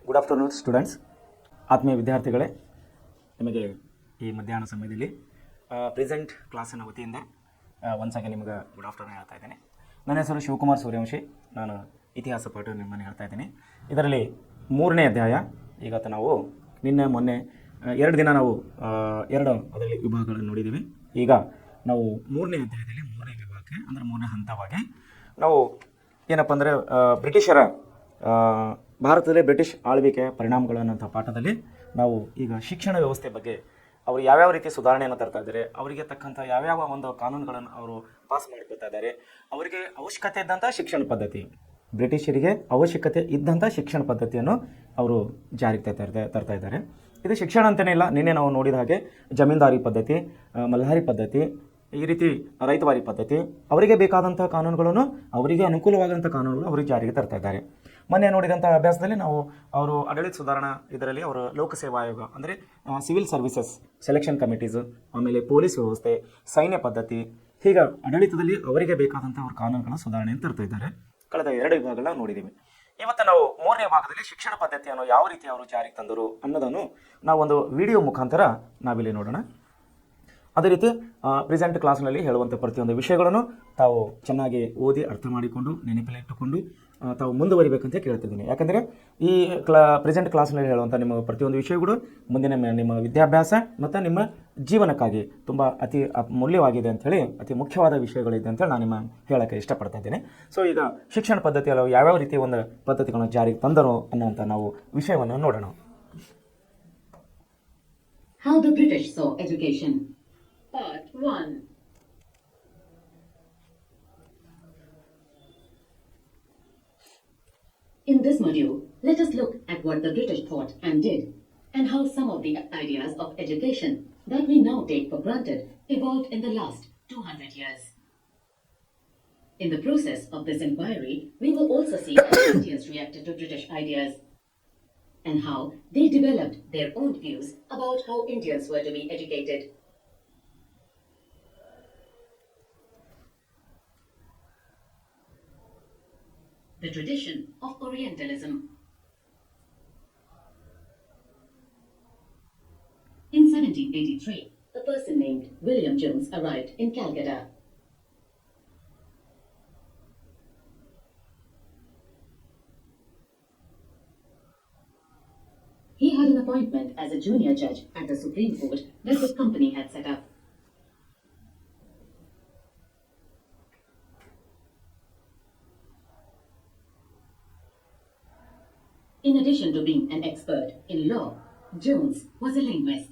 Good afternoon students. ಆತ್ಮೀಯ ವಿದ್ಯಾರ್ಥಿಗಳೇ, ನಿಮಗೆ ಈ ಮಧ್ಯಾಹ್ನ ಸಮಯದಲ್ಲಿ ಪ್ರೆಸೆಂಟ್ ಕ್ಲಾಸಿನ ವತಿಯಿಂದ ಒಂದ್ಸಾಗಿ ನಿಮಗೆ ಗುಡ್ ಆಫ್ಟರ್ನೂನ್ ಹೇಳ್ತಾ ಇದ್ದೇನೆ. ನನ್ನ ಹೆಸರು ಶಿವಕುಮಾರ್ ಸೂರ್ಯವಂಶಿ. ನಾನು ಇತಿಹಾಸ ಪಾಠ ನಿಮ್ಮನ್ನು ಹೇಳ್ತಾ ಇದ್ದೀನಿ. ಇದರಲ್ಲಿ 3ನೇ ಅಧ್ಯಾಯ. ಇವತ್ತು ನಾವು ಮೊನ್ನೆ 2 ದಿನ ನಾವು 2 ಅದರಲ್ಲಿ ವಿಭಾಗಗಳನ್ನು ನೋಡಿದ್ದೀವಿ. ಈಗ ನಾವು 3ನೇ ಅಧ್ಯಾಯದಲ್ಲಿ 3ನೇ ವಿಭಾಗಕ್ಕೆ ಅಂದರೆ 3ನೇ ಹಂತವಾಗಿ ನಾವು ಏನಪ್ಪ ಅಂದರೆ ಬ್ರಿಟಿಷರ ಭಾರತದಲ್ಲಿ ಬ್ರಿಟಿಷ್ ಆಳ್ವಿಕೆಯ ಪರಿಣಾಮಗಳನ್ನಂಥ ಪಾಠದಲ್ಲಿ ನಾವು ಈಗ ಶಿಕ್ಷಣ ವ್ಯವಸ್ಥೆ ಬಗ್ಗೆ ಅವರು ಯಾವ್ಯಾವ ರೀತಿ ಸುಧಾರಣೆಯನ್ನು ತರ್ತಾ ಇದ್ದಾರೆ, ಅವರಿಗೆ ತಕ್ಕಂಥ ಯಾವ್ಯಾವ ಒಂದು ಕಾನೂನುಗಳನ್ನು ಅವರು ಪಾಸ್ ಮಾಡಿಕೊಳ್ತಾ ಇದ್ದಾರೆ, ಅವರಿಗೆ ಅವಶ್ಯಕತೆ ಇದ್ದಂಥ ಶಿಕ್ಷಣ ಪದ್ಧತಿ, ಬ್ರಿಟಿಷರಿಗೆ ಅವಶ್ಯಕತೆ ಇದ್ದಂಥ ಶಿಕ್ಷಣ ಪದ್ಧತಿಯನ್ನು ಅವರು ಜಾರಿಗೆ ತರ್ತಾ ಇದ್ದಾರೆ. ಇದು ಶಿಕ್ಷಣ ಅಂತಲೇ ಇಲ್ಲ. ನಿನ್ನೆ ನಾವು ನೋಡಿದ ಹಾಗೆ ಜಮೀನ್ದಾರಿ ಪದ್ಧತಿ, ಮಲ್ಹಾರಿ ಪದ್ಧತಿ, ಈ ರೀತಿ ರೈತವಾರಿ ಪದ್ಧತಿ, ಅವರಿಗೆ ಬೇಕಾದಂಥ ಕಾನೂನುಗಳನ್ನು, ಅವರಿಗೆ ಅನುಕೂಲವಾದಂಥ ಕಾನೂನುಗಳು ಅವರಿಗೆ ಜಾರಿಗೆ ತರ್ತಾ ಇದ್ದಾರೆ. ಮೊನ್ನೆ ನೋಡಿದಂಥ ಅಭ್ಯಾಸದಲ್ಲಿ ನಾವು ಅವರು ಆಡಳಿತ ಸುಧಾರಣಾ ಇದರಲ್ಲಿ ಅವರು ಲೋಕಸೇವಾ ಆಯೋಗ ಅಂದರೆ ಸಿವಿಲ್ ಸರ್ವಿಸಸ್ ಸೆಲೆಕ್ಷನ್ ಕಮಿಟೀಸು, ಆಮೇಲೆ ಪೊಲೀಸ್ ವ್ಯವಸ್ಥೆ, ಸೈನ್ಯ ಪದ್ಧತಿ, ಹೀಗೆ ಆಡಳಿತದಲ್ಲಿ ಅವರಿಗೆ ಬೇಕಾದಂಥ ಅವ್ರ ಕಾನೂನುಗಳ ಸುಧಾರಣೆಯನ್ನು ತರ್ತಾ ಇದ್ದಾರೆ. ಕಳೆದ 2 ವಿಭಾಗಗಳನ್ನ ನೋಡಿದ್ದೀವಿ. ಇವತ್ತು ನಾವು 3ನೇ ಭಾಗದಲ್ಲಿ ಶಿಕ್ಷಣ ಪದ್ಧತಿಯನ್ನು ಯಾವ ರೀತಿ ಅವರು ಜಾರಿಗೆ ತಂದರು ಅನ್ನೋದನ್ನು ನಾವೊಂದು ವಿಡಿಯೋ ಮುಖಾಂತರ ನಾವಿಲ್ಲಿ ನೋಡೋಣ. ಅದೇ ರೀತಿ ಪ್ರೆಸೆಂಟ್ ಕ್ಲಾಸ್ನಲ್ಲಿ ಹೇಳುವಂಥ ಪ್ರತಿಯೊಂದು ವಿಷಯಗಳನ್ನು ತಾವು ಚೆನ್ನಾಗಿ ಓದಿ ಅರ್ಥ ಮಾಡಿಕೊಂಡು ನೆನಪಿಲಿಟ್ಟುಕೊಂಡು ತಾವು ಮುಂದುವರಿಬೇಕಂತ ಕೇಳ್ತಿದ್ದೀನಿ. ಯಾಕಂದರೆ ಈ ಪ್ರೆಸೆಂಟ್ ಕ್ಲಾಸ್ನಲ್ಲಿ ಹೇಳುವಂಥ ನಿಮ್ಮ ಪ್ರತಿಯೊಂದು ವಿಷಯಗಳು ಮುಂದಿನ ನಿಮ್ಮ ವಿದ್ಯಾಭ್ಯಾಸ ಮತ್ತು ನಿಮ್ಮ ಜೀವನಕ್ಕಾಗಿ ತುಂಬ ಅತಿ ಮೌಲ್ಯವಾಗಿದೆ ಅಂಥೇಳಿ, ಅತಿ ಮುಖ್ಯವಾದ ವಿಷಯಗಳಿದೆ ಅಂತೇಳಿ ನಾನು ನಿಮ್ಮ ಹೇಳೋಕ್ಕೆ ಇಷ್ಟಪಡ್ತಾ ಇದ್ದೇನೆ. ಸೊ ಈಗ ಶಿಕ್ಷಣ ಪದ್ಧತಿಯಲ್ಲಿ ಯಾವ್ಯಾವ ರೀತಿ ಒಂದು ಪದ್ಧತಿಗಳನ್ನು ಜಾರಿಗೆ ತಂದರು ಅನ್ನೋಂಥ ನಾವು ವಿಷಯವನ್ನು ನೋಡೋಣ. How the British saw education. Part 1. In this module, let us look at what the British thought and did, and how some of the ideas of education that we now take for granted evolved in the last 200 years. In the process of this inquiry, we will also see how Indians reacted to British ideas, and how they developed their own views about how Indians were to be educated. The tradition of Orientalism. In 1783, a person named William Jones arrived in Calcutta. He had an appointment as a junior judge at the Supreme Court that his company had set up. In addition to being an expert in law, Jones was a linguist.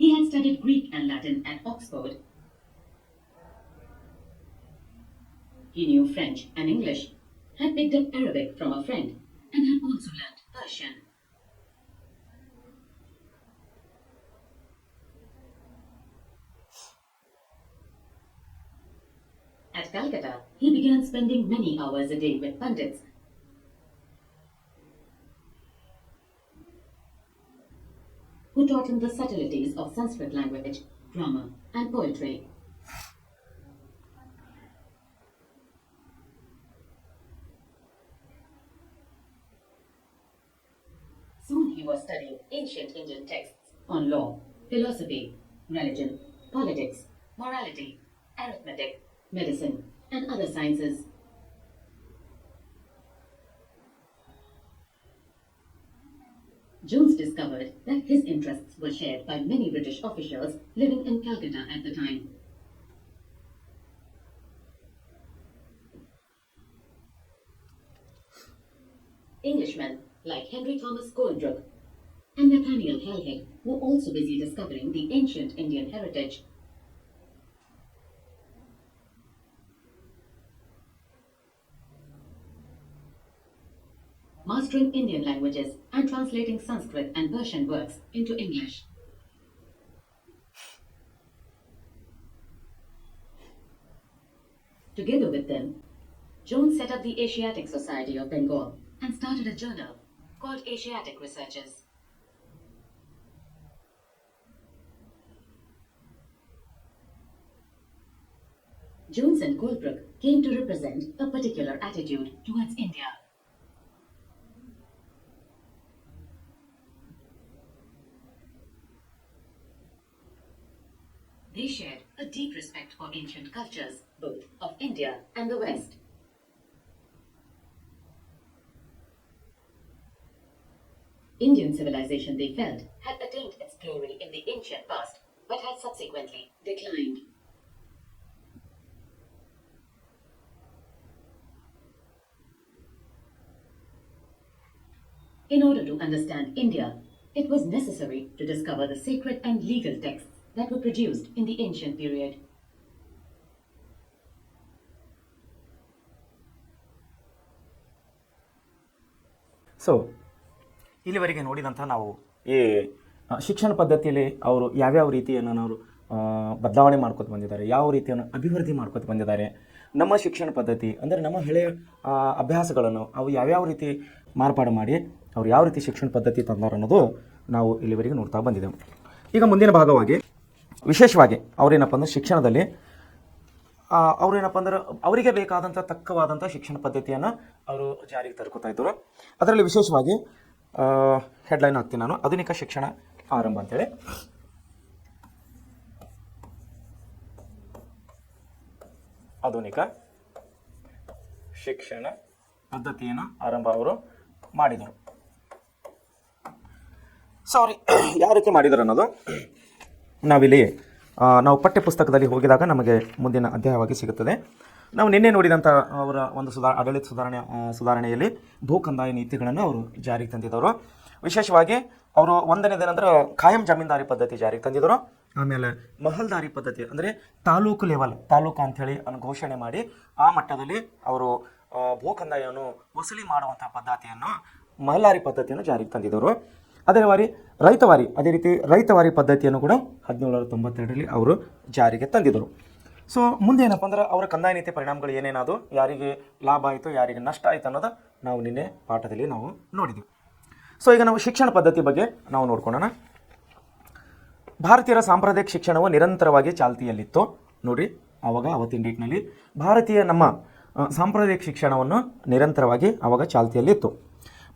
He had studied Greek and Latin at Oxford. He knew French and English, had picked up Arabic from a friend, and had also learned Persian. At Calcutta, he began spending many hours a day with pundits, who taught him the subtleties of Sanskrit language, grammar, and poetry. Soon he was studying ancient Indian texts on law, philosophy, religion, politics, morality, arithmetic, medicine, and other sciences. Jones discovered that his interests were shared by many British officials living in Calcutta at the time. Englishmen like Henry Thomas Colebrooke and Nathaniel Halhead were also busy discovering the ancient Indian heritage. Mastering Indian languages and translating Sanskrit and Persian works into English. Together with them, Jones set up the Asiatic Society of Bengal and started a journal called Asiatic Researches. Jones and Colebrook came to represent a particular attitude towards India. They shared a deep respect for ancient cultures, both of India and the West. Indian civilization, they felt, had attained its glory in the ancient past, but had subsequently declined. In order to understand India, it was necessary to discover the sacred and legal texts that were produced in the ancient period. So ಇಲ್ಲಿವರೆಗೆ ನೋಡಿದಂಥ ನಾವು ಈ ಶಿಕ್ಷಣ ಪದ್ಧತಿಯಲ್ಲಿ ಅವರು ಯಾವ್ಯಾವ ರೀತಿಯನ್ನು ಅವರು ಬದಲಾವಣೆ ಮಾಡ್ಕೊತ ಬಂದಿದ್ದಾರೆ, ಯಾವ ರೀತಿಯನ್ನು ಅಭಿವೃದ್ಧಿ ಮಾಡ್ಕೊತ ಬಂದಿದ್ದಾರೆ, ನಮ್ಮ ಶಿಕ್ಷಣ ಪದ್ಧತಿ ಅಂದರೆ ನಮ್ಮ ಹಳೆಯ ಅಭ್ಯಾಸಗಳನ್ನು ಅವು ಯಾವ್ಯಾವ ರೀತಿ ಮಾರ್ಪಾಡು ಮಾಡಿ ಅವ್ರು ಯಾವ ರೀತಿ ಶಿಕ್ಷಣ ಪದ್ಧತಿ ತಂದಾರ ಅನ್ನೋದು ನಾವು ಇಲ್ಲಿವರೆಗೆ ನೋಡ್ತಾ ಬಂದಿದ್ದೇವೆ. ಈಗ ಮುಂದಿನ ಭಾಗವಾಗಿ ವಿಶೇಷವಾಗಿ ಅವರೇನಪ್ಪ ಅಂದ್ರೆ ಶಿಕ್ಷಣದಲ್ಲಿ ಅವರೇನಪ್ಪ ಅಂದ್ರೆ ಅವರಿಗೆ ಬೇಕಾದಂಥ ತಕ್ಕವಾದಂಥ ಶಿಕ್ಷಣ ಪದ್ಧತಿಯನ್ನು ಅವರು ಜಾರಿಗೆ ತರ್ಕೋತಾ ಇದ್ದರು. ಅದರಲ್ಲಿ ವಿಶೇಷವಾಗಿ ಹೆಡ್ಲೈನ್ ಹಾಕ್ತೀನಿ ನಾನು, ಆಧುನಿಕ ಶಿಕ್ಷಣ ಆರಂಭ ಅಂತೇಳಿ. ಆಧುನಿಕ ಶಿಕ್ಷಣ ಪದ್ಧತಿಯನ್ನು ಆರಂಭ ಅವರು ಮಾಡಿದರು. ಸೊ ಅವ್ರು ಯಾವ ರೀತಿ ಮಾಡಿದರು ಅನ್ನೋದು ನಾವಿಲ್ಲಿ ನಾವು ಪಠ್ಯಪುಸ್ತಕದಲ್ಲಿ ಹೋಗಿದಾಗ ನಮಗೆ ಮುಂದಿನ ಅಧ್ಯಾಯವಾಗಿ ಸಿಗುತ್ತದೆ. ನಾವು ನಿನ್ನೆ ನೋಡಿದಂಥ ಅವರ ಒಂದು ಆಡಳಿತ ಸುಧಾರಣೆಯಲ್ಲಿ ಭೂ ಕಂದಾಯ ನೀತಿಗಳನ್ನು ಅವರು ಜಾರಿಗೆ ತಂದಿದ್ದವರು. ವಿಶೇಷವಾಗಿ ಅವರು ಒಂದನೇದೇನೆಂದ್ರೆ ಖಾಯಂ ಜಮೀನ್ದಾರಿ ಪದ್ಧತಿ ಜಾರಿಗೆ ತಂದಿದ್ದರು. ಆಮೇಲೆ ಮಹಲ್ದಾರಿ ಪದ್ಧತಿ ಅಂದರೆ ತಾಲೂಕು ಲೆವೆಲ್, ತಾಲೂಕು ಅಂಥೇಳಿ ಘೋಷಣೆ ಮಾಡಿ ಆ ಮಟ್ಟದಲ್ಲಿ ಅವರು ಭೂ ಕಂದಾಯವನ್ನು ವಸೂಲಿ ಮಾಡುವಂಥ ಪದ್ಧತಿಯನ್ನು ಮಹಲ್ದಾರಿ ಪದ್ಧತಿಯನ್ನು ಜಾರಿಗೆ ತಂದಿದ್ದರು. ಅದೇ ರೀತಿ ರೈತವಾರಿ ಪದ್ಧತಿಯನ್ನು ಕೂಡ 1792ರಲ್ಲಿ ಅವರು ಜಾರಿಗೆ ತಂದಿದ್ದರು. ಸೊ ಮುಂದೆ ಏನಪ್ಪ ಅಂದ್ರೆ ಅವರ ಕಂದಾಯ ನೀತಿ ಪರಿಣಾಮಗಳು ಏನೇನಾದವು, ಯಾರಿಗೆ ಲಾಭ ಆಯಿತು, ಯಾರಿಗೆ ನಷ್ಟ ಆಯಿತು ಅನ್ನೋದು ನಾವು ನಿನ್ನೆ ಪಾಠದಲ್ಲಿ ನಾವು ನೋಡಿದ್ವಿ. ಸೊ ಈಗ ನಾವು ಶಿಕ್ಷಣ ಪದ್ಧತಿ ಬಗ್ಗೆ ನಾವು ನೋಡ್ಕೊಳ್ಳೋಣ. ಭಾರತೀಯರ ಸಾಂಪ್ರದಾಯಿಕ ಶಿಕ್ಷಣವು ನಿರಂತರವಾಗಿ ಚಾಲ್ತಿಯಲ್ಲಿತ್ತು. ನೋಡಿ ಅವತ್ತಿನ ಡೇಟ್ನಲ್ಲಿ ಭಾರತೀಯ ನಮ್ಮ ಸಾಂಪ್ರದಾಯಿಕ ಶಿಕ್ಷಣವನ್ನು ನಿರಂತರವಾಗಿ ಆವಾಗ ಚಾಲ್ತಿಯಲ್ಲಿತ್ತು.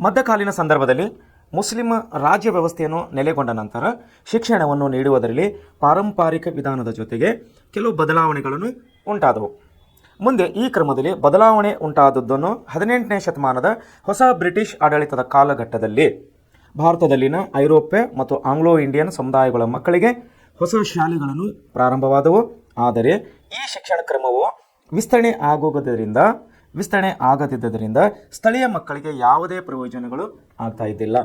ಮಧ್ಯಕಾಲೀನ ಸಂದರ್ಭದಲ್ಲಿ ಮುಸ್ಲಿಂ ರಾಜ್ಯ ವ್ಯವಸ್ಥೆಯನ್ನು ನೆಲೆಗೊಂಡ ನಂತರ ಶಿಕ್ಷಣವನ್ನು ನೀಡುವುದರಲ್ಲಿ ಪಾರಂಪರಿಕ ವಿಧಾನದ ಜೊತೆಗೆ ಕೆಲವು ಬದಲಾವಣೆಗಳನ್ನು ಉಂಟಾದವು. ಮುಂದೆ ಈ ಕ್ರಮದಲ್ಲಿ ಬದಲಾವಣೆ ಉಂಟಾದದ್ದನ್ನು 18ನೇ ಶತಮಾನದ ಹೊಸ ಬ್ರಿಟಿಷ್ ಆಡಳಿತದ ಕಾಲಘಟ್ಟದಲ್ಲಿ ಭಾರತದಲ್ಲಿನ ಐರೋಪ್ಯ ಮತ್ತು ಆಂಗ್ಲೋ ಇಂಡಿಯನ್ ಸಮುದಾಯಗಳ ಮಕ್ಕಳಿಗೆ ಹೊಸ ಶಾಲೆಗಳನ್ನು ಪ್ರಾರಂಭವಾದವು. ಆದರೆ ಈ ಶಿಕ್ಷಣ ಕ್ರಮವು ವಿಸ್ತರಣೆ ಆಗದಿದ್ದರಿಂದ ಸ್ಥಳೀಯ ಮಕ್ಕಳಿಗೆ ಯಾವುದೇ ಪ್ರಯೋಜನಗಳು ಆಗ್ತಾ ಇದ್ದಿಲ್ಲ.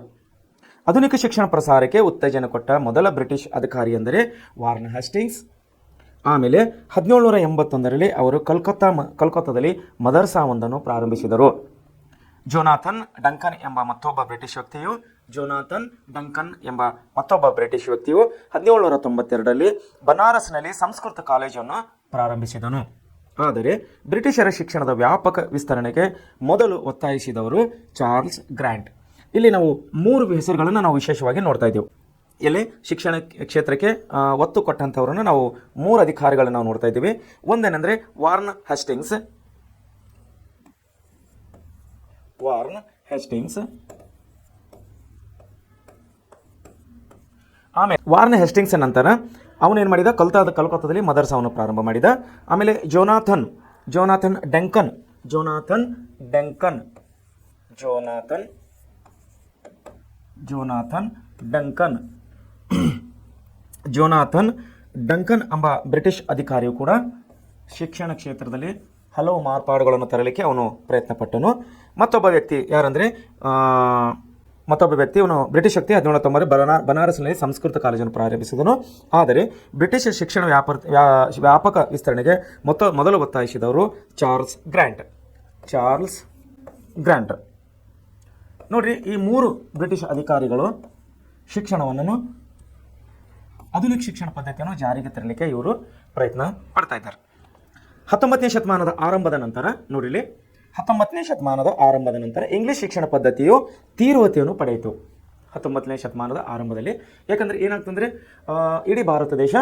ಆಧುನಿಕ ಶಿಕ್ಷಣ ಪ್ರಸಾರಕ್ಕೆ ಉತ್ತೇಜನ ಕೊಟ್ಟ ಮೊದಲ ಬ್ರಿಟಿಷ್ ಅಧಿಕಾರಿ ಎಂದರೆ ವಾರ್ನ್ ಹೇಸ್ಟಿಂಗ್ಸ್. ಆಮೇಲೆ 1781ರಲ್ಲಿ ಅವರು ಕಲ್ಕತ್ತಾದಲ್ಲಿ ಮದರ್ಸಾವೊಂದನ್ನು ಪ್ರಾರಂಭಿಸಿದರು. ಜೋನಾಥನ್ ಡಂಕನ್ ಎಂಬ ಮತ್ತೊಬ್ಬ ಬ್ರಿಟಿಷ್ ವ್ಯಕ್ತಿಯು 1792ರಲ್ಲಿ ಬನಾರಸ್ನಲ್ಲಿ ಸಂಸ್ಕೃತ ಕಾಲೇಜನ್ನು ಪ್ರಾರಂಭಿಸಿದನು. ಆದರೆ ಬ್ರಿಟಿಷರ ಶಿಕ್ಷಣದ ವ್ಯಾಪಕ ವಿಸ್ತರಣೆಗೆ ಮೊದಲು ಒತ್ತಾಯಿಸಿದವರು ಚಾರ್ಲ್ಸ್ ಗ್ರ್ಯಾಂಟ್. ಇಲ್ಲಿ ನಾವು 3 ಹೆಸರುಗಳನ್ನು ನಾವು ವಿಶೇಷವಾಗಿ ನೋಡ್ತಾ ಇದ್ದೇವೆ. ಇಲ್ಲಿ ಶಿಕ್ಷಣ ಕ್ಷೇತ್ರಕ್ಕೆ ಒತ್ತು ಕೊಟ್ಟಂಥವ್ರನ್ನು ನಾವು 3 ಅಧಿಕಾರಿಗಳನ್ನು ನಾವು ನೋಡ್ತಾ ಇದ್ದೀವಿ. ಒಂದೇನೆಂದರೆ ವಾರ್ನ್ ಹೇಸ್ಟಿಂಗ್ಸ್. ಆಮೇಲೆ ವಾರ್ನ್ ಹೇಸ್ಟಿಂಗ್ಸ್ ನಂತರ ಅವನೇನು ಮಾಡಿದ, ಕಲ್ಕತ್ತಾದಲ್ಲಿ ಮದರ್ಸಾವನ್ನು ಪ್ರಾರಂಭ ಮಾಡಿದ. ಆಮೇಲೆ ಜೋನಾಥನ್ ಡಂಕನ್ ಎಂಬ ಬ್ರಿಟಿಷ್ ಅಧಿಕಾರಿಯು ಕೂಡ ಶಿಕ್ಷಣ ಕ್ಷೇತ್ರದಲ್ಲಿ ಹಲವು ಮಾರ್ಪಾಡುಗಳನ್ನು ತರಲಿಕ್ಕೆ ಅವನು ಪ್ರಯತ್ನ ಪಟ್ಟನು. ಮತ್ತೊಬ್ಬ ವ್ಯಕ್ತಿ ಇವನು ಬ್ರಿಟಿಷ್ ವ್ಯಕ್ತಿ 1790 ಬನಾರಸ್ನಲ್ಲಿ ಸಂಸ್ಕೃತ ಕಾಲೇಜನ್ನು ಪ್ರಾರಂಭಿಸಿದನು. ಆದರೆ ಬ್ರಿಟಿಷ್ ಶಿಕ್ಷಣ ವ್ಯಾಪಕ ವಿಸ್ತರಣೆಗೆ ಮೊದಲು ಒತ್ತಾಯಿಸಿದವರು ಚಾರ್ಲ್ಸ್ ಗ್ರ್ಯಾಂಟ್. ನೋಡ್ರಿ, ಈ 3 ಬ್ರಿಟಿಷ್ ಅಧಿಕಾರಿಗಳು ಶಿಕ್ಷಣವನ್ನು ಆಧುನಿಕ ಶಿಕ್ಷಣ ಪದ್ಧತಿಯನ್ನು ಜಾರಿಗೆ ತರಲಿಕ್ಕೆ ಇವರು ಪ್ರಯತ್ನ ಪಡ್ತಾ ಇದ್ದಾರೆ. 19ನೇ ಶತಮಾನದ ಆರಂಭದ ನಂತರ ಇಂಗ್ಲಿಷ್ ಶಿಕ್ಷಣ ಪದ್ಧತಿಯು ತೀವ್ರತೆಯನ್ನು ಪಡೆಯಿತು. 19ನೇ ಶತಮಾನದ ಆರಂಭದಲ್ಲಿ, ಯಾಕಂದರೆ ಏನಾಗ್ತಂದರೆ ಇಡೀ ಭಾರತ ದೇಶ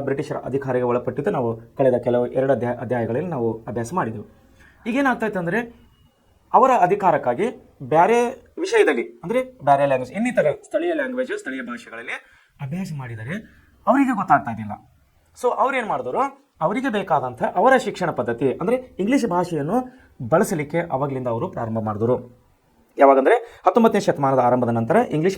ಬ್ರಿಟಿಷರ ಅಧಿಕಾರಿಗೆ ಒಳಪಟ್ಟಿದ್ದು ನಾವು ಕಳೆದ ಕೆಲವು 2 ಅಧ್ಯಾಯಗಳಲ್ಲಿ ನಾವು ಅಭ್ಯಾಸ ಮಾಡಿದೆವು. ಈಗೇನಾಗ್ತಾಯಿತ್ತು ಅಂದರೆ ಅವರ ಅಧಿಕಾರಕ್ಕಾಗಿ ಬೇರೆ ವಿಷಯದಲ್ಲಿ ಅಂದರೆ ಬೇರೆ ಲ್ಯಾಂಗ್ವೇಜ್ ಇನ್ನಿತರ ಸ್ಥಳೀಯ ಲ್ಯಾಂಗ್ವೇಜ್ ಸ್ಥಳೀಯ ಭಾಷೆಗಳಲ್ಲಿ ಅಭ್ಯಾಸ ಮಾಡಿದರೆ ಅವರಿಗೆ ಗೊತ್ತಾಗ್ತಾ ಇದ್ದಿಲ್ಲ. ಸೊ ಅವ್ರೇನು ಮಾಡಿದ್ರು, ಅವರಿಗೆ ಬೇಕಾದಂಥ ಅವರ ಶಿಕ್ಷಣ ಪದ್ಧತಿ ಅಂದರೆ ಇಂಗ್ಲೀಷ್ ಭಾಷೆಯನ್ನು ಬಳಸಲಿಕ್ಕೆ ಅವಾಗಲಿಂದ ಅವರು ಪ್ರಾರಂಭ ಮಾಡಿದ್ರು. ಯಾವಾಗಂದರೆ 19ನೇ ಶತಮಾನದ ಆರಂಭದ ನಂತರ ಇಂಗ್ಲೀಷ್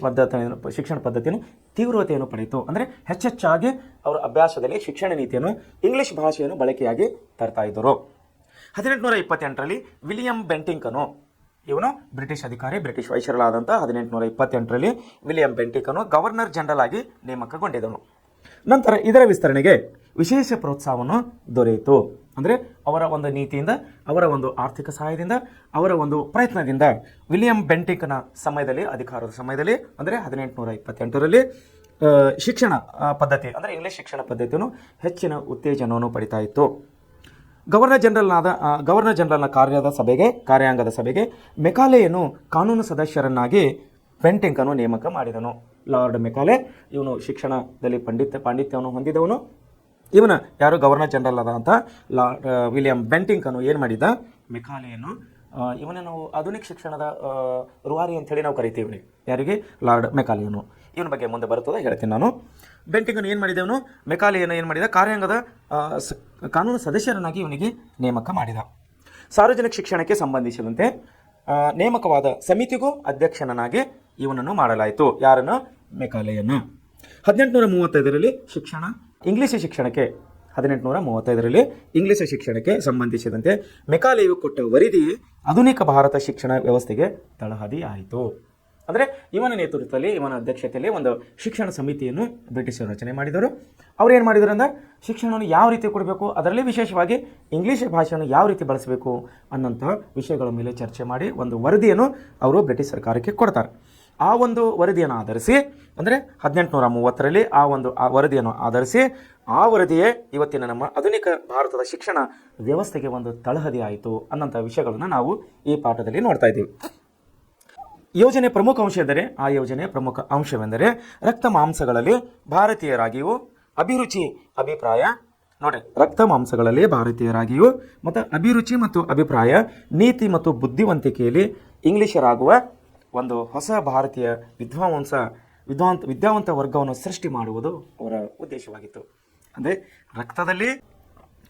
ಶಿಕ್ಷಣ ಪದ್ಧತಿಯನ್ನು ತೀವ್ರತೆಯನ್ನು ಪಡೆಯಿತು. ಅಂದರೆ ಹೆಚ್ಚೆಚ್ಚಾಗಿ ಅವರ ಅಭ್ಯಾಸದಲ್ಲಿ ಶಿಕ್ಷಣ ನೀತಿಯನ್ನು ಇಂಗ್ಲೀಷ್ ಭಾಷೆಯನ್ನು ಬಳಕೆಯಾಗಿ ತರ್ತಾ ಇದ್ದರು. 1828ರಲ್ಲಿ ವಿಲಿಯಂ ಬೆಂಟಿಂಕನು, ಇವನು ಬ್ರಿಟಿಷ್ ಅಧಿಕಾರಿ, ಬ್ರಿಟಿಷ್ ವೈಸರಾಯ್ ಆದಂಥ 1828ರಲ್ಲಿ ವಿಲಿಯಂ ಬೆಂಟಿಂಕನು ಗವರ್ನರ್ ಜನರಲ್ ಆಗಿ ನೇಮಕಗೊಂಡಿದ್ದನು. ನಂತರ ಇದರ ವಿಸ್ತರಣೆಗೆ ವಿಶೇಷ ಪ್ರೋತ್ಸಾಹವನ್ನು ದೊರೆಯಿತು. ಅಂದರೆ ಅವರ ಒಂದು ನೀತಿಯಿಂದ, ಅವರ ಒಂದು ಆರ್ಥಿಕ ಸಹಾಯದಿಂದ, ಅವರ ಒಂದು ಪ್ರಯತ್ನದಿಂದ ವಿಲಿಯಂ ಬೆಂಟಿಂಕನ ಸಮಯದಲ್ಲಿ, ಅಧಿಕಾರದ ಸಮಯದಲ್ಲಿ ಅಂದರೆ 1828ರಲ್ಲಿ ಶಿಕ್ಷಣ ಪದ್ಧತಿ ಅಂದರೆ ಇಂಗ್ಲೀಷ್ ಶಿಕ್ಷಣ ಪದ್ಧತಿಯನ್ನು ಹೆಚ್ಚಿನ ಉತ್ತೇಜನವನ್ನು ಪಡಿತಾ ಇತ್ತು. ಗವರ್ನರ್ ಜನರಲ್ನ ಕಾರ್ಯಾಂಗದ ಸಭೆಗೆ ಮೆಕಾಲೆಯನ್ನು ಕಾನೂನು ಸದಸ್ಯರನ್ನಾಗಿ ಬೆಂಟಿಂಕನು ನೇಮಕ ಮಾಡಿದನು. ಲಾರ್ಡ್ ಮೆಕಾಲೆ ಇವನು ಶಿಕ್ಷಣದಲ್ಲಿ ಪಾಂಡಿತ್ಯವನ್ನು ಹೊಂದಿದವನು. ಇವನು ಯಾರು ಗವರ್ನರ್ ಜನರಲ್ ಆದಂಥ ವಿಲಿಯಂ ಬೆಂಟಿಂಕನು ಏನು ಮಾಡಿದ, ಮೆಕಾಲೆಯನ್ನು ಇವನೇ ನಾವು ಆಧುನಿಕ ಶಿಕ್ಷಣದ ರೂವಾರಿ ಅಂಥೇಳಿ ನಾವು ಕರಿತೀವಿ. ಯಾರಿಗೆ? ಲಾರ್ಡ್ ಮೆಕಾಲೆಯನ್ನು. ಇವನ ಬಗ್ಗೆ ಮುಂದೆ ಬರ್ತದೆ ಹೇಳ್ತೀನಿ ನಾನು. ಬೆಂಟಿಂಕನು ಏನು ಮಾಡಿದವನು, ಮೆಕಾಲೆಯನ್ನು ಏನು ಮಾಡಿದ, ಕಾರ್ಯಾಂಗದ ಕಾನೂನು ಸದಸ್ಯರನ್ನಾಗಿ ಇವನಿಗೆ ನೇಮಕ ಮಾಡಿದ. ಸಾರ್ವಜನಿಕ ಶಿಕ್ಷಣಕ್ಕೆ ಸಂಬಂಧಿಸಿದಂತೆ ನೇಮಕವಾದ ಸಮಿತಿಗೂ ಅಧ್ಯಕ್ಷನಾಗಿ ಇವನನ್ನು ಮಾಡಲಾಯಿತು. ಯಾರನ್ನು? ಮೆಕಾಲೆಯನ್ನು. 1835ರಲ್ಲಿ ಇಂಗ್ಲೀಷ್ ಶಿಕ್ಷಣಕ್ಕೆ ಸಂಬಂಧಿಸಿದಂತೆ ಮೆಕಾಲೆಯು ಕೊಟ್ಟ ವರದಿ ಆಧುನಿಕ ಭಾರತ ಶಿಕ್ಷಣ ವ್ಯವಸ್ಥೆಗೆ ತಳಹದಿ ಆಯಿತು. ಅಂದರೆ ಇವನ ನೇತೃತ್ವದಲ್ಲಿ, ಇವನ ಅಧ್ಯಕ್ಷತೆಯಲ್ಲಿ ಒಂದು ಶಿಕ್ಷಣ ಸಮಿತಿಯನ್ನು ಬ್ರಿಟಿಷರು ರಚನೆ ಮಾಡಿದರು. ಅವ್ರು ಏನು ಮಾಡಿದರು ಅಂದರೆ ಶಿಕ್ಷಣವನ್ನು ಯಾವ ರೀತಿ ಕೊಡಬೇಕು, ಅದರಲ್ಲಿ ವಿಶೇಷವಾಗಿ ಇಂಗ್ಲೀಷ್ ಭಾಷೆಯನ್ನು ಯಾವ ರೀತಿ ಬಳಸಬೇಕು ಅನ್ನೋಂತಹ ವಿಷಯಗಳ ಮೇಲೆ ಚರ್ಚೆ ಮಾಡಿ ಒಂದು ವರದಿಯನ್ನು ಅವರು ಬ್ರಿಟಿಷ್ ಸರ್ಕಾರಕ್ಕೆ ಕೊಡ್ತಾರೆ. ಆ ಒಂದು ವರದಿಯನ್ನು ಆಧರಿಸಿ ಅಂದರೆ 1830ರಲ್ಲಿ ಆ ವರದಿಯನ್ನು ಆಧರಿಸಿ ಆ ವರದಿಯೇ ಇವತ್ತಿನ ನಮ್ಮ ಆಧುನಿಕ ಭಾರತದ ಶಿಕ್ಷಣ ವ್ಯವಸ್ಥೆಗೆ ಒಂದು ತಳಹದಿ ಆಯಿತು ಅನ್ನೋಂಥ ವಿಷಯಗಳನ್ನು ನಾವು ಈ ಪಾಠದಲ್ಲಿ ನೋಡ್ತಾ ಇದ್ದೀವಿ. ಯೋಜನೆ ಪ್ರಮುಖ ಅಂಶ ಎಂದರೆ, ಆ ಯೋಜನೆಯ ಪ್ರಮುಖ ಅಂಶವೆಂದರೆ ರಕ್ತ ಮಾಂಸಗಳಲ್ಲಿ ಭಾರತೀಯರಾಗಿಯೂ ಅಭಿರುಚಿ ಅಭಿಪ್ರಾಯ ನೋಡಿ, ರಕ್ತ ಮಾಂಸಗಳಲ್ಲಿ ಭಾರತೀಯರಾಗಿಯೂ ಮತ್ತು ಅಭಿರುಚಿ ಮತ್ತು ಅಭಿಪ್ರಾಯ, ನೀತಿ ಮತ್ತು ಬುದ್ಧಿವಂತಿಕೆಯಲ್ಲಿ ಇಂಗ್ಲಿಷರಾಗುವ ಒಂದು ಹೊಸ ಭಾರತೀಯ ವಿದ್ಯಾವಂತ ವರ್ಗವನ್ನು ಸೃಷ್ಟಿ ಮಾಡುವುದು ಅವರ ಉದ್ದೇಶವಾಗಿತ್ತು. ಅಂದರೆ ರಕ್ತದಲ್ಲಿ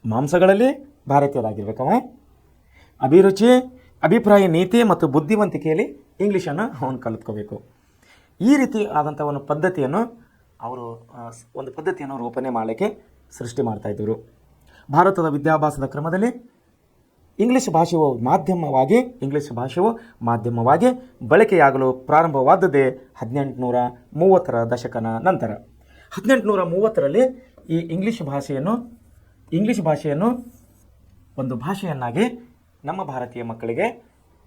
ಮಾಂಸಗಳಲ್ಲಿ ಭಾರತೀಯರಾಗಿರ್ಬೇಕವ, ಅಭಿರುಚಿ ಅಭಿಪ್ರಾಯ, ನೀತಿ ಮತ್ತು ಬುದ್ಧಿವಂತಿಕೆಯಲ್ಲಿ ಇಂಗ್ಲೀಷನ್ನು ಅವನು ಕಲಿತ್ಕೋಬೇಕು. ಈ ರೀತಿ ಆದಂಥ ಒಂದು ಪದ್ಧತಿಯನ್ನು ರೂಪಣೆ ಮಾಡಲಿಕ್ಕೆ ಸೃಷ್ಟಿ ಮಾಡ್ತಾಯಿದ್ದರು. ಭಾರತದ ವಿದ್ಯಾಭ್ಯಾಸದ ಕ್ರಮದಲ್ಲಿ ಇಂಗ್ಲೀಷ್ ಭಾಷೆಯು ಮಾಧ್ಯಮವಾಗಿ ಬಳಕೆಯಾಗಲು ಪ್ರಾರಂಭವಾದದ್ದೇ 1830ರ ದಶಕದ ನಂತರ. 1830ರಲ್ಲಿ ಈ ಇಂಗ್ಲೀಷ್ ಭಾಷೆಯನ್ನು ಒಂದು ಭಾಷೆಯನ್ನಾಗಿ ನಮ್ಮ ಭಾರತೀಯ ಮಕ್ಕಳಿಗೆ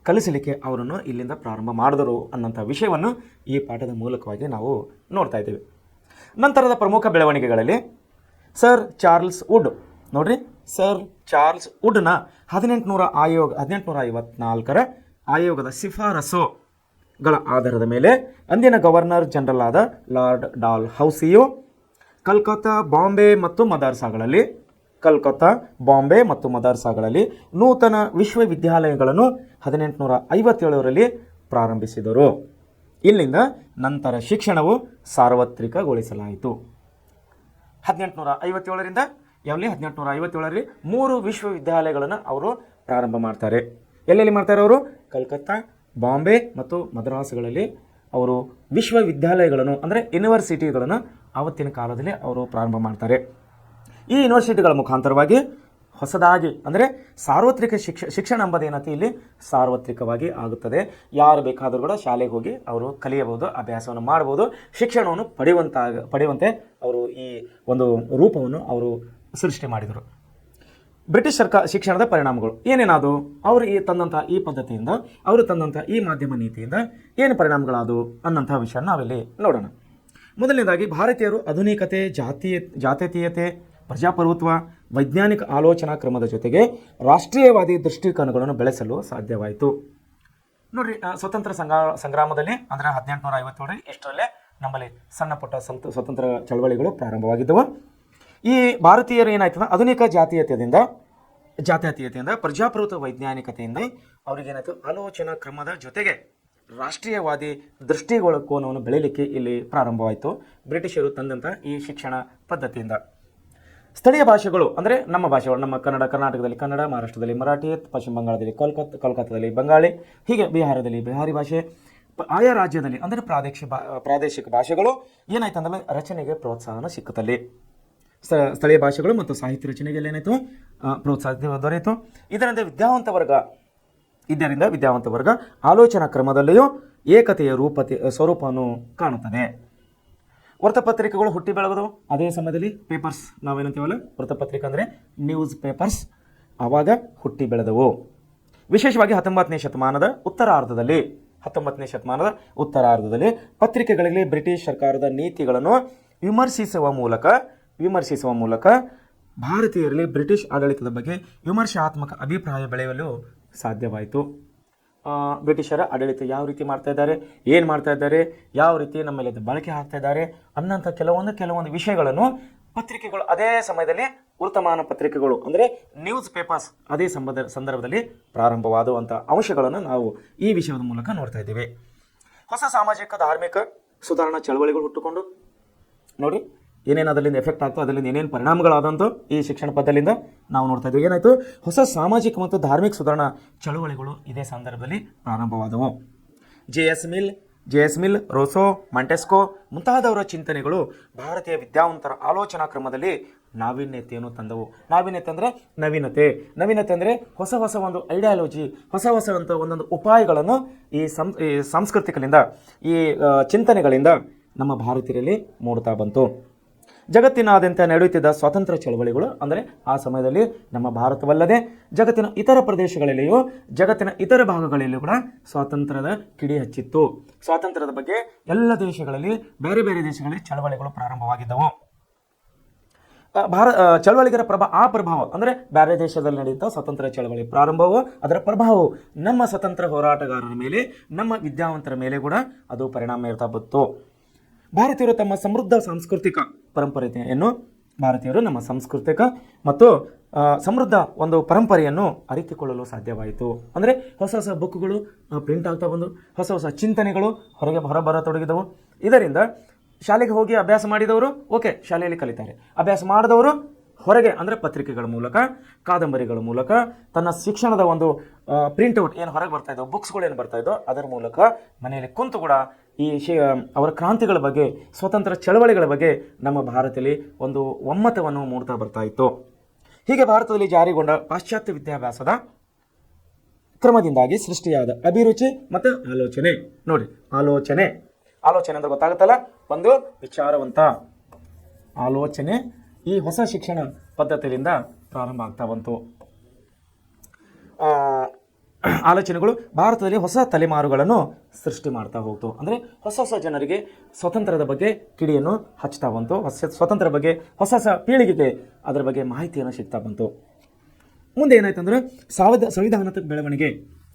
ಕಲಿಸಲಿಕ್ಕೆ ಅವರನ್ನು ಇಲ್ಲಿಂದ ಪ್ರಾರಂಭ ಮಾಡಿದರು ಅನ್ನೋಂಥ ವಿಷಯವನ್ನು ಈ ಪಾಠದ ಮೂಲಕವಾಗಿ ನಾವು ನೋಡ್ತಾ ಇದ್ದೀವಿ. ನಂತರದ ಪ್ರಮುಖ ಬೆಳವಣಿಗೆಗಳಲ್ಲಿ ಸರ್ ಚಾರ್ಲ್ಸ್ ವುಡ್ ವುಡ್ನ 1854ರ ಆಯೋಗದ ಶಿಫಾರಸುಗಳ ಆಧಾರದ ಮೇಲೆ ಅಂದಿನ ಗವರ್ನರ್ ಜನರಲ್ ಆದ ಲಾರ್ಡ್ ಡಾಲ್ ಹೌಸಿಯು ಕಲ್ಕತ್ತಾ, ಬಾಂಬೆ ಮತ್ತು ಮದರ್ಸಾಗಳಲ್ಲಿ ನೂತನ ವಿಶ್ವವಿದ್ಯಾಲಯಗಳನ್ನು 1857ರಲ್ಲಿ ಪ್ರಾರಂಭಿಸಿದರು. ಇಲ್ಲಿಂದ ನಂತರ ಶಿಕ್ಷಣವು ಸಾರ್ವತ್ರಿಕಗೊಳಿಸಲಾಯಿತು. 1857ರಲ್ಲಿ 3 ವಿಶ್ವವಿದ್ಯಾಲಯಗಳನ್ನು ಅವರು ಪ್ರಾರಂಭ ಮಾಡ್ತಾರೆ. ಎಲ್ಲೆಲ್ಲಿ ಮಾಡ್ತಾರೆ ಅವರು? ಕಲ್ಕತ್ತಾ, ಬಾಂಬೆ ಮತ್ತು ಮದ್ರಾಸ್ಗಳಲ್ಲಿ ಅವರು ವಿಶ್ವವಿದ್ಯಾಲಯಗಳನ್ನು ಅಂದರೆ ಯೂನಿವರ್ಸಿಟಿಗಳನ್ನು ಆವತ್ತಿನ ಕಾಲದಲ್ಲಿ ಅವರು ಪ್ರಾರಂಭ ಮಾಡ್ತಾರೆ. ಈ ಯೂನಿವರ್ಸಿಟಿಗಳ ಮುಖಾಂತರವಾಗಿ ಹೊಸದಾಗಿ ಅಂದರೆ ಸಾರ್ವತ್ರಿಕ ಶಿಕ್ಷಣ ಎಂಬುದೇನಂತೆ ಇಲ್ಲಿ ಸಾರ್ವತ್ರಿಕವಾಗಿ ಆಗುತ್ತದೆ. ಯಾರು ಬೇಕಾದರೂ ಕೂಡ ಶಾಲೆಗೆ ಹೋಗಿ ಅವರು ಕಲಿಯಬಹುದು, ಅಭ್ಯಾಸವನ್ನು ಮಾಡಬಹುದು, ಶಿಕ್ಷಣವನ್ನು ಪಡೆಯುವಂತೆ ಅವರು ಈ ಒಂದು ರೂಪವನ್ನು ಅವರು ಸೃಷ್ಟಿ ಮಾಡಿದರು. ಬ್ರಿಟಿಷ್ ಶಿಕ್ಷಣದ ಪರಿಣಾಮಗಳು ಏನೇನಾದವು? ಅವರು ತಂದಂಥ ಈ ಪದ್ಧತಿಯಿಂದ, ಅವರು ತಂದಂಥ ಈ ಮಾಧ್ಯಮ ನೀತಿಯಿಂದ ಏನು ಪರಿಣಾಮಗಳಾದವು ಅನ್ನೋಂಥ ವಿಷಯ ನಾವಿಲ್ಲಿ ನೋಡೋಣ. ಮೊದಲನೇದಾಗಿ ಭಾರತೀಯರು ಆಧುನಿಕತೆ, ಜಾತೀಯತೆ, ಪ್ರಜಾಪ್ರಭುತ್ವ, ವೈಜ್ಞಾನಿಕ ಆಲೋಚನಾ ಕ್ರಮದ ಜೊತೆಗೆ ರಾಷ್ಟ್ರೀಯವಾದಿ ದೃಷ್ಟಿಕೋನಗಳನ್ನು ಬೆಳೆಸಲು ಸಾಧ್ಯವಾಯಿತು. ನೋಡ್ರಿ, ಸ್ವತಂತ್ರ ಸಂಗ್ರಾಮದಲ್ಲಿ ಅಂದರೆ 1857 ಇಷ್ಟರಲ್ಲೇ ನಮ್ಮಲ್ಲಿ ಸಣ್ಣ ಪುಟ್ಟ ಸ್ವತಂತ್ರ ಚಳವಳಿಗಳು ಪ್ರಾರಂಭವಾಗಿದ್ದವು. ಈ ಭಾರತೀಯರು ಏನಾಯ್ತದ ಆಧುನಿಕ ಜಾತ್ಯತೀಯತೆಯಿಂದ ಪ್ರಜಾಪ್ರಭುತ್ವ ವೈಜ್ಞಾನಿಕತೆಯಿಂದ ಅವ್ರಿಗೇನಾಯ್ತು ಆಲೋಚನಾ ಕ್ರಮದ ಜೊತೆಗೆ ರಾಷ್ಟ್ರೀಯವಾದಿ ದೃಷ್ಟಿಕೋನವನ್ನು ಬೆಳೀಲಿಕ್ಕೆ ಇಲ್ಲಿ ಪ್ರಾರಂಭವಾಯಿತು ಬ್ರಿಟಿಷರು ತಂದಂಥ ಈ ಶಿಕ್ಷಣ ಪದ್ಧತಿಯಿಂದ. ಸ್ಥಳೀಯ ಭಾಷೆಗಳು ಅಂದರೆ ನಮ್ಮ ಭಾಷೆಗಳು, ನಮ್ಮ ಕನ್ನಡ, ಕರ್ನಾಟಕದಲ್ಲಿ ಕನ್ನಡ, ಮಹಾರಾಷ್ಟ್ರದಲ್ಲಿ ಮರಾಠಿ, ಪಶ್ಚಿಮ ಬಂಗಾಳದಲ್ಲಿ ಕೋಲ್ಕತ್ತಾದಲ್ಲಿ ಬಂಗಾಳಿ, ಹೀಗೆ ಬಿಹಾರದಲ್ಲಿ ಬಿಹಾರಿ ಭಾಷೆ, ಆಯಾ ರಾಜ್ಯದಲ್ಲಿ ಅಂದರೆ ಪ್ರಾದೇಶಿಕ ಭಾಷೆಗಳು ಏನಾಯ್ತು ಅಂದ್ರೆ ರಚನೆಗೆ ಪ್ರೋತ್ಸಾಹನ ಸಿಕ್ಕುತ್ತಲ್ಲಿ. ಸ್ಥಳೀಯ ಭಾಷೆಗಳು ಮತ್ತು ಸಾಹಿತ್ಯ ರಚನೆಗೆ ಏನಾಯಿತು ಪ್ರೋತ್ಸಾಹ ದೊರೆಯಿತು. ಇದರಿಂದ ವಿದ್ಯಾವಂತ ವರ್ಗ ಆಲೋಚನಾ ಕ್ರಮದಲ್ಲಿಯೂ ಏಕತೆಯ ಸ್ವರೂಪವನ್ನು ಕಾಣುತ್ತದೆ. ವೃತ್ತಪತ್ರಿಕೆಗಳು ಹುಟ್ಟಿ ಬೆಳೆದು ಅದೇ ಸಮಯದಲ್ಲಿ ಪೇಪರ್ಸ್, ನಾವೇನಂತೀವಲ್ಲ ವೃತ್ತಪತ್ರಿಕೆ ಅಂದರೆ ನ್ಯೂಸ್ ಪೇಪರ್ಸ್, ಆವಾಗ ಹುಟ್ಟಿ ಬೆಳೆದವು. ವಿಶೇಷವಾಗಿ 19ನೇ ಶತಮಾನದ ಉತ್ತರಾರ್ಧದಲ್ಲಿ ಪತ್ರಿಕೆಗಳಲ್ಲಿ ಬ್ರಿಟಿಷ್ ಸರ್ಕಾರದ ನೀತಿಗಳನ್ನು ವಿಮರ್ಶಿಸುವ ಮೂಲಕ ಭಾರತೀಯರಲ್ಲಿ ಬ್ರಿಟಿಷ್ ಆಡಳಿತದ ಬಗ್ಗೆ ವಿಮರ್ಶಾತ್ಮಕ ಅಭಿಪ್ರಾಯ ಬೆಳೆಯಲು ಸಾಧ್ಯವಾಯಿತು. ಬ್ರಿಟಿಷರ ಆಡಳಿತ ಯಾವ ರೀತಿ ಮಾಡ್ತಾ ಇದ್ದಾರೆ, ಏನು ಮಾಡ್ತಾ ಇದ್ದಾರೆ, ಯಾವ ರೀತಿ ನಮ್ಮ ಮೇಲೆ ಬಳಕೆ ಆಗ್ತಾ ಇದ್ದಾರೆ ಅನ್ನೋಂಥ ಕೆಲವೊಂದು ವಿಷಯಗಳನ್ನು ಪತ್ರಿಕೆಗಳು ಅದೇ ಸಮಯದಲ್ಲಿ ವರ್ತಮಾನ ಪತ್ರಿಕೆಗಳು ಅಂದರೆ ನ್ಯೂಸ್ ಪೇಪರ್ಸ್ ಅದೇ ಸಂದರ್ಭದಲ್ಲಿ ಪ್ರಾರಂಭವಾದಂಥ ಅಂಶಗಳನ್ನು ನಾವು ಈ ವಿಷಯದ ಮೂಲಕ ನೋಡ್ತಾ ಇದ್ದೀವಿ. ಹೊಸ ಸಾಮಾಜಿಕ ಧಾರ್ಮಿಕ ಸುಧಾರಣಾ ಚಳವಳಿಗಳು ಹುಟ್ಟುಕೊಂಡು ನೋಡಿ ಏನೇನು ಅದರಿಂದ ಎಫೆಕ್ಟ್ ಆಗ್ತೋ, ಅದರಿಂದ ಏನೇನು ಪರಿಣಾಮಗಳಾದಂತೋ ಈ ಶಿಕ್ಷಣ ಪದ್ಧತಿಯಿಂದ ನಾವು ನೋಡ್ತಾ ಇದ್ದೀವಿ. ಏನಾಯಿತು, ಹೊಸ ಸಾಮಾಜಿಕ ಮತ್ತು ಧಾರ್ಮಿಕ ಸುಧಾರಣಾ ಚಳವಳಿಗಳು ಇದೇ ಸಂದರ್ಭದಲ್ಲಿ ಪ್ರಾರಂಭವಾದವು. ಜೆ ಎಸ್ ಮಿಲ್, ರೋಸೋ, ಮಾಂಟೆಸ್ಕೋ ಮುಂತಾದವರ ಚಿಂತನೆಗಳು ಭಾರತೀಯ ವಿದ್ಯಾವಂತರ ಆಲೋಚನಾ ಕ್ರಮದಲ್ಲಿ ನಾವೀನ್ಯತೆಯನ್ನು ತಂದವು. ನಾವೀನ್ಯತೆ ಅಂದರೆ ನವೀನತೆ ಅಂದರೆ ಹೊಸ ಒಂದು ಐಡಿಯಾಲಜಿ, ಹೊಸ ಒಂದೊಂದು ಉಪಾಯಗಳನ್ನು ಈ ಸಾಂಸ್ಕೃತಿಕಲಿಂದ, ಈ ಚಿಂತನೆಗಳಿಂದ ನಮ್ಮ ಭಾರತೀಯರಲ್ಲಿ ಮೂಡ್ತಾ ಬಂತು. ಜಗತ್ತಿನಾದ್ಯಂತ ನಡೆಯುತ್ತಿದ್ದ ಸ್ವಾತಂತ್ರ್ಯ ಚಳವಳಿಗಳು ಅಂದರೆ ಆ ಸಮಯದಲ್ಲಿ ನಮ್ಮ ಭಾರತವಲ್ಲದೆ ಜಗತ್ತಿನ ಇತರ ಪ್ರದೇಶಗಳಲ್ಲಿಯೂ ಜಗತ್ತಿನ ಇತರ ಭಾಗಗಳಲ್ಲಿಯೂ ಕೂಡ ಸ್ವಾತಂತ್ರ್ಯದ ಕಿಡಿ ಹಚ್ಚಿತ್ತು. ಸ್ವಾತಂತ್ರ್ಯದ ಬಗ್ಗೆ ಎಲ್ಲ ದೇಶಗಳಲ್ಲಿ ಬೇರೆ ದೇಶಗಳಲ್ಲಿ ಚಳವಳಿಗಳು ಪ್ರಾರಂಭವಾಗಿದ್ದವು. ಚಳವಳಿಗರ ಪ್ರಭಾವ ಅಂದರೆ ಬೇರೆ ದೇಶದಲ್ಲಿ ನಡೆಯುತ್ತಾ ಸ್ವಾತಂತ್ರ್ಯ ಚಳವಳಿ ಪ್ರಾರಂಭವು, ಅದರ ಪ್ರಭಾವವು ನಮ್ಮ ಸ್ವತಂತ್ರ ಹೋರಾಟಗಾರರ ಮೇಲೆ, ನಮ್ಮ ವಿದ್ಯಾವಂತರ ಮೇಲೆ ಕೂಡ ಅದು ಪರಿಣಾಮ ಇರ್ತಾ ಬಂತು. ಭಾರತೀಯರು ತಮ್ಮ ಸಮೃದ್ಧ ಸಾಂಸ್ಕೃತಿಕ ಪರಂಪರೆಯನ್ನು ನಮ್ಮ ಸಾಂಸ್ಕೃತಿಕ ಮತ್ತು ಸಮೃದ್ಧ ಒಂದು ಪರಂಪರೆಯನ್ನು ಅರಿತುಕೊಳ್ಳಲು ಸಾಧ್ಯವಾಯಿತು. ಅಂದರೆ ಹೊಸ ಬುಕ್ಗಳು ಪ್ರಿಂಟ್ ಆಗ್ತಾ ಬಂದು ಹೊಸ ಚಿಂತನೆಗಳು ಹೊರಬರತೊಡಗಿದವು. ಇದರಿಂದ ಶಾಲೆಗೆ ಹೋಗಿ ಅಭ್ಯಾಸ ಮಾಡಿದವರು ಶಾಲೆಯಲ್ಲಿ ಕಲಿತಾರೆ, ಅಭ್ಯಾಸ ಮಾಡಿದವರು ಹೊರಗೆ ಅಂದರೆ ಪತ್ರಿಕೆಗಳ ಮೂಲಕ, ಕಾದಂಬರಿಗಳ ಮೂಲಕ, ತನ್ನ ಶಿಕ್ಷಣದ ಒಂದು ಪ್ರಿಂಟ್ಔಟ್ ಏನು ಹೊರಗೆ ಬರ್ತಾ ಇದ್ದೋ, ಬುಕ್ಸ್ಗಳು ಏನು ಬರ್ತಾ ಇದ್ದೋ ಅದರ ಮೂಲಕ ಮನೆಯಲ್ಲಿ ಕುಂತು ಕೂಡ ಈ ಅವರ ಕ್ರಾಂತಿಗಳ ಬಗ್ಗೆ, ಸ್ವತಂತ್ರ ಚಳವಳಿಗಳ ಬಗ್ಗೆ ನಮ್ಮ ಭಾರತದಲ್ಲಿ ಒಂದು ಒಮ್ಮತವನ್ನು ಮೂಡ್ತಾ ಬರ್ತಾ ಇತ್ತು. ಹೀಗೆ ಭಾರತದಲ್ಲಿ ಜಾರಿಗೊಂಡ ಪಾಶ್ಚಾತ್ಯ ವಿದ್ಯಾಭ್ಯಾಸದ ಕ್ರಮದಿಂದಾಗಿ ಸೃಷ್ಟಿಯಾದ ಅಭಿರುಚಿ ಮತ್ತು ಆಲೋಚನೆ ನೋಡಿ, ಆಲೋಚನೆ ಅಂದ್ರೆ ಗೊತ್ತಾಗುತ್ತಲ್ಲ, ಒಂದು ವಿಚಾರವಂತ ಆಲೋಚನೆ ಈ ಹೊಸ ಶಿಕ್ಷಣ ಪದ್ಧತಿಯಿಂದ ಪ್ರಾರಂಭ ಆಗ್ತಾ ಬಂತು. ಆಲೋಚನೆಗಳು ಭಾರತದಲ್ಲಿ ಹೊಸ ತಲೆಮಾರುಗಳನ್ನು ಸೃಷ್ಟಿ ಮಾಡ್ತಾ ಹೋಗ್ತು. ಅಂದರೆ ಹೊಸ ಜನರಿಗೆ ಸ್ವಾತಂತ್ರ್ಯದ ಬಗ್ಗೆ ಕಿಡಿಯನ್ನು ಹಚ್ತಾ ಬಂತು. ಸ್ವಾತಂತ್ರ್ಯ ಬಗ್ಗೆ ಹೊಸ ಪೀಳಿಗೆಗೆ ಅದರ ಬಗ್ಗೆ ಮಾಹಿತಿಯನ್ನು ಸಿಗ್ತಾ ಬಂತು. ಮುಂದೆ ಏನಾಯ್ತು ಅಂದರೆ ಸಂವಿಧಾನಾತ್ಮಕ ಬೆಳವಣಿಗೆ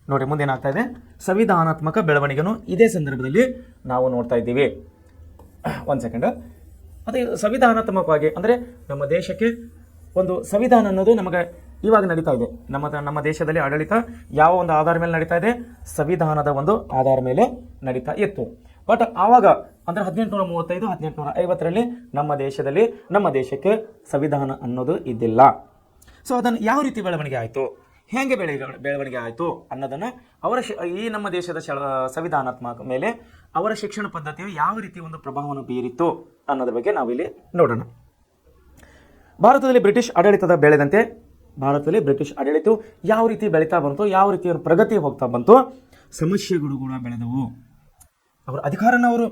ನೋಡಿ, ಮುಂದೆ ಏನಾಗ್ತಾ ಇದೆ, ಸಂವಿಧಾನಾತ್ಮಕ ಬೆಳವಣಿಗೆಯನ್ನು ಇದೇ ಸಂದರ್ಭದಲ್ಲಿ ನಾವು ನೋಡ್ತಾ ಇದ್ದೀವಿ. ಒಂದು ಸೆಕೆಂಡ್, ಅದೇ ಸಂವಿಧಾನಾತ್ಮಕವಾಗಿ ಅಂದರೆ ನಮ್ಮ ದೇಶಕ್ಕೆ ಒಂದು ಸಂವಿಧಾನ ಅನ್ನೋದು ನಮಗೆ ಇವಾಗ ನಡೀತಾ ಇದೆ. ನಮ್ಮ ದೇಶದಲ್ಲಿ ಆಡಳಿತ ಯಾವ ಒಂದು ಆಧಾರ ಮೇಲೆ ನಡೀತಾ ಇದೆ, ಸಂವಿಧಾನದ ಒಂದು ಆಧಾರ ಮೇಲೆ ನಡೀತಾ ಇತ್ತು. ಬಟ್ ಆವಾಗ ಅಂದರೆ 1835 1850ರಲ್ಲಿ ನಮ್ಮ ದೇಶಕ್ಕೆ ಸಂವಿಧಾನ ಅನ್ನೋದು ಇದ್ದಿಲ್ಲ. ಸೊ ಅದನ್ನು ಯಾವ ರೀತಿ ಬೆಳವಣಿಗೆ ಆಯಿತು, ಹೇಗೆ ಬೆಳವಣಿಗೆ ಆಯಿತು ಅನ್ನೋದನ್ನು ಈ ನಮ್ಮ ದೇಶದ ಸಂವಿಧಾನಾತ್ಮಕ ಮೇಲೆ ಅವರ ಶಿಕ್ಷಣ ಪದ್ಧತಿಯು ಯಾವ ರೀತಿ ಒಂದು ಪ್ರಭಾವವನ್ನು ಬೀರಿತ್ತು ಅನ್ನೋದ್ರ ಬಗ್ಗೆ ನಾವಿಲ್ಲಿ ನೋಡೋಣ. ಭಾರತದಲ್ಲಿ ಬ್ರಿಟಿಷ್ ಆಡಳಿತವು ಯಾವ ರೀತಿ ಬೆಳೀತಾ ಬಂತು, ಯಾವ ರೀತಿ ಪ್ರಗತಿ ಹೋಗ್ತಾ ಬಂತು, ಸಮಸ್ಯೆಗಳು ಕೂಡ ಬೆಳೆದವು. ಅವರ ಅಧಿಕಾರನ ಅವರು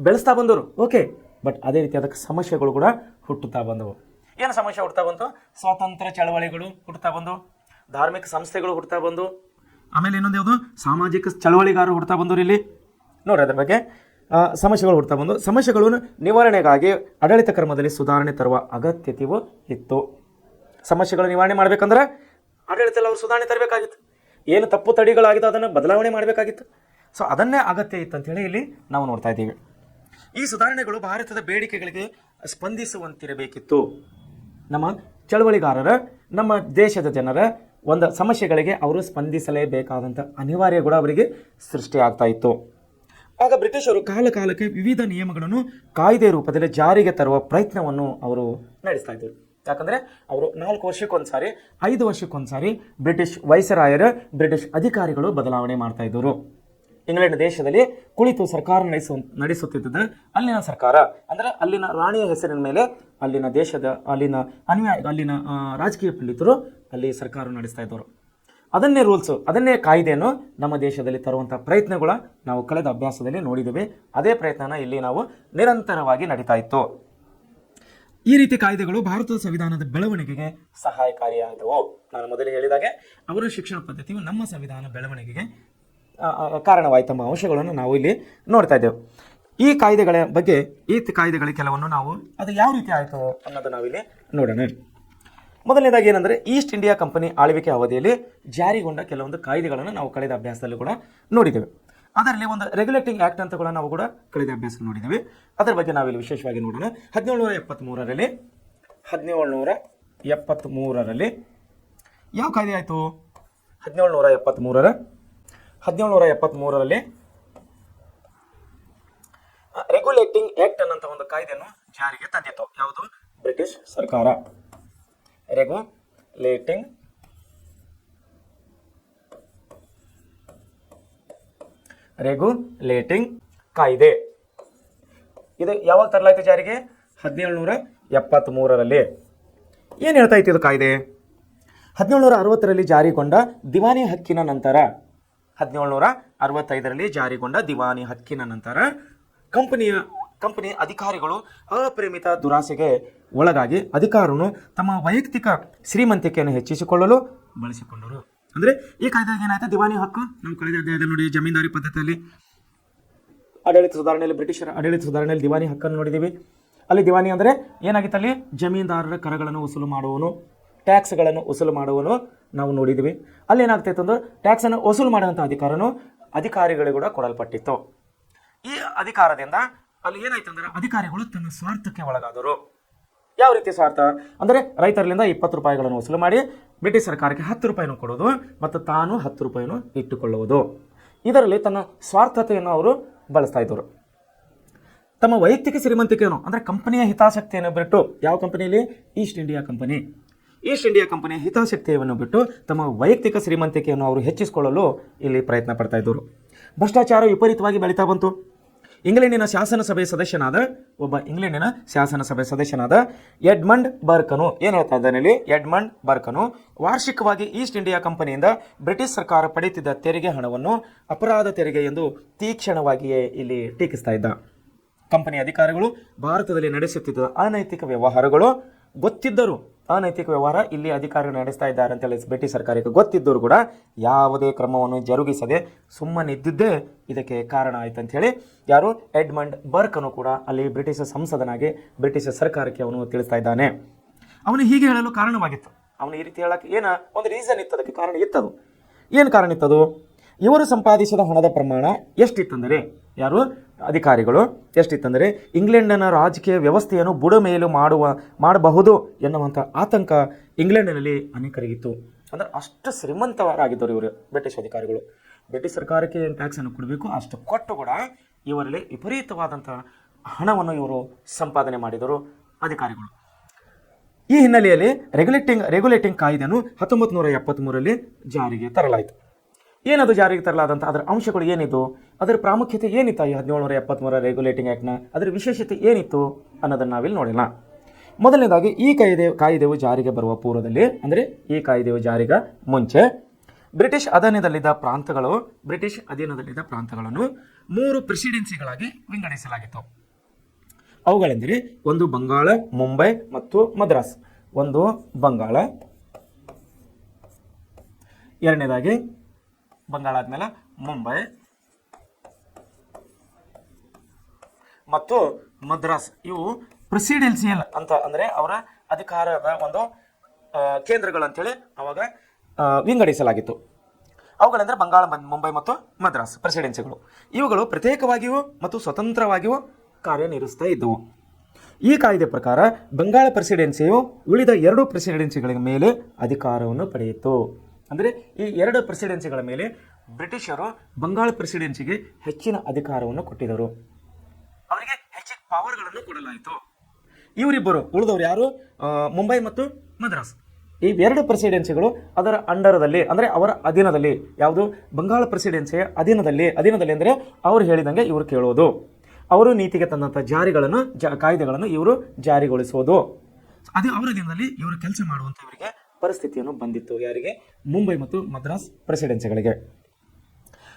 ಬೆಳೆಸ್ತಾ ಬಂದವರು, ಬಟ್ ಅದೇ ರೀತಿ ಅದಕ್ಕೆ ಸಮಸ್ಯೆಗಳು ಕೂಡ ಹುಟ್ಟುತ್ತಾ ಬಂದವು. ಏನು ಸಮಸ್ಯೆ ಹುಟ್ಟುತ್ತಾ ಬಂತು, ಸ್ವಾತಂತ್ರ್ಯ ಚಳವಳಿಗಳು ಹುಟ್ಟುತ್ತಾ ಬಂದು, ಧಾರ್ಮಿಕ ಸಂಸ್ಥೆಗಳು ಹುಟ್ಟುತ್ತಾ ಬಂದು, ಆಮೇಲೆ ಇನ್ನೊಂದು ಯಾವುದು, ಸಾಮಾಜಿಕ ಚಳವಳಿಗಾರರು ಹುಟ್ಟುತ್ತಾ ಬಂದರು. ಇಲ್ಲಿ ನೋಡಿ ಅದ್ರ ಬಗ್ಗೆ ಸಮಸ್ಯೆಗಳು ಹುಟ್ಟುತ್ತಾ ಬಂದು, ಸಮಸ್ಯೆಗಳನ್ನು ನಿವಾರಣೆಗಾಗಿ ಆಡಳಿತ ಕ್ರಮದಲ್ಲಿ ಸುಧಾರಣೆ ತರುವ ಅಗತ್ಯತೆಯೂ ಇತ್ತು. ಸಮಸ್ಯೆಗಳು ನಿವಾರಣೆ ಮಾಡಬೇಕಂದ್ರೆ ಆಡಳಿತದಲ್ಲಿ ಅವರು ಸುಧಾರಣೆ ತರಬೇಕಾಗಿತ್ತು. ಏನು ತಪ್ಪು ತಡಿಗಳಾಗಿತ್ತು ಅದನ್ನು ಬದಲಾವಣೆ ಮಾಡಬೇಕಾಗಿತ್ತು. ಸೊ ಅದನ್ನೇ ಅಗತ್ಯ ಇತ್ತು ಅಂತೇಳಿ ಇಲ್ಲಿ ನಾವು ನೋಡ್ತಾ ಇದ್ದೀವಿ. ಈ ಸುಧಾರಣೆಗಳು ಭಾರತದ ಬೇಡಿಕೆಗಳಿಗೆ ಸ್ಪಂದಿಸುವಂತಿರಬೇಕಿತ್ತು. ನಮ್ಮ ಚಳವಳಿಗಾರರ, ನಮ್ಮ ದೇಶದ ಜನರ ಒಂದು ಸಮಸ್ಯೆಗಳಿಗೆ ಅವರು ಸ್ಪಂದಿಸಲೇಬೇಕಾದಂಥ ಅನಿವಾರ್ಯ ಕೂಡ ಅವರಿಗೆ ಸೃಷ್ಟಿಯಾಗ್ತಾ ಇತ್ತು. ಆಗ ಬ್ರಿಟಿಷರು ಕಾಲಕ್ಕೆ ವಿವಿಧ ನಿಯಮಗಳನ್ನು ಕಾಯ್ದೆ ರೂಪದಲ್ಲಿ ಜಾರಿಗೆ ತರುವ ಪ್ರಯತ್ನವನ್ನು ಅವರು ನಡೆಸ್ತಾ ಇದ್ದರು. ಯಾಕಂದರೆ ಅವರು 4 ವರ್ಷಕ್ಕೊಂದ್ಸಾರಿ 5 ವರ್ಷಕ್ಕೊಂದ್ಸಾರಿ ಬ್ರಿಟಿಷ್ ವೈಸರಾಯರ, ಬ್ರಿಟಿಷ್ ಅಧಿಕಾರಿಗಳು ಬದಲಾವಣೆ ಮಾಡ್ತಾ ಇದ್ದರು. ಇಂಗ್ಲೆಂಡ್ ದೇಶದಲ್ಲಿ ಕುಳಿತು ಸರ್ಕಾರ ನಡೆಸುತ್ತಿದ್ದ ಅಲ್ಲಿನ ಸರ್ಕಾರ ಅಂದರೆ ಅಲ್ಲಿನ ರಾಣಿಯ ಹೆಸರಿನ ಮೇಲೆ ಅಲ್ಲಿನ ದೇಶದ ಅಲ್ಲಿನ ರಾಜಕೀಯ ಪಂಡಿತರು ಅಲ್ಲಿ ಸರ್ಕಾರ ನಡೆಸ್ತಾ ಇದ್ದವರು. ಅದನ್ನೇ ರೂಲ್ಸು, ಅದನ್ನೇ ಕಾಯ್ದೆಯನ್ನು ನಮ್ಮ ದೇಶದಲ್ಲಿ ತರುವಂಥ ಪ್ರಯತ್ನಗಳ ನಾವು ಕಳೆದ ಅಭ್ಯಾಸದಲ್ಲಿ ನೋಡಿದ್ದೇವೆ. ಅದೇ ಪ್ರಯತ್ನನ ಇಲ್ಲಿ ನಾವು ನಿರಂತರವಾಗಿ ನಡೀತಾ ಇತ್ತು. ಈ ರೀತಿ ಕಾಯ್ದೆಗಳು ಭಾರತದ ಸಂವಿಧಾನದ ಬೆಳವಣಿಗೆಗೆ ಸಹಾಯಕಾರಿಯಾದವು. ನಾನು ಮೊದಲೇ ಹೇಳಿದಾಗೆ ಅವರ ಶಿಕ್ಷಣ ಪದ್ಧತಿಯು ನಮ್ಮ ಸಂವಿಧಾನ ಬೆಳವಣಿಗೆಗೆ ಕಾರಣವಾಯಿತೆಂಬ ಅಂಶಗಳನ್ನು ನಾವು ಇಲ್ಲಿ ನೋಡ್ತಾ ಇದ್ದೇವೆ. ಈ ಕಾಯ್ದೆಗಳ ಕೆಲವನ್ನು ನಾವು ಅದು ಯಾವ ರೀತಿ ಆಯಿತು ಅನ್ನೋದು ನಾವಿಲ್ಲಿ ನೋಡೋಣ. ಮೊದಲನೇದಾಗಿ ಏನಂದರೆ, ಈಸ್ಟ್ ಇಂಡಿಯಾ ಕಂಪನಿ ಆಳ್ವಿಕೆ ಅವಧಿಯಲ್ಲಿ ಜಾರಿಗೊಂಡ ಕೆಲವೊಂದು ಕಾಯ್ದೆಗಳನ್ನು ನಾವು ಕಳೆದ ಅಭ್ಯಾಸದಲ್ಲಿ ಕೂಡ ನೋಡಿದ್ದೇವೆ. ಅದರಲ್ಲಿ ಒಂದು ರೆಗ್ಯುಲೇಟಿಂಗ್ ಆ್ಯಕ್ಟ್ ಅಂತ ಕೂಡ ನಾವು ಕೂಡ ಕಳೆದ ಅಭ್ಯಾಸ ನೋಡಿದ್ದೀವಿ. ಅದರ ಬಗ್ಗೆ ನಾವಿಲ್ಲಿ ವಿಶೇಷವಾಗಿ ನೋಡೋಣ. 1773ರಲ್ಲಿ ಯಾವ ಕಾಯ್ದೆ ಆಯಿತು? 1773ರಲ್ಲಿ ರೆಗ್ಯುಲೇಟಿಂಗ್ ಆ್ಯಕ್ಟ್ ಅನ್ನಂಥ ಒಂದು ಕಾಯ್ದೆಯನ್ನು ಜಾರಿಗೆ ತಂದಿತ್ತು. ಯಾವುದು? ಬ್ರಿಟಿಷ್ ಸರ್ಕಾರ. ರೆಗ್ಯುಲೇಟಿಂಗ್ ಕಾಯ್ದೆ ಇದು ಯಾವಾಗ ತರಲಾಯಿತು ಜಾರಿಗೆ? 1773ರಲ್ಲಿ. ಏನು ಹೇಳ್ತಾ ಇತ್ತು ಇದು ಕಾಯ್ದೆ? 1760ರಲ್ಲಿ ಜಾರಿಗೊಂಡ ದಿವಾನಿ ಹಕ್ಕಿನ ನಂತರ 1765ರಲ್ಲಿ ಜಾರಿಗೊಂಡ ದಿವಾನಿ ಹಕ್ಕಿನ ನಂತರ ಕಂಪನಿ ಅಧಿಕಾರಿಗಳು ಅಪರಿಮಿತ ದುರಾಸೆಗೆ ಒಳಗಾಗಿ ಅಧಿಕಾರವನ್ನು ತಮ್ಮ ವೈಯಕ್ತಿಕ ಶ್ರೀಮಂತಿಕೆಯನ್ನು ಹೆಚ್ಚಿಸಿಕೊಳ್ಳಲು ಬಳಸಿಕೊಂಡರು. ಅಂದರೆ ಈ ಕಾಯ್ದೆಗೆ ಏನಾಯ್ತು? ದಿವಾನಿ ಹಕ್ಕು ನಾವು ಕಳೆದ ಅಧ್ಯಾಯದಲ್ಲಿ ನೋಡಿ, ಜಮೀನ್ದಾರಿ ಪದ್ಧತಿಯಲ್ಲಿ ಬ್ರಿಟಿಷರ ಆಡಳಿತ ಸುಧಾರಣೆಯಲ್ಲಿ ದಿವಾನಿ ಹಕ್ಕನ್ನು ನೋಡಿದ್ದೀವಿ. ಅಲ್ಲಿ ದಿವಾನಿ ಅಂದರೆ ಏನಾಗಿತ್ತು? ಅಲ್ಲಿ ಜಮೀನ್ದಾರರ ಕರಗಳನ್ನು ವಸೂಲು ಮಾಡುವನು, ಟ್ಯಾಕ್ಸ್ಗಳನ್ನು ವಸೂಲು ಮಾಡುವನು ನಾವು ನೋಡಿದ್ದೀವಿ. ಅಲ್ಲಿ ಏನಾಗ್ತಾಯಿತ್ತು ಅಂದ್ರೆ, ಟ್ಯಾಕ್ಸನ್ನು ವಸೂಲು ಮಾಡುವಂಥ ಅಧಿಕಾರಿಗಳಿಗೆ ಕೂಡ ಕೊಡಲ್ಪಟ್ಟಿತ್ತು. ಈ ಅಧಿಕಾರದಿಂದ ಅಲ್ಲಿ ಏನಾಯ್ತು ಅಂದ್ರೆ, ಅಧಿಕಾರಿಗಳು ತನ್ನ ಸ್ವಾರ್ಥಕ್ಕೆ ಒಳಗಾದರು. ಯಾವ ರೀತಿ ಸ್ವಾರ್ಥ ಅಂದರೆ, ರೈತರಿಂದ 20 ರೂಪಾಯಿಗಳನ್ನು ವಸೂಲು ಮಾಡಿ ಬ್ರಿಟಿಷ್ ಸರ್ಕಾರಕ್ಕೆ 10 ರೂಪಾಯಿನೂ ಕೊಡೋದು ಮತ್ತು ತಾನು 10 ರೂಪಾಯಿನೂ ಇಟ್ಟುಕೊಳ್ಳುವುದು. ಇದರಲ್ಲಿ ತನ್ನ ಸ್ವಾರ್ಥತೆಯನ್ನು ಅವರು ಬಳಸ್ತಾ ಇದ್ದರು. ತಮ್ಮ ವೈಯಕ್ತಿಕ ಶ್ರೀಮಂತಿಕೆಯನ್ನು ಅಂದರೆ ಕಂಪನಿಯ ಹಿತಾಸಕ್ತಿಯನ್ನು ಬಿಟ್ಟು, ಯಾವ ಕಂಪನಿಯಲ್ಲಿ? ಈಸ್ಟ್ ಇಂಡಿಯಾ ಕಂಪನಿಯ ಹಿತಾಸಕ್ತಿಯನ್ನು ಬಿಟ್ಟು ತಮ್ಮ ವೈಯಕ್ತಿಕ ಶ್ರೀಮಂತಿಕೆಯನ್ನು ಅವರು ಹೆಚ್ಚಿಸಿಕೊಳ್ಳಲು ಇಲ್ಲಿ ಪ್ರಯತ್ನ ಪಡ್ತಾ ಇದ್ದರು. ಭ್ರಷ್ಟಾಚಾರ ವಿಪರೀತವಾಗಿ ಬೆಳೀತಾ ಬಂತು. ಇಂಗ್ಲೆಂಡಿನ ಶಾಸನಸಭೆ ಸದಸ್ಯನಾದ ಎಡ್ಮಂಡ್ ಬರ್ಕನು ಏನು ಹೇಳ್ತಾ ಇದ್ದಾನೆ? ಎಡ್ಮಂಡ್ ಬರ್ಕನು ವಾರ್ಷಿಕವಾಗಿ ಈಸ್ಟ್ ಇಂಡಿಯಾ ಕಂಪನಿಯಿಂದ ಬ್ರಿಟಿಷ್ ಸರ್ಕಾರ ಪಡೆಯುತ್ತಿದ್ದ ತೆರಿಗೆ ಹಣವನ್ನು ಅಪರಾಧ ತೆರಿಗೆ ಎಂದು ತೀಕ್ಷ್ಣವಾಗಿಯೇ ಇಲ್ಲಿ ಟೀಕಿಸ್ತಾ ಇದ್ದ. ಕಂಪನಿ ಅಧಿಕಾರಿಗಳು ಭಾರತದಲ್ಲಿ ನಡೆಸುತ್ತಿದ್ದ ಅನೈತಿಕ ವ್ಯವಹಾರಗಳು ಗೊತ್ತಿದ್ದರು. ಅನೈತಿಕ ವ್ಯವಹಾರ ಇಲ್ಲಿ ಅಧಿಕಾರಿಗಳು ನಡೆಸ್ತಾ ಇದ್ದಾರೆ ಅಂತೇಳಿ ಬ್ರಿಟಿಷ್ ಸರ್ಕಾರಕ್ಕೆ ಗೊತ್ತಿದ್ದರೂ ಕೂಡ ಯಾವುದೇ ಕ್ರಮವನ್ನು ಜರುಗಿಸದೆ ಸುಮ್ಮನಿದ್ದಿದ್ದೇ ಇದಕ್ಕೆ ಕಾರಣ ಆಯ್ತು ಅಂತ ಹೇಳಿ ಯಾರು? ಎಡ್ಮಂಡ್ ಬರ್ಕನು ಕೂಡ ಅಲ್ಲಿ ಬ್ರಿಟಿಷ್ ಸಂಸದನಾಗಿ ಬ್ರಿಟಿಷ್ ಸರ್ಕಾರಕ್ಕೆ ಅವನು ತಿಳಿಸ್ತಾ ಇದ್ದಾನೆ. ಅವನು ಹೀಗೆ ಹೇಳಲು ಕಾರಣವಾಗಿತ್ತು. ಅವನು ಈ ರೀತಿ ಹೇಳಕ್ಕೆ ಒಂದು ರೀಸನ್ ಇತ್ತು, ಅದಕ್ಕೆ ಕಾರಣ ಇತ್ತದು. ಏನು ಕಾರಣ ಇತ್ತದು? ಇವರು ಸಂಪಾದಿಸಿದ ಹಣದ ಪ್ರಮಾಣ ಎಷ್ಟಿತ್ತಂದರೆ, ಯಾರು ಅಧಿಕಾರಿಗಳು ಎಷ್ಟಿತ್ತಂದರೆ, ಇಂಗ್ಲೆಂಡಿನ ರಾಜಕೀಯ ವ್ಯವಸ್ಥೆಯನ್ನು ಬುಡಮೇಲು ಮಾಡಬಹುದು ಎನ್ನುವಂಥ ಆತಂಕ ಇಂಗ್ಲೆಂಡಿನಲ್ಲಿ ಅನೇಕರಿಗಿತ್ತು. ಅಂದರೆ ಅಷ್ಟು ಶ್ರೀಮಂತರಾಗಿದ್ದರು ಇವರು ಬ್ರಿಟಿಷ್ ಅಧಿಕಾರಿಗಳು. ಬ್ರಿಟಿಷ್ ಸರ್ಕಾರಕ್ಕೆ ಏನು ಟ್ಯಾಕ್ಸನ್ನು ಕೊಡಬೇಕು ಅಷ್ಟು ಕೊಟ್ಟು ಕೂಡ ಇವರಲ್ಲಿ ವಿಪರೀತವಾದಂಥ ಹಣವನ್ನು ಇವರು ಸಂಪಾದನೆ ಮಾಡಿದರು ಅಧಿಕಾರಿಗಳು. ಈ ಹಿನ್ನೆಲೆಯಲ್ಲಿ ರೆಗ್ಯುಲೇಟಿಂಗ್ ಕಾಯ್ದೆಯನ್ನು 1973ರಲ್ಲಿ ಜಾರಿಗೆ ತರಲಾಯಿತು. ಏನದು ಜಾರಿಗೆ ತರಲಾದಂಥ ಅದರ ಅಂಶಗಳು ಏನಿತ್ತು? ಅದರ ಪ್ರಾಮುಖ್ಯತೆ ಏನಿತ್ತು? ಈ 1773 ರೆಗ್ಯುಲೇಟಿಂಗ್ ಆ್ಯಕ್ಟ್ನ ಅದರ ವಿಶೇಷತೆ ಏನಿತ್ತು ಅನ್ನೋದನ್ನು ನಾವಿಲ್ಲಿ ನೋಡೋಣ. ಮೊದಲನೇದಾಗಿ ಈ ಕಾಯ್ದೆಯು ಜಾರಿಗೆ ಬರುವ ಪೂರ್ವದಲ್ಲಿ, ಅಂದರೆ ಈ ಕಾಯ್ದೆಯು ಜಾರಿಗೆ ಮುಂಚೆ ಬ್ರಿಟಿಷ್ ಅಧೀನದಲ್ಲಿದ್ದ ಪ್ರಾಂತಗಳನ್ನು 3 ಪ್ರೆಸಿಡೆನ್ಸಿಗಳಾಗಿ ವಿಂಗಡಿಸಲಾಗಿತ್ತು. ಅವುಗಳೆಂದರೆ, ಒಂದು ಬಂಗಾಳ, ಮುಂಬೈ ಮತ್ತು ಮದ್ರಾಸ್. ಒಂದು ಬಂಗಾಳ, ಎರಡನೇದಾಗಿ ಬಂಗಾಳ ಆದಮೇಲೆ ಮುಂಬೈ ಮತ್ತು ಮದ್ರಾಸ್. ಇವು ಪ್ರೆಸಿಡೆನ್ಸಿಯಲ್ ಅಂತ ಅಂದರೆ ಅವರ ಅಧಿಕಾರದ ಒಂದು ಕೇಂದ್ರಗಳಂತೇಳಿ ಅವಾಗ ವಿಂಗಡಿಸಲಾಗಿತ್ತು. ಅವುಗಳೆಂದರೆ ಬಂಗಾಳ, ಮುಂಬೈ ಮತ್ತು ಮದ್ರಾಸ್ ಪ್ರೆಸಿಡೆನ್ಸಿಗಳು. ಇವುಗಳು ಪ್ರತ್ಯೇಕವಾಗಿಯೂ ಮತ್ತು ಸ್ವತಂತ್ರವಾಗಿಯೂ ಕಾರ್ಯನಿರ್ವಹಿಸ್ತಾ ಇದ್ದವು. ಈ ಕಾಯ್ದೆ ಪ್ರಕಾರ ಬಂಗಾಳ ಪ್ರೆಸಿಡೆನ್ಸಿಯು ಉಳಿದ 2 ಪ್ರೆಸಿಡೆನ್ಸಿಗಳ ಮೇಲೆ ಅಧಿಕಾರವನ್ನು ಪಡೆಯಿತು. ಅಂದರೆ ಈ 2 ಪ್ರೆಸಿಡೆನ್ಸಿಗಳ ಮೇಲೆ ಬ್ರಿಟಿಷರು ಬಂಗಾಳ ಪ್ರೆಸಿಡೆನ್ಸಿಗೆ ಹೆಚ್ಚಿನ ಅಧಿಕಾರವನ್ನು ಕೊಟ್ಟಿದ್ದರು, ಅವರಿಗೆ ಹೆಚ್ಚಿನ ಪವರ್ಗಳನ್ನು ಕೊಡಲಾಯಿತು. ಇವರಿಬ್ಬರು ಉಳಿದವರು ಯಾರು? ಮುಂಬೈ ಮತ್ತು ಮದ್ರಾಸ್. ಈ 2 ಪ್ರೆಸಿಡೆನ್ಸಿಗಳು ಅದರ ಅಂಡರದಲ್ಲಿ, ಅಂದರೆ ಅವರ ಅಧೀನದಲ್ಲಿ, ಯಾವುದು ಬಂಗಾಳ ಪ್ರೆಸಿಡೆನ್ಸಿಯ ಅಧೀನದಲ್ಲಿ ಅಂದರೆ ಅವರು ಹೇಳಿದಂಗೆ ಇವರು ಕೇಳೋದು, ಅವರು ನೀತಿಗೆ ತಂದಂಥ ಕಾಯ್ದೆಗಳನ್ನು ಇವರು ಜಾರಿಗೊಳಿಸೋದು. ಅದೇ ಅವರ ಅಧೀನದಲ್ಲಿ ಇವರು ಕೆಲಸ ಮಾಡುವಂಥ ಇವರಿಗೆ ಪರಿಸ್ಥಿತಿಯನ್ನು ಬಂದಿತ್ತು. ಯಾರಿಗೆ? ಮುಂಬೈ ಮತ್ತು ಮದ್ರಾಸ್ ಪ್ರೆಸಿಡೆನ್ಸಿಗಳಿಗೆ.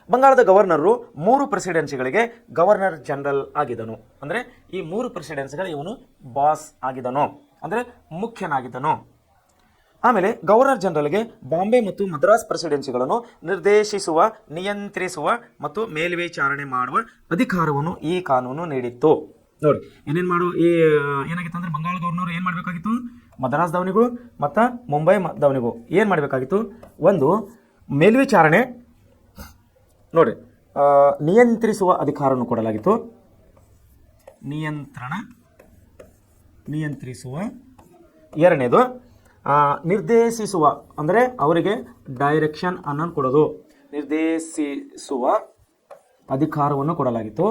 ಬಂಗಾಳದ ಗವರ್ನರು 3 ಪ್ರೆಸಿಡೆನ್ಸಿಗಳಿಗೆ ಗವರ್ನರ್ ಜನರಲ್ ಆಗಿದ್ದನು. ಅಂದರೆ ಈ 3 ಪ್ರೆಸಿಡೆನ್ಸಿಗಳು ಇವನು ಬಾಸ್ ಆಗಿದ್ದನು, ಅಂದರೆ ಮುಖ್ಯನಾಗಿದ್ದನು. ಆಮೇಲೆ ಗವರ್ನರ್ ಜನರಲ್ಗೆ ಬಾಂಬೆ ಮತ್ತು ಮದ್ರಾಸ್ ಪ್ರೆಸಿಡೆನ್ಸಿಗಳನ್ನು ನಿರ್ದೇಶಿಸುವ, ನಿಯಂತ್ರಿಸುವ ಮತ್ತು ಮೇಲ್ವಿಚಾರಣೆ ಮಾಡುವ ಅಧಿಕಾರವನ್ನು ಈ ಕಾನೂನು ನೀಡಿತ್ತು. ನೋಡಿ ಏನಾಗಿತ್ತು ಅಂದರೆ ಬಂಗಾಳ ಗವರ್ನರ್ ಏನು ಮಾಡಬೇಕಾಗಿತ್ತು? ಮದ್ರಾಸ್ದವನಿಗೂ ಮತ್ತು ಮುಂಬೈ ದವನಿಗೂ ಏನು ಮಾಡಬೇಕಾಗಿತ್ತು? ಒಂದು ಮೇಲ್ವಿಚಾರಣೆ, ನೋಡಿ ನಿಯಂತ್ರಿಸುವ ಅಧಿಕಾರವನ್ನು ಕೊಡಲಾಗಿತ್ತು. ನಿಯಂತ್ರಿಸುವ. ಎರಡನೇದು ನಿರ್ದೇಶಿಸುವ, ಅಂದರೆ ಅವರಿಗೆ ಡೈರೆಕ್ಷನ್ ಅನ್ನು ಕೊಡೋದು, ನಿರ್ದೇಶಿಸುವ ಅಧಿಕಾರವನ್ನು ಕೊಡಲಾಗಿತ್ತು.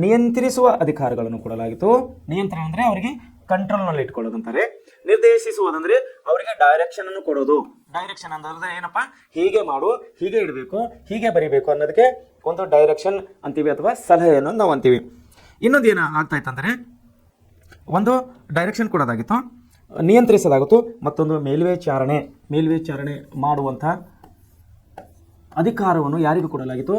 ನಿಯಂತ್ರಿಸುವ ಅಧಿಕಾರಗಳನ್ನು ಕೊಡಲಾಗಿತ್ತು. ನಿಯಂತ್ರಣ ಅಂದರೆ ಅವರಿಗೆ ಕಂಟ್ರೋಲ್ನಲ್ಲಿ ಇಟ್ಕೊಳ್ಳೋದಂತಾರೆ. ನಿರ್ದೇಶಿಸುವುದಂದ್ರೆ ಅವರಿಗೆ ಡೈರೆಕ್ಷನ್ ಅನ್ನು ಕೊಡೋದು. ಡೈರೆಕ್ಷನ್ ಅಂದ್ರೆ ಏನಪ್ಪ? ಹೀಗೆ ಮಾಡು, ಹೀಗೆ ಇಡಬೇಕು, ಹೀಗೆ ಬರಿಬೇಕು ಅನ್ನೋದಕ್ಕೆ ಒಂದು ಡೈರೆಕ್ಷನ್ ಅಂತೀವಿ, ಅಥವಾ ಸಲಹೆಯನ್ನು ನಾವು ಅಂತೀವಿ. ಇನ್ನೊಂದು ಏನು ಆಗ್ತಾ ಇತ್ತಂದರೆ, ಒಂದು ಡೈರೆಕ್ಷನ್ ಕೊಡೋದಾಗಿತ್ತು, ನಿಯಂತ್ರಿಸೋದಾಗಿತ್ತು, ಮತ್ತೊಂದು ಮೇಲ್ವಿಚಾರಣೆ ಮಾಡುವಂಥ ಅಧಿಕಾರವನ್ನು ಯಾರಿಗೂ ಕೊಡಲಾಗಿತ್ತು?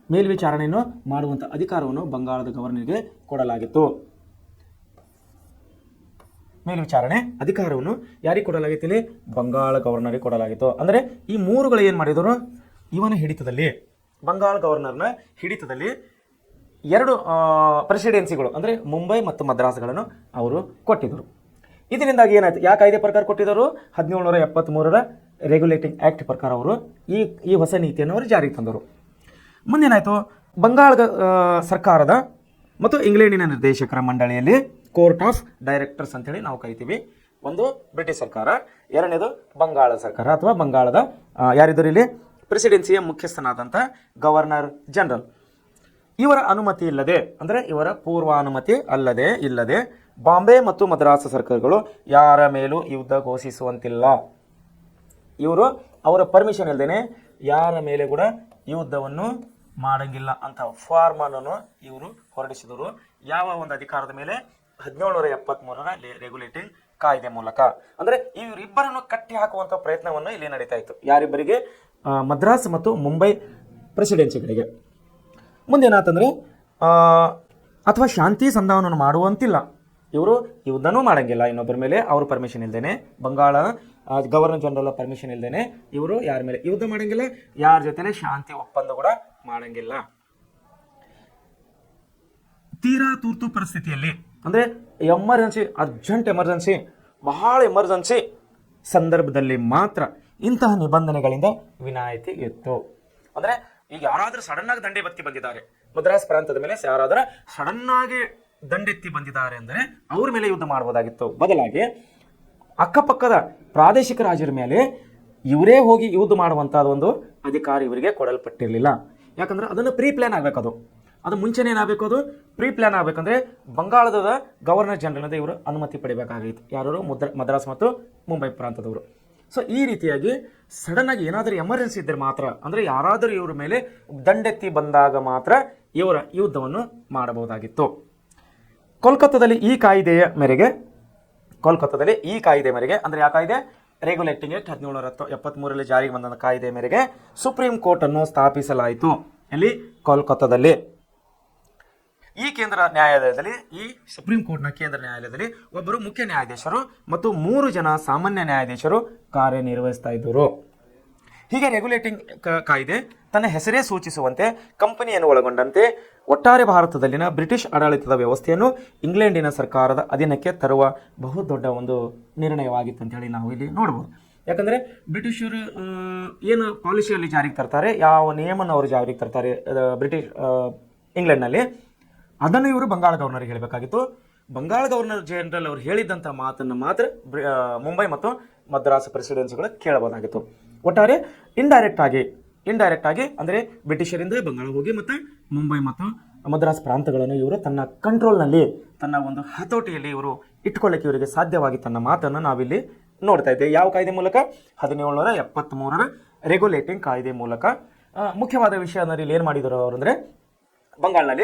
ಮೇಲ್ವಿಚಾರಣೆಯನ್ನು ಮಾಡುವಂಥ ಅಧಿಕಾರವನ್ನು ಬಂಗಾಳದ ಗವರ್ನರ್ಗೆ ಕೊಡಲಾಗಿತ್ತು. ಮೇಲ್ವಿಚಾರಣೆ ಅಧಿಕಾರವನ್ನು ಯಾರಿಗೆ ಕೊಡಲಾಗಿತ್ತು? ಇಲ್ಲಿ ಬಂಗಾಳ ಗವರ್ನರ್ಗೆ ಕೊಡಲಾಗಿತ್ತು. ಅಂದರೆ ಈ 3ಗಳು ಏನು ಮಾಡಿದರು? ಇವನ ಹಿಡಿತದಲ್ಲಿ, ಬಂಗಾಳ ಗವರ್ನರ್ನ ಹಿಡಿತದಲ್ಲಿ 2 ಪ್ರೆಸಿಡೆನ್ಸಿಗಳು ಅಂದರೆ ಮುಂಬೈ ಮತ್ತು ಮದ್ರಾಸ್ಗಳನ್ನು ಅವರು ಕೊಟ್ಟಿದ್ದರು. ಇದರಿಂದಾಗಿ ಏನಾಯಿತು? ಯಾವ ಕಾಯ್ದೆ ಪ್ರಕಾರ ಕೊಟ್ಟಿದ್ದರು? 1773ರ ರೆಗ್ಯುಲೇಟಿಂಗ್ ಆ್ಯಕ್ಟ್ ಪ್ರಕಾರ ಅವರು ಈ ಹೊಸ ನೀತಿಯನ್ನು ಅವರು ಜಾರಿಗೆ ತಂದರು. ಮುಂದೇನಾಯಿತು? ಬಂಗಾಳದ ಸರ್ಕಾರದ ಮತ್ತು ಇಂಗ್ಲೆಂಡಿನ ನಿರ್ದೇಶಕರ ಮಂಡಳಿಯಲ್ಲಿ ಕೋರ್ಟ್ ಆಫ್ ಡೈರೆಕ್ಟರ್ಸ್ ಅಂತೇಳಿ ನಾವು ಕರಿತೀವಿ. ಒಂದು ಬ್ರಿಟಿಷ್ ಸರ್ಕಾರ, ಎರಡನೇದು ಬಂಗಾಳ ಸರ್ಕಾರ ಅಥವಾ ಬಂಗಾಳದ ಯಾರಿದ್ದರು ಇಲ್ಲಿ? ಪ್ರೆಸಿಡೆನ್ಸಿಯ ಮುಖ್ಯಸ್ಥನಾದಂಥ ಗವರ್ನರ್ ಜನರಲ್. ಇವರ ಅನುಮತಿ ಇಲ್ಲದೆ, ಅಂದರೆ ಇವರ ಪೂರ್ವಾನುಮತಿ ಇಲ್ಲದೆ ಬಾಂಬೆ ಮತ್ತು ಮದ್ರಾಸ್ ಸರ್ಕಾರಗಳು ಯಾರ ಮೇಲೂ ಯುದ್ಧ ಘೋಷಿಸುವಂತಿಲ್ಲ. ಇವರು ಅವರ ಪರ್ಮಿಷನ್ ಇಲ್ಲದೇನೆ ಯಾರ ಮೇಲೆ ಕೂಡ ಯುದ್ಧವನ್ನು ಮಾಡಂಗಿಲ್ಲ ಅಂತ ಫಾರ್ಮನ್ನು ಇವರು ಹೊರಡಿಸಿದರು. ಯಾವ ಒಂದು ಅಧಿಕಾರದ ಮೇಲೆ? 1773ರ ರೆಗ್ಯುಲೇಟಿಂಗ್ ಕಾಯ್ದೆ ಮೂಲಕ. ಅಂದರೆ ಇವರಿಬ್ಬರನ್ನು ಕಟ್ಟಿ ಹಾಕುವಂಥ ಪ್ರಯತ್ನವನ್ನು ಇಲ್ಲಿ ನಡೀತಾ ಇತ್ತು. ಯಾರಿಬ್ಬರಿಗೆ? ಮದ್ರಾಸ್ ಮತ್ತು ಮುಂಬೈ ಪ್ರೆಸಿಡೆನ್ಸಿಗಳಿಗೆ. ಮುಂದೇನಾತಂದರೆ ಅಥವಾ ಶಾಂತಿ ಸಂಧಾನವನ್ನು ಮಾಡುವಂತಿಲ್ಲ, ಇವರು ಯುದ್ಧನೂ ಮಾಡಂಗಿಲ್ಲ ಇನ್ನೊಬ್ಬರ ಮೇಲೆ, ಅವ್ರ ಪರ್ಮಿಷನ್ ಇಲ್ಲದೇನೆ, ಬಂಗಾಳ ಗವರ್ನರ್ ಜನರಲ್ ಪರ್ಮಿಷನ್ ಇಲ್ಲದೇನೆ ಇವರು ಯಾರ ಮೇಲೆ ಯುದ್ಧ ಮಾಡಂಗಿಲ್ಲ, ಯಾರ ಜೊತೆ ಶಾಂತಿ ಒಪ್ಪಂದ ಕೂಡ ಮಾಡಂಗಿಲ್ಲ. ತೀರಾ ತುರ್ತು ಪರಿಸ್ಥಿತಿಯಲ್ಲಿ, ಅಂದರೆ ಅರ್ಜೆಂಟ್ ಎಮರ್ಜೆನ್ಸಿ, ಬಹಳ ಎಮರ್ಜೆನ್ಸಿ ಸಂದರ್ಭದಲ್ಲಿ ಮಾತ್ರ ಇಂತಹ ನಿಬಂಧನೆಗಳಿಂದ ವಿನಾಯಿತಿ ಇತ್ತು. ಅಂದರೆ ಈಗ ಯಾರಾದರೂ ಸಡನ್ನಾಗಿ ದಂಡೆತ್ತಿ ಬಂದಿದ್ದಾರೆ, ಮದ್ರಾಸ್ ಪ್ರಾಂತದ ಮೇಲೆ ಯಾರಾದರೂ ಸಡನ್ನಾಗಿ ದಂಡೆತ್ತಿ ಬಂದಿದ್ದಾರೆ ಅಂದರೆ ಅವ್ರ ಮೇಲೆ ಯುದ್ಧ ಮಾಡಬಹುದಾಗಿತ್ತು. ಬದಲಾಗಿ ಅಕ್ಕಪಕ್ಕದ ಪ್ರಾದೇಶಿಕ ರಾಜರ ಮೇಲೆ ಇವರೇ ಹೋಗಿ ಯುದ್ಧ ಮಾಡುವಂಥದ್ದು ಒಂದು ಅಧಿಕಾರ ಇವರಿಗೆ ಕೊಡಲ್ಪಟ್ಟಿರಲಿಲ್ಲ. ಯಾಕಂದ್ರೆ ಅದನ್ನು ಪ್ರೀ ಪ್ಲಾನ್ ಆಗಬೇಕು. ಅದು ಮುಂಚೆನೇ ಏನಾಗಬೇಕು? ಅದು ಪ್ರೀ ಪ್ಲಾನ್ ಆಗಬೇಕಂದ್ರೆ ಬಂಗಾಳದ ಗವರ್ನರ್ ಜನರಲ್ ಇವರು ಅನುಮತಿ ಪಡಿಬೇಕಾಗಿತ್ತು. ಯಾರು? ಮದ್ರಾಸ್ ಮತ್ತು ಮುಂಬೈ ಪ್ರಾಂತದವರು. ಸೊ ಈ ರೀತಿಯಾಗಿ ಸಡನ್ ಆಗಿ ಏನಾದರೂ ಎಮರ್ಜೆನ್ಸಿ ಇದ್ದರೆ ಮಾತ್ರ, ಅಂದರೆ ಯಾರಾದರೂ ಇವರ ಮೇಲೆ ದಂಡೆತ್ತಿ ಬಂದಾಗ ಮಾತ್ರ ಇವರ ಯುದ್ಧವನ್ನು ಮಾಡಬಹುದಾಗಿತ್ತು. ಕೋಲ್ಕತ್ತಾದಲ್ಲಿ ಈ ಕಾಯ್ದೆಯ ಮೇರೆಗೆ ಅಂದರೆ ಯಾವ ಕಾಯ್ದೆ? ರೆಗ್ಯುಲೇಟಿಂಗ್ ಆಕ್ಟ್ 1773ರಲ್ಲಿ ಜಾರಿಗೆ ಬಂದ ಕಾಯ್ದೆಯ ಮೇರೆಗೆ ಸುಪ್ರೀಂ ಕೋರ್ಟ್ ಅನ್ನು ಸ್ಥಾಪಿಸಲಾಯಿತು. ಇಲ್ಲಿ ಕೋಲ್ಕತ್ತಾದಲ್ಲಿ. ಈ ಕೇಂದ್ರ ನ್ಯಾಯಾಲಯದಲ್ಲಿ, ಈ ಸುಪ್ರೀಂ ಕೋರ್ಟ್ನ ಕೇಂದ್ರ ನ್ಯಾಯಾಲಯದಲ್ಲಿ ಒಬ್ಬರು ಮುಖ್ಯ ನ್ಯಾಯಾಧೀಶರು ಮತ್ತು 3 ಜನ ಸಾಮಾನ್ಯ ನ್ಯಾಯಾಧೀಶರು ಕಾರ್ಯನಿರ್ವಹಿಸ್ತಾ ಇದ್ದರು. ಹೀಗೆ ರೆಗ್ಯುಲೇಟಿಂಗ್ ಕಾಯ್ದೆ ತನ್ನ ಹೆಸರೇ ಸೂಚಿಸುವಂತೆ ಕಂಪನಿಯನ್ನು ಒಳಗೊಂಡಂತೆ ಒಟ್ಟಾರೆ ಭಾರತದಲ್ಲಿನ ಬ್ರಿಟಿಷ್ ಆಡಳಿತದ ವ್ಯವಸ್ಥೆಯನ್ನು ಇಂಗ್ಲೆಂಡಿನ ಸರ್ಕಾರದ ಅಧೀನಕ್ಕೆ ತರುವ ಬಹುದೊಡ್ಡ ಒಂದು ನಿರ್ಣಯವಾಗಿತ್ತು ಅಂತ ಹೇಳಿ ನಾವು ಇಲ್ಲಿ ನೋಡ್ಬೋದು. ಯಾಕಂದರೆ ಬ್ರಿಟಿಷರು ಏನು ಪಾಲಿಸಿಯಲ್ಲಿ ಜಾರಿಗೆ ತರ್ತಾರೆ, ಯಾವ ನಿಯಮನ ಅವರು ಜಾರಿಗೆ ತರ್ತಾರೆ, ಬ್ರಿಟಿಷ್ ಇಂಗ್ಲೆಂಡ್ನಲ್ಲಿ. ಅದನ್ನು ಇವರು ಬಂಗಾಳ ಗವರ್ನರ್ಗೆ ಹೇಳಬೇಕಾಗಿತ್ತು. ಬಂಗಾಳ ಗವರ್ನರ್ ಜನರಲ್ ಅವರು ಹೇಳಿದಂಥ ಮಾತನ್ನು ಮಾತ್ರ ಮುಂಬೈ ಮತ್ತು ಮದ್ರಾಸ್ ಪ್ರೆಸಿಡೆನ್ಸಿಗಳು ಕೇಳಬಹುದಾಗಿತ್ತು. ಒಟ್ಟಾರೆ ಇಂಡೈರೆಕ್ಟ್ ಆಗಿ ಅಂದರೆ ಬ್ರಿಟಿಷರಿಂದ ಬಂಗಾಳ ಹೋಗಿ ಮತ್ತು ಮುಂಬೈ ಮತ್ತು ಮದ್ರಾಸ್ ಪ್ರಾಂತಗಳನ್ನು ಇವರು ತನ್ನ ಕಂಟ್ರೋಲ್ನಲ್ಲಿ, ತನ್ನ ಒಂದು ಹತೋಟಿಯಲ್ಲಿ ಇವರು ಇಟ್ಕೊಳ್ಳೋಕ್ಕೆ ಇವರಿಗೆ ಸಾಧ್ಯವಾಗಿ ತನ್ನ ಮಾತನ್ನು ನಾವಿಲ್ಲಿ ನೋಡ್ತಾ ಇದ್ದೇವೆ. ಯಾವ ಕಾಯ್ದೆ ಮೂಲಕ? 1773 ರೆಗ್ಯುಲೇಟಿಂಗ್ ಕಾಯ್ದೆ ಮೂಲಕ. ಮುಖ್ಯವಾದ ವಿಷಯ ಅಂದರೆ ಇಲ್ಲಿ ಏನು ಮಾಡಿದರು ಅವರು ಅಂದರೆ,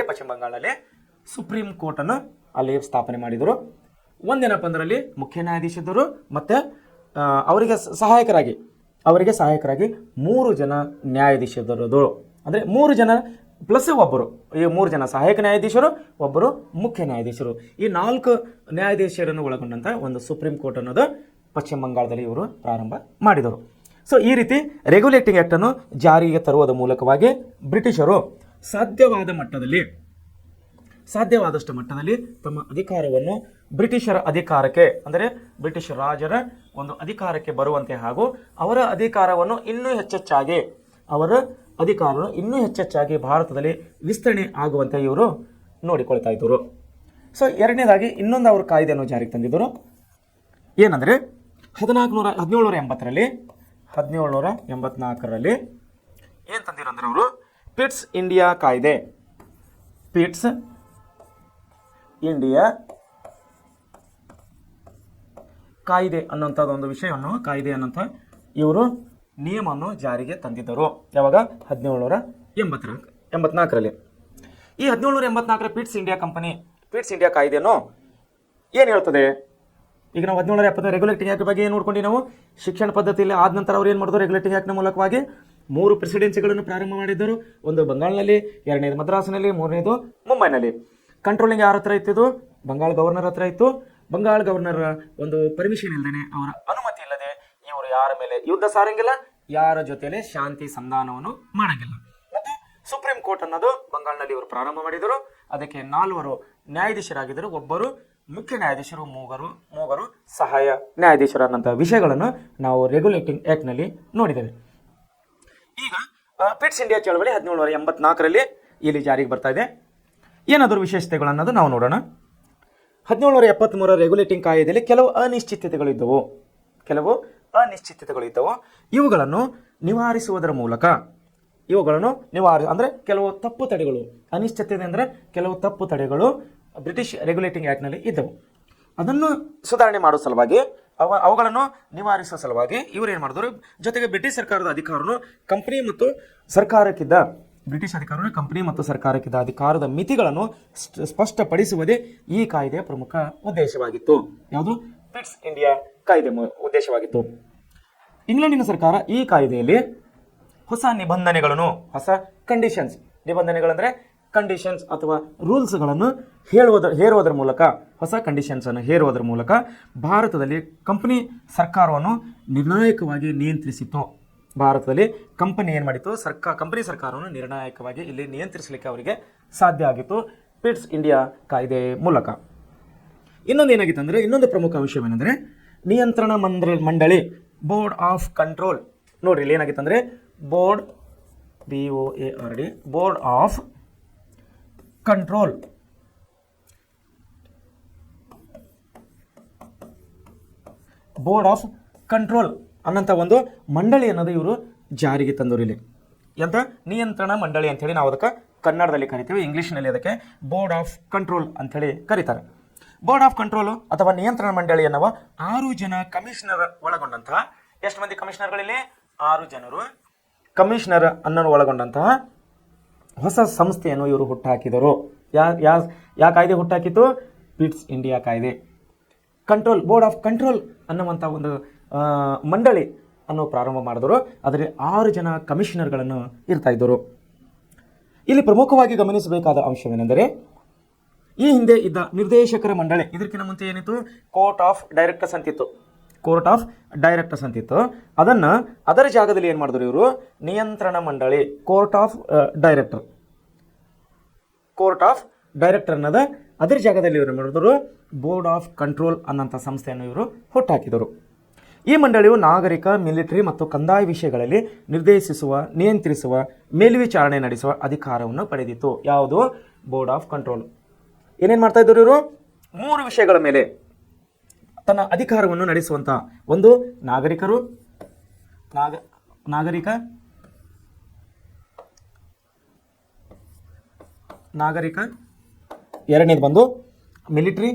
ಪಶ್ಚಿಮ ಬಂಗಾಳದಲ್ಲಿ ಸುಪ್ರೀಂ ಕೋರ್ಟನ್ನು ಅಲ್ಲಿ ಸ್ಥಾಪನೆ ಮಾಡಿದರು. ಒಂದೇನಪ್ಪ ಅಂದ್ರಲ್ಲಿ ಮುಖ್ಯ ನ್ಯಾಯಾಧೀಶರು ಮತ್ತು ಅವರಿಗೆ ಸಹಾಯಕರಾಗಿ 3 ಜನ ನ್ಯಾಯಾಧೀಶರು, ಅಂದರೆ 3 ಜನ ಪ್ಲಸ್ ಒಬ್ಬರು, ಈ 3 ಜನ ಸಹಾಯಕ ನ್ಯಾಯಾಧೀಶರು, ಒಬ್ಬರು ಮುಖ್ಯ ನ್ಯಾಯಾಧೀಶರು, ಈ 4 ನ್ಯಾಯಾಧೀಶರನ್ನು ಒಳಗೊಂಡಂಥ ಒಂದು ಸುಪ್ರೀಂ ಕೋರ್ಟ್ ಅನ್ನೋದು ಪಶ್ಚಿಮ ಬಂಗಾಳದಲ್ಲಿ ಇವರು ಪ್ರಾರಂಭ ಮಾಡಿದರು. ಸೊ ಈ ರೀತಿ ರೆಗ್ಯುಲೇಟಿಂಗ್ ಆ್ಯಕ್ಟನ್ನು ಜಾರಿಗೆ ತರುವುದರ ಮೂಲಕವಾಗಿ ಬ್ರಿಟಿಷರು ಸಾಧ್ಯವಾದಷ್ಟು ಮಟ್ಟದಲ್ಲಿ ತಮ್ಮ ಅಧಿಕಾರವನ್ನು ಬ್ರಿಟಿಷರ ಅಧಿಕಾರಕ್ಕೆ, ಅಂದರೆ ಬ್ರಿಟಿಷ್ ರಾಜರ ಒಂದು ಅಧಿಕಾರಕ್ಕೆ ಬರುವಂತೆ ಹಾಗೂ ಅವರ ಅಧಿಕಾರವನ್ನು ಇನ್ನೂ ಹೆಚ್ಚೆಚ್ಚಾಗಿ ಭಾರತದಲ್ಲಿ ವಿಸ್ತರಣೆ ಆಗುವಂತೆ ಇವರು ನೋಡಿಕೊಳ್ತಾ ಇದ್ದರು. ಸೊ ಎರಡನೇದಾಗಿ ಇನ್ನೊಂದು ಅವರು ಕಾಯ್ದೆಯನ್ನು ಜಾರಿಗೆ ತಂದಿದ್ದರು. ಏನಂದರೆ 1784ರಲ್ಲಿ ಏನು ತಂದಿರು ಅಂದರೆ ಅವರು ಪಿಟ್ಸ್ ಇಂಡಿಯಾ ಕಾಯ್ದೆ ಅನ್ನೋಂಥದ್ದು ಒಂದು ವಿಷಯವನ್ನು, ಕಾಯ್ದೆ ಅನ್ನೋಂಥ ಇವರು ನಿಯಮವನ್ನು ಜಾರಿಗೆ ತಂದಿದ್ದರು. ಯಾವಾಗ? 1784ರಲ್ಲಿ. ಈ 1784ರ ಪಿಟ್ಸ್ ಇಂಡಿಯಾ ಕಾಯ್ದೆಯನ್ನು ಏನು ಹೇಳ್ತದೆ? ಈಗ ನಾವು 1770 ರೆಗ್ಯುಲೇಟಿಂಗ್ ಆ್ಯಕ್ಟ್ ಬಗ್ಗೆ ಏನು ನೋಡ್ಕೊಂಡು ನಾವು ಶಿಕ್ಷಣ ಪದ್ಧತಿಯಲ್ಲಿ ಆದ ನಂತರ ಅವ್ರು ಏನು ಮಾಡಿದ್ರು? ರೆಗ್ಯುಲೇಟಿಂಗ್ ಆ್ಯಕ್ಟ್ನ ಮೂಲಕವಾಗಿ 3 ಪ್ರೆಸಿಡೆನ್ಸಿಗಳನ್ನು ಪ್ರಾರಂಭ ಮಾಡಿದ್ದರು. ಒಂದು ಬಂಗಾಳನಲ್ಲಿ, 2ನೇದು ಮದ್ರಾಸ್ನಲ್ಲಿ, 3ನೇದು ಮುಂಬೈನಲ್ಲಿ. ಕಂಟ್ರೋಲಿಂಗ್ ಯಾರ ಹತ್ರ ಇತ್ತಿದ್ದು? ಬಂಗಾಳ ಗವರ್ನರ್ ಹತ್ರ ಇತ್ತು. ಬಂಗಾಳ ಗವರ್ನರ್ ಒಂದು ಪರ್ಮಿಷನ್ ಇಲ್ಲದೇ, ಅವರ ಅನುಮತಿ ಇಲ್ಲದೆ ಇವರು ಯಾರ ಮೇಲೆ ಯುದ್ಧ ಸಾರಂಗಿಲ್ಲ, ಯಾರ ಜೊತೆಲೆ ಶಾಂತಿ ಸಂಧಾನವನ್ನು ಮಾಡಂಗಿಲ್ಲ. ಮತ್ತು ಸುಪ್ರೀಂ ಕೋರ್ಟ್ ಅನ್ನೋದು ಬಂಗಾಳನಲ್ಲಿ ಇವರು ಪ್ರಾರಂಭ ಮಾಡಿದರು. ಅದಕ್ಕೆ 4 ನ್ಯಾಯಾಧೀಶರಾಗಿದ್ದರು, ಒಬ್ಬರು ಮುಖ್ಯ ನ್ಯಾಯಾಧೀಶರು, ಮೂವರು ಸಹಾಯ ನ್ಯಾಯಾಧೀಶರು ಅನ್ನೋಂಥ ವಿಷಯಗಳನ್ನು ನಾವು ರೆಗ್ಯುಲೇಟಿಂಗ್ ಆ್ಯಕ್ಟ್ನಲ್ಲಿ ನೋಡಿದ್ದೇವೆ. ಈಗ ಪಿಟ್ಸ್ ಇಂಡಿಯಾ ಚಳವಳಿ 1784ರಲ್ಲಿ ಇಲ್ಲಿ ಜಾರಿಗೆ ಬರ್ತಾ ಇದೆ. ಏನಾದರೂ ವಿಶೇಷತೆಗಳು ಅನ್ನೋದು ನಾವು ನೋಡೋಣ. 1773 ರೆಗ್ಯುಲೇಟಿಂಗ್ ಕಾಯ್ದೆಯಲ್ಲಿ ಕೆಲವು ಅನಿಶ್ಚಿತತೆಗಳಿದ್ದವು. ಇವುಗಳನ್ನು ನಿವಾರಿಸುವುದರ ಮೂಲಕ, ಅಂದರೆ ಕೆಲವು ತಪ್ಪು ತಡೆಗಳು, ಅನಿಶ್ಚಿತತೆ ಅಂದರೆ ಕೆಲವು ತಪ್ಪು ತಡೆಗಳು ಬ್ರಿಟಿಷ್ ರೆಗ್ಯುಲೇಟಿಂಗ್ ಆ್ಯಕ್ಟ್ನಲ್ಲಿ ಇದ್ದವು. ಅದನ್ನು ಸುಧಾರಣೆ ಮಾಡುವ ಸಲುವಾಗಿ, ಅವುಗಳನ್ನು ನಿವಾರಿಸುವ ಸಲುವಾಗಿ ಇವರು ಏನು ಮಾಡಿದ್ರು? ಜೊತೆಗೆ ಬ್ರಿಟಿಷ್ ಸರ್ಕಾರದ ಅಧಿಕಾರವನ್ನು ಕಂಪನಿ ಮತ್ತು ಸರ್ಕಾರಕ್ಕಿದ್ದ ಅಧಿಕಾರದ ಮಿತಿಗಳನ್ನು ಸ್ಪಷ್ಟಪಡಿಸುವುದೇ ಈ ಕಾಯ್ದೆಯ ಪ್ರಮುಖ ಉದ್ದೇಶವಾಗಿತ್ತು. ಯಾವುದು? ಪಿಟ್ಸ್ ಇಂಡಿಯಾ ಕಾಯ್ದೆ ಉದ್ದೇಶವಾಗಿತ್ತು. ಇಂಗ್ಲೆಂಡಿನ ಸರ್ಕಾರ ಈ ಕಾಯ್ದೆಯಲ್ಲಿ ಹೊಸ ನಿಬಂಧನೆಗಳಂದರೆ ಕಂಡೀಷನ್ಸ್ ಅಥವಾ ರೂಲ್ಸ್ಗಳನ್ನು ಹೇರುವುದರ ಮೂಲಕ, ಹೊಸ ಕಂಡೀಷನ್ಸನ್ನು ಹೇರುವುದರ ಮೂಲಕ ಭಾರತದಲ್ಲಿ ಕಂಪನಿ ಸರ್ಕಾರವನ್ನು ನಿರ್ಣಾಯಕವಾಗಿ ನಿಯಂತ್ರಿಸಿತು. ಭಾರತದಲ್ಲಿ ಕಂಪನಿ ಏನು ಮಾಡಿತ್ತು? ಕಂಪನಿ ಸರ್ಕಾರವನ್ನು ನಿರ್ಣಾಯಕವಾಗಿ ಇಲ್ಲಿ ನಿಯಂತ್ರಿಸಲಿಕ್ಕೆ ಅವರಿಗೆ ಸಾಧ್ಯ ಆಗಿತ್ತು ಪಿಟ್ಸ್ ಇಂಡಿಯಾ ಕಾಯ್ದೆ ಮೂಲಕ. ಇನ್ನೊಂದು ಏನಾಗಿತ್ತು ಅಂದರೆ, ಇನ್ನೊಂದು ಪ್ರಮುಖ ವಿಷಯವೇನೆಂದರೆ ನಿಯಂತ್ರಣ ಮಂಡಳಿ, ಬೋರ್ಡ್ ಆಫ್ ಕಂಟ್ರೋಲ್. ನೋಡ್ರಿ, ಇಲ್ಲಿ ಏನಾಗಿತ್ತು ಅಂದರೆ ಬೋರ್ಡ್ ಆಫ್ ಕಂಟ್ರೋಲ್ ಅನ್ನೋಂಥ ಒಂದು ಮಂಡಳಿ ಅನ್ನೋದು ಇವರು ಜಾರಿಗೆ ತಂದರು. ಇಲ್ಲಿ ಎಂತ ನಿಯಂತ್ರಣ ಮಂಡಳಿ ಅಂಥೇಳಿ ನಾವು ಅದಕ್ಕೆ ಕನ್ನಡದಲ್ಲಿ ಕರಿತೀವಿ, ಇಂಗ್ಲೀಷ್ನಲ್ಲಿ ಅದಕ್ಕೆ ಬೋರ್ಡ್ ಆಫ್ ಕಂಟ್ರೋಲ್ ಅಂಥೇಳಿ ಕರೀತಾರೆ. ಬೋರ್ಡ್ ಆಫ್ ಕಂಟ್ರೋಲು ಅಥವಾ ನಿಯಂತ್ರಣ ಮಂಡಳಿ ಎನ್ನುವ 6 ಜನ ಕಮಿಷನರ್ ಒಳಗೊಂಡಂತಹ, ಎಷ್ಟು ಮಂದಿ ಕಮಿಷನರ್ಗಳಲ್ಲಿ? 6 ಜನರು ಕಮಿಷನರ್ ಅನ್ನೋನು ಒಳಗೊಂಡಂತಹ ಹೊಸ ಸಂಸ್ಥೆಯನ್ನು ಇವರು ಹುಟ್ಟುಹಾಕಿದರು. ಯಾ ಕಾಯ್ದೆ ಹುಟ್ಟಾಕಿತ್ತು? ಪಿಟ್ಸ್ ಇಂಡಿಯಾ ಕಾಯ್ದೆ. ಬೋರ್ಡ್ ಆಫ್ ಕಂಟ್ರೋಲ್ ಅನ್ನುವಂಥ ಒಂದು ಮಂಡಳಿ ಅನ್ನೋ ಪ್ರಾರಂಭ ಮಾಡಿದರು. ಅದರಲ್ಲಿ 6 ಜನ ಕಮಿಷನರ್ಗಳನ್ನು ಇರ್ತಾ ಇದ್ದರು. ಇಲ್ಲಿ ಪ್ರಮುಖವಾಗಿ ಗಮನಿಸಬೇಕಾದ ಅಂಶವೇನೆಂದರೆ, ಈ ಹಿಂದೆ ಇದ್ದ ನಿರ್ದೇಶಕರ ಮಂಡಳಿ, ಇದಕ್ಕಿಂತ ಮುಂಚೆ ಏನಿತ್ತು? ಕೋರ್ಟ್ ಆಫ್ ಡೈರೆಕ್ಟರ್ಸ್ ಅಂತಿತ್ತು. ಅದರ ಜಾಗದಲ್ಲಿ ಏನು ಮಾಡಿದ್ರು ಇವರು? ನಿಯಂತ್ರಣ ಮಂಡಳಿ, ಕೋರ್ಟ್ ಆಫ್ ಡೈರೆಕ್ಟರ್ ಅನ್ನೋದ ಅದರ ಜಾಗದಲ್ಲಿ ಇವರು ಮಾಡಿದ್ರು ಬೋರ್ಡ್ ಆಫ್ ಕಂಟ್ರೋಲ್ ಅನ್ನೋಂಥ ಸಂಸ್ಥೆಯನ್ನು ಇವರು ಹುಟ್ಟಾಕಿದರು. ಈ ಮಂಡಳಿಯು ನಾಗರಿಕ, ಮಿಲಿಟರಿ ಮತ್ತು ಕಂದಾಯ ವಿಷಯಗಳಲ್ಲಿ ನಿರ್ದೇಶಿಸುವ, ನಿಯಂತ್ರಿಸುವ, ಮೇಲ್ವಿಚಾರಣೆ ನಡೆಸುವ ಅಧಿಕಾರವನ್ನು ಪಡೆದಿತ್ತು. ಯಾವುದು? Board of control. ಏನೇನು ಮಾಡ್ತಾ ಇದ್ರು ಇವರು? 3 ವಿಷಯಗಳ ಮೇಲೆ ತನ್ನ ಅಧಿಕಾರವನ್ನು ನಡೆಸುವಂಥ ಒಂದು ನಾಗರಿಕ, ಎರಡನೇದು ಬಂದು ಮಿಲಿಟರಿ,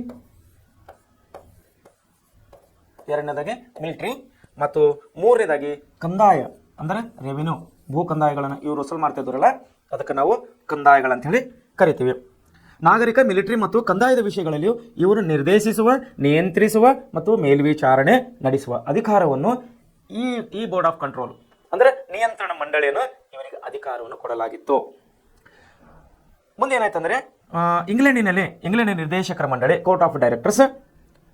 ಮತ್ತು ಮೂರನೇದಾಗಿ ಕಂದಾಯ ಅಂದರೆ ರೆವಿನ್ಯೂ, ಭೂ ಕಂದಾಯಗಳನ್ನು ಇವರು ವಸೂಲು ಮಾಡ್ತಾ ಇದ್ರಲ್ಲ, ಅದಕ್ಕೆ ನಾವು ಕಂದಾಯಗಳಂತ ಹೇಳಿ ಕರಿತೀವಿ. ನಾಗರಿಕ, ಮಿಲಿಟರಿ ಮತ್ತು ಕಂದಾಯದ ವಿಷಯಗಳಲ್ಲಿಯೂ ಇವರು ನಿರ್ದೇಶಿಸುವ, ನಿಯಂತ್ರಿಸುವ ಮತ್ತು ಮೇಲ್ವಿಚಾರಣೆ ನಡೆಸುವ ಅಧಿಕಾರವನ್ನು ಈ ಬೋರ್ಡ್ ಆಫ್ ಕಂಟ್ರೋಲ್ ಅಂದರೆ ನಿಯಂತ್ರಣ ಮಂಡಳಿಯನ್ನು ಇವರಿಗೆ ಅಧಿಕಾರವನ್ನು ಕೊಡಲಾಗಿತ್ತು. ಮುಂದೆ ಏನಾಯ್ತಂದ್ರೆ ಇಂಗ್ಲೆಂಡಿನ ನಿರ್ದೇಶಕರ ಮಂಡಳಿ, ಕೋರ್ಟ್ ಆಫ್ ಡೈರೆಕ್ಟರ್ಸ್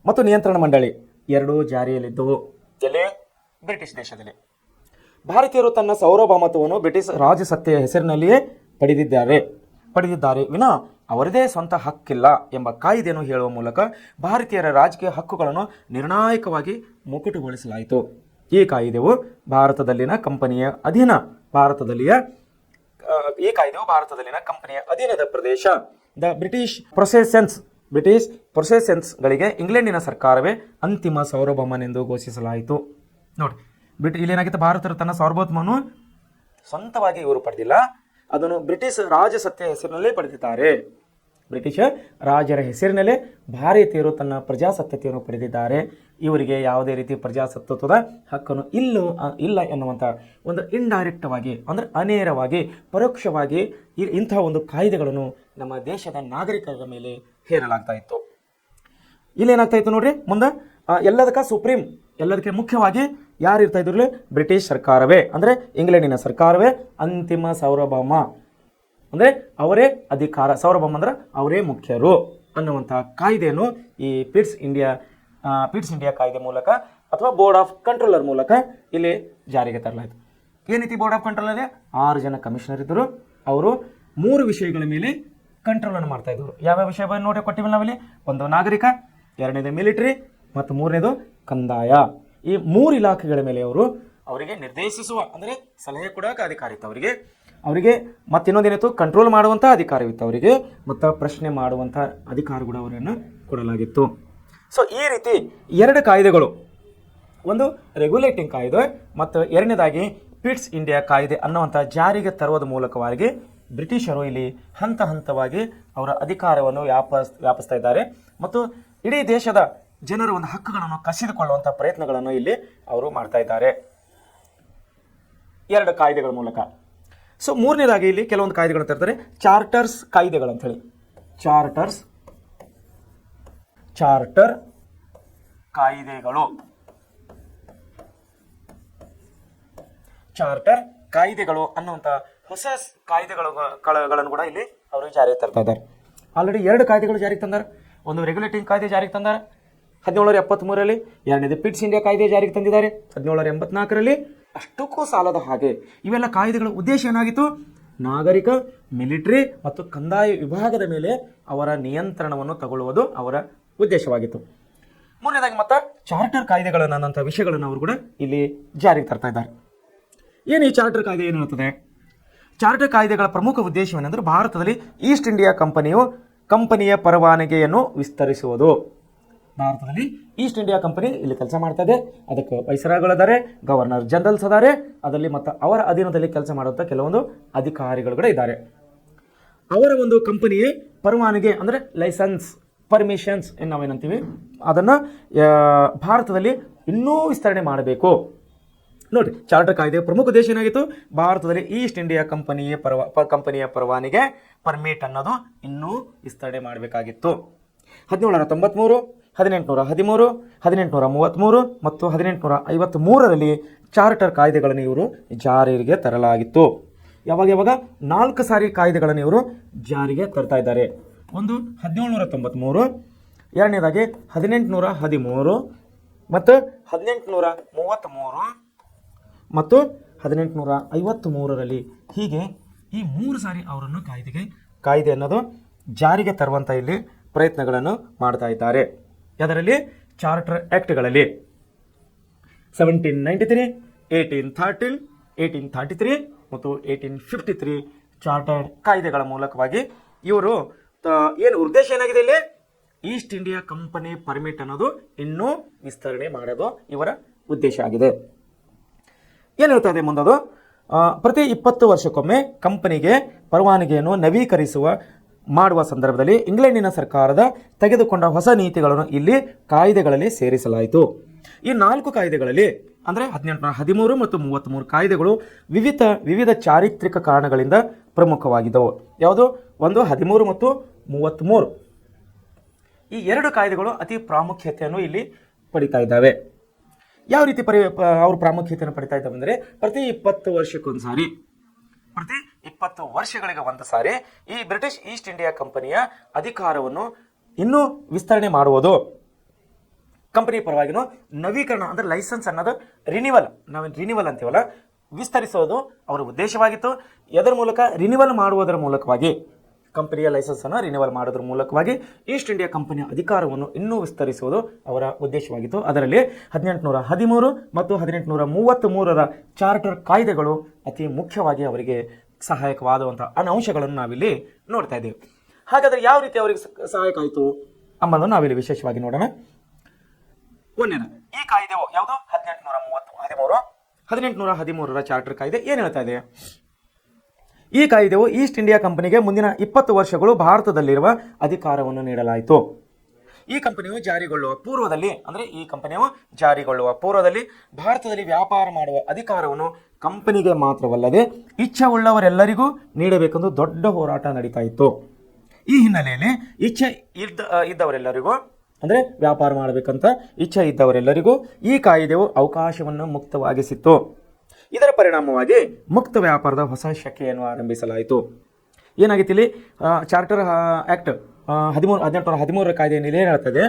ಮತ್ತು ನಿಯಂತ್ರಣ ಮಂಡಳಿ ಎರಡೂ ಜಾರಿಯಲ್ಲಿದ್ದವು. ಎಲ್ಲಿ? ಬ್ರಿಟಿಷ್ ದೇಶದಲ್ಲಿ. ಭಾರತೀಯರು ತನ್ನ ಸಾರ್ವಭೌಮತ್ವವನ್ನು ಬ್ರಿಟಿಷ್ ರಾಜಸತ್ತೆಯ ಹೆಸರಿನಲ್ಲಿಯೇ ಪಡೆದಿದ್ದಾರೆ ವಿನಾ ಅವರದೇ ಸ್ವಂತ ಹಕ್ಕಿಲ್ಲ ಎಂಬ ಕಾಯ್ದೆಯನ್ನು ಹೇಳುವ ಮೂಲಕ ಭಾರತೀಯರ ರಾಜಕೀಯ ಹಕ್ಕುಗಳನ್ನು ನಿರ್ಣಾಯಕವಾಗಿ ಮುಕ್ಕುಟುಗೊಳಿಸಲಾಯಿತು. ಈ ಕಾಯ್ದೆಯು ಭಾರತದಲ್ಲಿನ ಕಂಪನಿಯ ಅಧೀನದ ಪ್ರದೇಶ ಬ್ರಿಟಿಷ್ ಪ್ರೊಸೆಸನ್ಸ್ಗಳಿಗೆ ಇಂಗ್ಲೆಂಡಿನ ಸರ್ಕಾರವೇ ಅಂತಿಮ ಸಾರ್ವಭೌಮನೆಂದು ಘೋಷಿಸಲಾಯಿತು. ನೋಡಿ, ಇಲ್ಲೇನಾಗಿತ್ತು? ಭಾರತರು ತನ್ನ ಸಾರ್ವಭೌಮವನ್ನು ಸ್ವಂತವಾಗಿ ಇವರು ಪಡೆದಿಲ್ಲ, ಅದನ್ನು ಬ್ರಿಟಿಷ್ ರಾಜಸತ್ತೆಯ ಹೆಸರಿನಲ್ಲೇ ಪಡೆದಿದ್ದಾರೆ. ಬ್ರಿಟಿಷ್ ರಾಜರ ಹೆಸರಿನಲ್ಲೇ ಭಾರತೀಯರು ತನ್ನ ಪ್ರಜಾಸತ್ತತೆಯನ್ನು ಪಡೆದಿದ್ದಾರೆ. ಇವರಿಗೆ ಯಾವುದೇ ರೀತಿ ಪ್ರಜಾಸತ್ತತ್ವದ ಹಕ್ಕನ್ನು ಇಲ್ಲ ಎನ್ನುವಂಥ ಒಂದು ಇಂಡೈರೆಕ್ಟ್ ಆಗಿ ಅಂದರೆ ಅನೇರವಾಗಿ, ಪರೋಕ್ಷವಾಗಿ ಇಂತಹ ಒಂದು ಕಾಯ್ದೆಗಳನ್ನು ನಮ್ಮ ದೇಶದ ನಾಗರಿಕರ ಮೇಲೆ ಹೇರಲಾಗ್ತಾ ಇತ್ತು. ಇಲ್ಲೇನಾಗ್ತಾ ಇತ್ತು ನೋಡ್ರಿ, ಮುಂದೆ ಎಲ್ಲದಕ್ಕೆ ಮುಖ್ಯವಾಗಿ ಯಾರು ಇರ್ತಾ ಇದ್ರು? ಬ್ರಿಟಿಷ್ ಸರ್ಕಾರವೇ ಅಂದರೆ ಇಂಗ್ಲೆಂಡಿನ ಸರ್ಕಾರವೇ ಅಂತಿಮ ಸಾರ್ವಭೌಮ, ಅಂದರೆ ಅವರೇ ಅಧಿಕಾರ, ಸಾರ್ವಭೌಮ ಅಂದ್ರೆ ಅವರೇ ಮುಖ್ಯರು ಅನ್ನುವಂಥ ಕಾಯ್ದೆಯನ್ನು ಈ ಪಿಟ್ಸ್ ಇಂಡಿಯಾ ಕಾಯ್ದೆ ಮೂಲಕ ಅಥವಾ ಬೋರ್ಡ್ ಆಫ್ ಕಂಟ್ರೋಲರ್ ಮೂಲಕ ಇಲ್ಲಿ ಜಾರಿಗೆ ತರಲಾಯಿತು. ಏನೈತಿ ಬೋರ್ಡ್ ಆಫ್ ಕಂಟ್ರೋಲರ್? 6 ಜನ ಕಮಿಷನರ್ ಇದ್ದರು. ಅವರು 3 ವಿಷಯಗಳ ಮೇಲೆ ಕಂಟ್ರೋಲನ್ನು ಮಾಡ್ತಾ ಇದ್ರು. ಯಾವ್ಯಾವ ವಿಷಯ ನೋಡಿ ಕೊಟ್ಟಿವಿ ನಾವಿಲ್ಲಿ? ಒಂದು ನಾಗರಿಕ, ಎರಡನೇದು ಮಿಲಿಟರಿ ಮತ್ತು ಮೂರನೇದು ಕಂದಾಯ. ಈ 3 ಇಲಾಖೆಗಳ ಮೇಲೆ ಅವರಿಗೆ ನಿರ್ದೇಶಿಸುವ ಅಂದರೆ ಸಲಹೆ ಕೊಡೋಕೆ ಅಧಿಕಾರ ಇತ್ತು ಅವರಿಗೆ ಮತ್ತು ಇನ್ನೊಂದೇನಿತ್ತು? ಕಂಟ್ರೋಲ್ ಮಾಡುವಂಥ ಅಧಿಕಾರವಿತ್ತು ಅವರಿಗೆ, ಮತ್ತು ಪ್ರಶ್ನೆ ಮಾಡುವಂಥ ಅಧಿಕಾರ ಕೂಡ ಅವರನ್ನು ಕೊಡಲಾಗಿತ್ತು. ಸೊ ಈ ರೀತಿ 2 ಕಾಯ್ದೆಗಳು, ಒಂದು ರೆಗ್ಯುಲೇಟಿಂಗ್ ಕಾಯ್ದೆ ಮತ್ತು ಎರಡನೇದಾಗಿ ಪಿಟ್ಸ್ ಇಂಡಿಯಾ ಕಾಯ್ದೆ ಅನ್ನುವಂಥ ಜಾರಿಗೆ ತರುವುದ ಮೂಲಕವಾಗಿ ಬ್ರಿಟಿಷರು ಇಲ್ಲಿ ಹಂತ ಹಂತವಾಗಿ ಅವರ ಅಧಿಕಾರವನ್ನು ವ್ಯಾಪಿಸ್ತಾ ಇದ್ದಾರೆ ಮತ್ತು ಇಡೀ ದೇಶದ ಜನರ ಒಂದು ಹಕ್ಕುಗಳನ್ನು ಕಸಿದುಕೊಳ್ಳುವಂಥ ಪ್ರಯತ್ನಗಳನ್ನು ಇಲ್ಲಿ ಅವರು ಮಾಡ್ತಾ ಇದ್ದಾರೆ 2 ಕಾಯ್ದೆಗಳ ಮೂಲಕ. ಸೊ ಮೂರನೇದಾಗಿ ಇಲ್ಲಿ ಕೆಲವೊಂದು ಕಾಯ್ದೆಗಳನ್ನು ತರ್ತಾರೆ, ಚಾರ್ಟರ್ ಕಾಯ್ದೆಗಳು ಅನ್ನುವಂಥ ಹೊಸ ಕಾಯ್ದೆಗಳನ್ನು ಕೂಡ ಇಲ್ಲಿ ಅವರು ಜಾರಿಗೆ ತರ್ತಾ ಇದ್ದಾರೆ. ಆಲ್ರೆಡಿ 2 ಕಾಯ್ದೆಗಳು ಜಾರಿಗೆ ತಂದಾರೆ. ಒಂದು ರೆಗ್ಯುಲೇಟಿಂಗ್ ಕಾಯ್ದೆ ಜಾರಿಗೆ ತಂದಾರೆ 1773ರಲ್ಲಿ, ಎರಡನೇದು ಪಿಟ್ಸ್ ಇಂಡಿಯಾ ಕಾಯ್ದೆ ಜಾರಿಗೆ ತಂದಿದ್ದಾರೆ 1784ರಲ್ಲಿ. ಅಷ್ಟಕ್ಕೂ ಸಾಲದ ಹಾಗೆ ಇವೆಲ್ಲ ಕಾಯ್ದೆಗಳ ಉದ್ದೇಶ ಏನಾಗಿತ್ತು? ನಾಗರಿಕ, ಮಿಲಿಟರಿ ಮತ್ತು ಕಂದಾಯ ವಿಭಾಗದ ಮೇಲೆ ಅವರ ನಿಯಂತ್ರಣವನ್ನು ತಗೊಳ್ಳುವುದು ಅವರ ಉದ್ದೇಶವಾಗಿತ್ತು. ಮೂರನೇದಾಗಿ ಮತ್ತೆ ಚಾರ್ಟರ್ ಕಾಯ್ದೆಗಳನ್ನಂಥ ವಿಷಯಗಳನ್ನು ಅವರು ಕೂಡ ಇಲ್ಲಿ ಜಾರಿಗೆ ತರ್ತಾ ಇದ್ದಾರೆ. ಏನು ಈ ಚಾರ್ಟರ್ ಕಾಯ್ದೆ ಏನು ಹೇಳ್ತದೆ? ಚಾರ್ಟರ್ ಕಾಯ್ದೆಗಳ ಪ್ರಮುಖ ಉದ್ದೇಶವೇನೆಂದರೆ ಭಾರತದಲ್ಲಿ ಈಸ್ಟ್ ಇಂಡಿಯಾ ಕಂಪನಿಯ ಪರವಾನಗಿಯನ್ನು ವಿಸ್ತರಿಸುವುದು. ಭಾರತದಲ್ಲಿ ಈಸ್ಟ್ ಇಂಡಿಯಾ ಕಂಪನಿ ಇಲ್ಲಿ ಕೆಲಸ ಮಾಡ್ತಾ ಇದೆ. ಅದಕ್ಕೆ ವೈಸರಾಯ್ಗಳಿದ್ದಾರೆ, ಗವರ್ನರ್ ಜನರಲ್ಸ್ ಅದಾರೆ, ಅದರಲ್ಲಿ ಮತ್ತು ಅವರ ಅಧೀನದಲ್ಲಿ ಕೆಲಸ ಮಾಡುವಂಥ ಕೆಲವೊಂದು ಅಧಿಕಾರಿಗಳು ಕೂಡ ಇದ್ದಾರೆ. ಅವರ ಒಂದು ಕಂಪನಿಯ ಪರವಾನಗಿ ಅಂದರೆ ಲೈಸೆನ್ಸ್, ಪರ್ಮಿಷನ್ಸ್ ನಾವೇನಂತೀವಿ, ಅದನ್ನು ಭಾರತದಲ್ಲಿ ಇನ್ನೂ ವಿಸ್ತರಣೆ ಮಾಡಬೇಕು. ನೋಡಿ, ಚಾರ್ಟರ್ ಕಾಯ್ದೆಯ ಪ್ರಮುಖ ಉದ್ದೇಶ ಏನಾಗಿತ್ತು? ಭಾರತದಲ್ಲಿ ಈಸ್ಟ್ ಇಂಡಿಯಾ ಕಂಪನಿಯ ಪರವಾನಗಿ ಪರ್ಮಿಟ್ ಅನ್ನೋದು ಇನ್ನೂ ವಿಸ್ತರಣೆ ಮಾಡಬೇಕಾಗಿತ್ತು. 1793, 1813, 1833 ಮತ್ತು 1853ರಲ್ಲಿ ಚಾರ್ಟರ್ ಕಾಯ್ದೆಗಳನ್ನು ಇವರು ಜಾರಿಗೆ ತರಲಾಗಿತ್ತು. ಯಾವಾಗ 4 ಸಾರಿ ಕಾಯ್ದೆಗಳನ್ನು ಇವರು ಜಾರಿಗೆ ತರ್ತಾ ಇದ್ದಾರೆ. ಒಂದು 1793, ಎರಡನೇದಾಗಿ 1813 ಮತ್ತು 1833 ಮತ್ತು 1853ರಲ್ಲಿ. ಹೀಗೆ ಈ 3 ಸಾರಿ ಅವರನ್ನು ಕಾಯ್ದೆ ಅನ್ನೋದು ಜಾರಿಗೆ ತರುವಂಥ ಇಲ್ಲಿ ಪ್ರಯತ್ನಗಳನ್ನು ಮಾಡ್ತಾ ಇದ್ದಾರೆ. ಅದರಲ್ಲಿ ಚಾರ್ಟರ್ ಆ್ಯಕ್ಟ್ಗಳಲ್ಲಿ 1793, 1813, 1833 ಮತ್ತು 1853 ಚಾರ್ಟರ್ಡ್ ಕಾಯ್ದೆಗಳ ಮೂಲಕವಾಗಿ ಇವರು ಏನು ಉದ್ದೇಶ ಏನಾಗಿದೆ ಇಲ್ಲಿ, ಈಸ್ಟ್ ಇಂಡಿಯಾ ಕಂಪನಿ ಪರ್ಮಿಟ್ ಅನ್ನೋದು ಇನ್ನೂ ವಿಸ್ತರಣೆ ಮಾಡೋದು ಇವರ ಉದ್ದೇಶ ಆಗಿದೆ. ಏನು ಹೇಳ್ತಾ ಇದೆ ಮುಂದದು, ಪ್ರತಿ 20 ವರ್ಷಕ್ಕೊಮ್ಮೆ ಕಂಪನಿಗೆ ಪರವಾನಗಿಯನ್ನು ನವೀಕರಿಸುವ ಮಾಡುವ ಸಂದರ್ಭದಲ್ಲಿ ಇಂಗ್ಲೆಂಡಿನ ಸರ್ಕಾರದ ತೆಗೆದುಕೊಂಡ ಹೊಸ ನೀತಿಗಳನ್ನು ಇಲ್ಲಿ ಕಾಯ್ದೆಗಳಲ್ಲಿ ಸೇರಿಸಲಾಯಿತು. ಈ 4 ಕಾಯ್ದೆಗಳಲ್ಲಿ ಅಂದರೆ 1813 ಮತ್ತು 33 ಕಾಯ್ದೆಗಳು ವಿವಿಧ ಚಾರಿತ್ರಿಕ ಕಾರಣಗಳಿಂದ ಪ್ರಮುಖವಾಗಿದ್ದವು. ಯಾವುದು, ಒಂದು 13 ಮತ್ತು 33. ಈ 2 ಕಾಯ್ದೆಗಳು ಅತಿ ಪ್ರಾಮುಖ್ಯತೆಯನ್ನು ಇಲ್ಲಿ ಪಡಿತಾ ಇದ್ದಾವೆ. ಯಾವ ರೀತಿ ಅವರು ಪ್ರಾಮುಖ್ಯತೆಯನ್ನು ಪಡಿತಾ ಇದ್ದಾವೆ ಅಂದರೆ, ಪ್ರತಿ 20 ವರ್ಷಕ್ಕೊಂದು ಪ್ರತಿ 20 ವರ್ಷಗಳಿಗೆ ಒಂದು ಸಾರಿ ಈ ಬ್ರಿಟಿಷ್ ಈಸ್ಟ್ ಇಂಡಿಯಾ ಕಂಪನಿಯ ಅಧಿಕಾರವನ್ನು ಇನ್ನೂ ವಿಸ್ತರಣೆ ಮಾಡುವುದು, ಕಂಪನಿ ಪರವಾಗಿನೂ ನವೀಕರಣ ಅಂದರೆ ಲೈಸೆನ್ಸ್ ಅನ್ನೋದು ರಿನಿವಲ್ ಅಂತೀವಲ್ಲ, ವಿಸ್ತರಿಸೋದು ಅವರ ಉದ್ದೇಶವಾಗಿತ್ತು. ಅದರ ಮೂಲಕ ರಿನಿವಲ್ ಮಾಡುವುದರ ಮೂಲಕವಾಗಿ, ಕಂಪನಿಯ ಲೈಸೆನ್ಸನ್ನು ರಿನಿವಲ್ ಮಾಡೋದ್ರ ಮೂಲಕವಾಗಿ ಈಸ್ಟ್ ಇಂಡಿಯಾ ಕಂಪನಿಯ ಅಧಿಕಾರವನ್ನು ಇನ್ನೂ ವಿಸ್ತರಿಸುವುದು ಅವರ ಉದ್ದೇಶವಾಗಿತ್ತು. ಅದರಲ್ಲಿ 1813 ಮತ್ತು 1833 ಚಾರ್ಟರ್ ಕಾಯ್ದೆಗಳು ಅತಿ ಮುಖ್ಯವಾಗಿ ಅವರಿಗೆ ಸಹಾಯಕವಾದಂಥ ಅಂಶಗಳನ್ನು ನಾವಿಲ್ಲಿ ನೋಡ್ತಾ ಇದ್ದೇವೆ. ಹಾಗಾದರೆ ಯಾವ ರೀತಿ ಅವರಿಗೆ ಸಹಾಯಕ ಆಯಿತು ಅನ್ನೋದನ್ನು ನಾವಿಲ್ಲಿ ವಿಶೇಷವಾಗಿ ನೋಡೋಣ. ಒಂದೇನ ಈ ಕಾಯ್ದೆವು ಯಾವುದು, 1813 ಚಾರ್ಟರ್ ಕಾಯ್ದೆ ಏನು ಹೇಳ್ತಾ ಇದೆ? ಈ ಕಾಯ್ದೆಯು ಈಸ್ಟ್ ಇಂಡಿಯಾ ಕಂಪನಿಗೆ ಮುಂದಿನ 20 ವರ್ಷಗಳು ಭಾರತದಲ್ಲಿರುವ ಅಧಿಕಾರವನ್ನು ನೀಡಲಾಯಿತು. ಈ ಕಂಪನಿಯು ಜಾರಿಗೊಳ್ಳುವ ಪೂರ್ವದಲ್ಲಿ ಭಾರತದಲ್ಲಿ ವ್ಯಾಪಾರ ಮಾಡುವ ಅಧಿಕಾರವನ್ನು ಕಂಪನಿಗೆ ಮಾತ್ರವಲ್ಲದೆ ಇಚ್ಛೆ ಉಳ್ಳವರೆಲ್ಲರಿಗೂ ನೀಡಬೇಕೆಂದು ದೊಡ್ಡ ಹೋರಾಟ ನಡೀತಾ ಇತ್ತು. ಈ ಹಿನ್ನೆಲೆಯಲ್ಲಿ ಇಚ್ಛೆ ಇದ್ದವರೆಲ್ಲರಿಗೂ ಅಂದರೆ ವ್ಯಾಪಾರ ಮಾಡಬೇಕಂತ ಇಚ್ಛೆ ಇದ್ದವರೆಲ್ಲರಿಗೂ ಈ ಕಾಯ್ದೆಯು ಅವಕಾಶವನ್ನು ಮುಕ್ತವಾಗಿಸಿತ್ತು. ಇದರ ಪರಿಣಾಮವಾಗಿ ಮುಕ್ತ ವ್ಯಾಪಾರದ ಹೊಸ ಶಕೆಯನ್ನು ಆರಂಭಿಸಲಾಯಿತು. ಏನಾಗಿತ್ತು ಇಲ್ಲಿ, ಚಾರ್ಟರ್ ಆ್ಯಕ್ಟ್ 1813 ಕಾಯ್ದೆಯಲ್ಲಿ ಏನು ಹೇಳ್ತದೆ,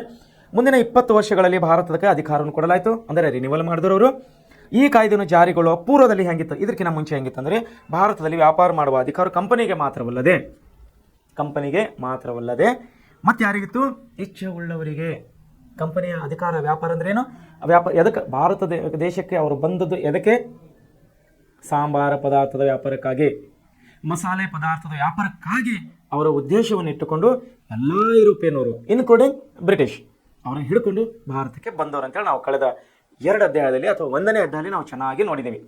ಮುಂದಿನ 20 ವರ್ಷಗಳಲ್ಲಿ ಭಾರತಕ್ಕೆ ಅಧಿಕಾರವನ್ನು ಕೊಡಲಾಯಿತು, ಅಂದರೆ ರಿನಿವಲ್ ಮಾಡಿದವರು. ಈ ಕಾಯ್ದೆಯನ್ನು ಜಾರಿಗೊಳ್ಳುವ ಪೂರ್ವದಲ್ಲಿ ಹೆಂಗಿತ್ತು, ಇದಕ್ಕಿಂತ ಮುಂಚೆ ಹೆಂಗಿತ್ತು ಅಂದರೆ, ಭಾರತದಲ್ಲಿ ವ್ಯಾಪಾರ ಮಾಡುವ ಅಧಿಕಾರ ಕಂಪನಿಗೆ ಮಾತ್ರವಲ್ಲದೆ ಮತ್ತೆ ಯಾರಿಗಿತ್ತು, ಇಚ್ಛೆ ಉಳ್ಳವರಿಗೆ. ಕಂಪನಿಯ ಅಧಿಕಾರ ವ್ಯಾಪಾರ ಅಂದ್ರೇನು, ಎದಕ್ಕೆ ಭಾರತ ದೇಶಕ್ಕೆ ಅವರು ಬಂದದ್ದು, ಎದಕ್ಕೆ, ಸಾಂಬಾರ ಪದಾರ್ಥದ ವ್ಯಾಪಾರಕ್ಕಾಗಿ, ಮಸಾಲೆ ಪದಾರ್ಥದ ವ್ಯಾಪಾರಕ್ಕಾಗಿ ಅವರ ಉದ್ದೇಶವನ್ನು ಇಟ್ಟುಕೊಂಡು ಎಲ್ಲ ಯುರೋಪಿಯನ್ನರು ಇನ್ಕ್ಲೂಡಿಂಗ್ ಬ್ರಿಟಿಷ್ ಅವರನ್ನು ಹಿಡ್ಕೊಂಡು ಭಾರತಕ್ಕೆ ಬಂದವರು ಅಂತೇಳಿ ನಾವು ಕಳೆದ 2 ಅಧ್ಯಾಯದಲ್ಲಿ ಅಥವಾ 1ನೇ ಅಧ್ಯಾಯದಲ್ಲಿ ನಾವು ಚೆನ್ನಾಗಿ ನೋಡಿದ್ದೀವಿ.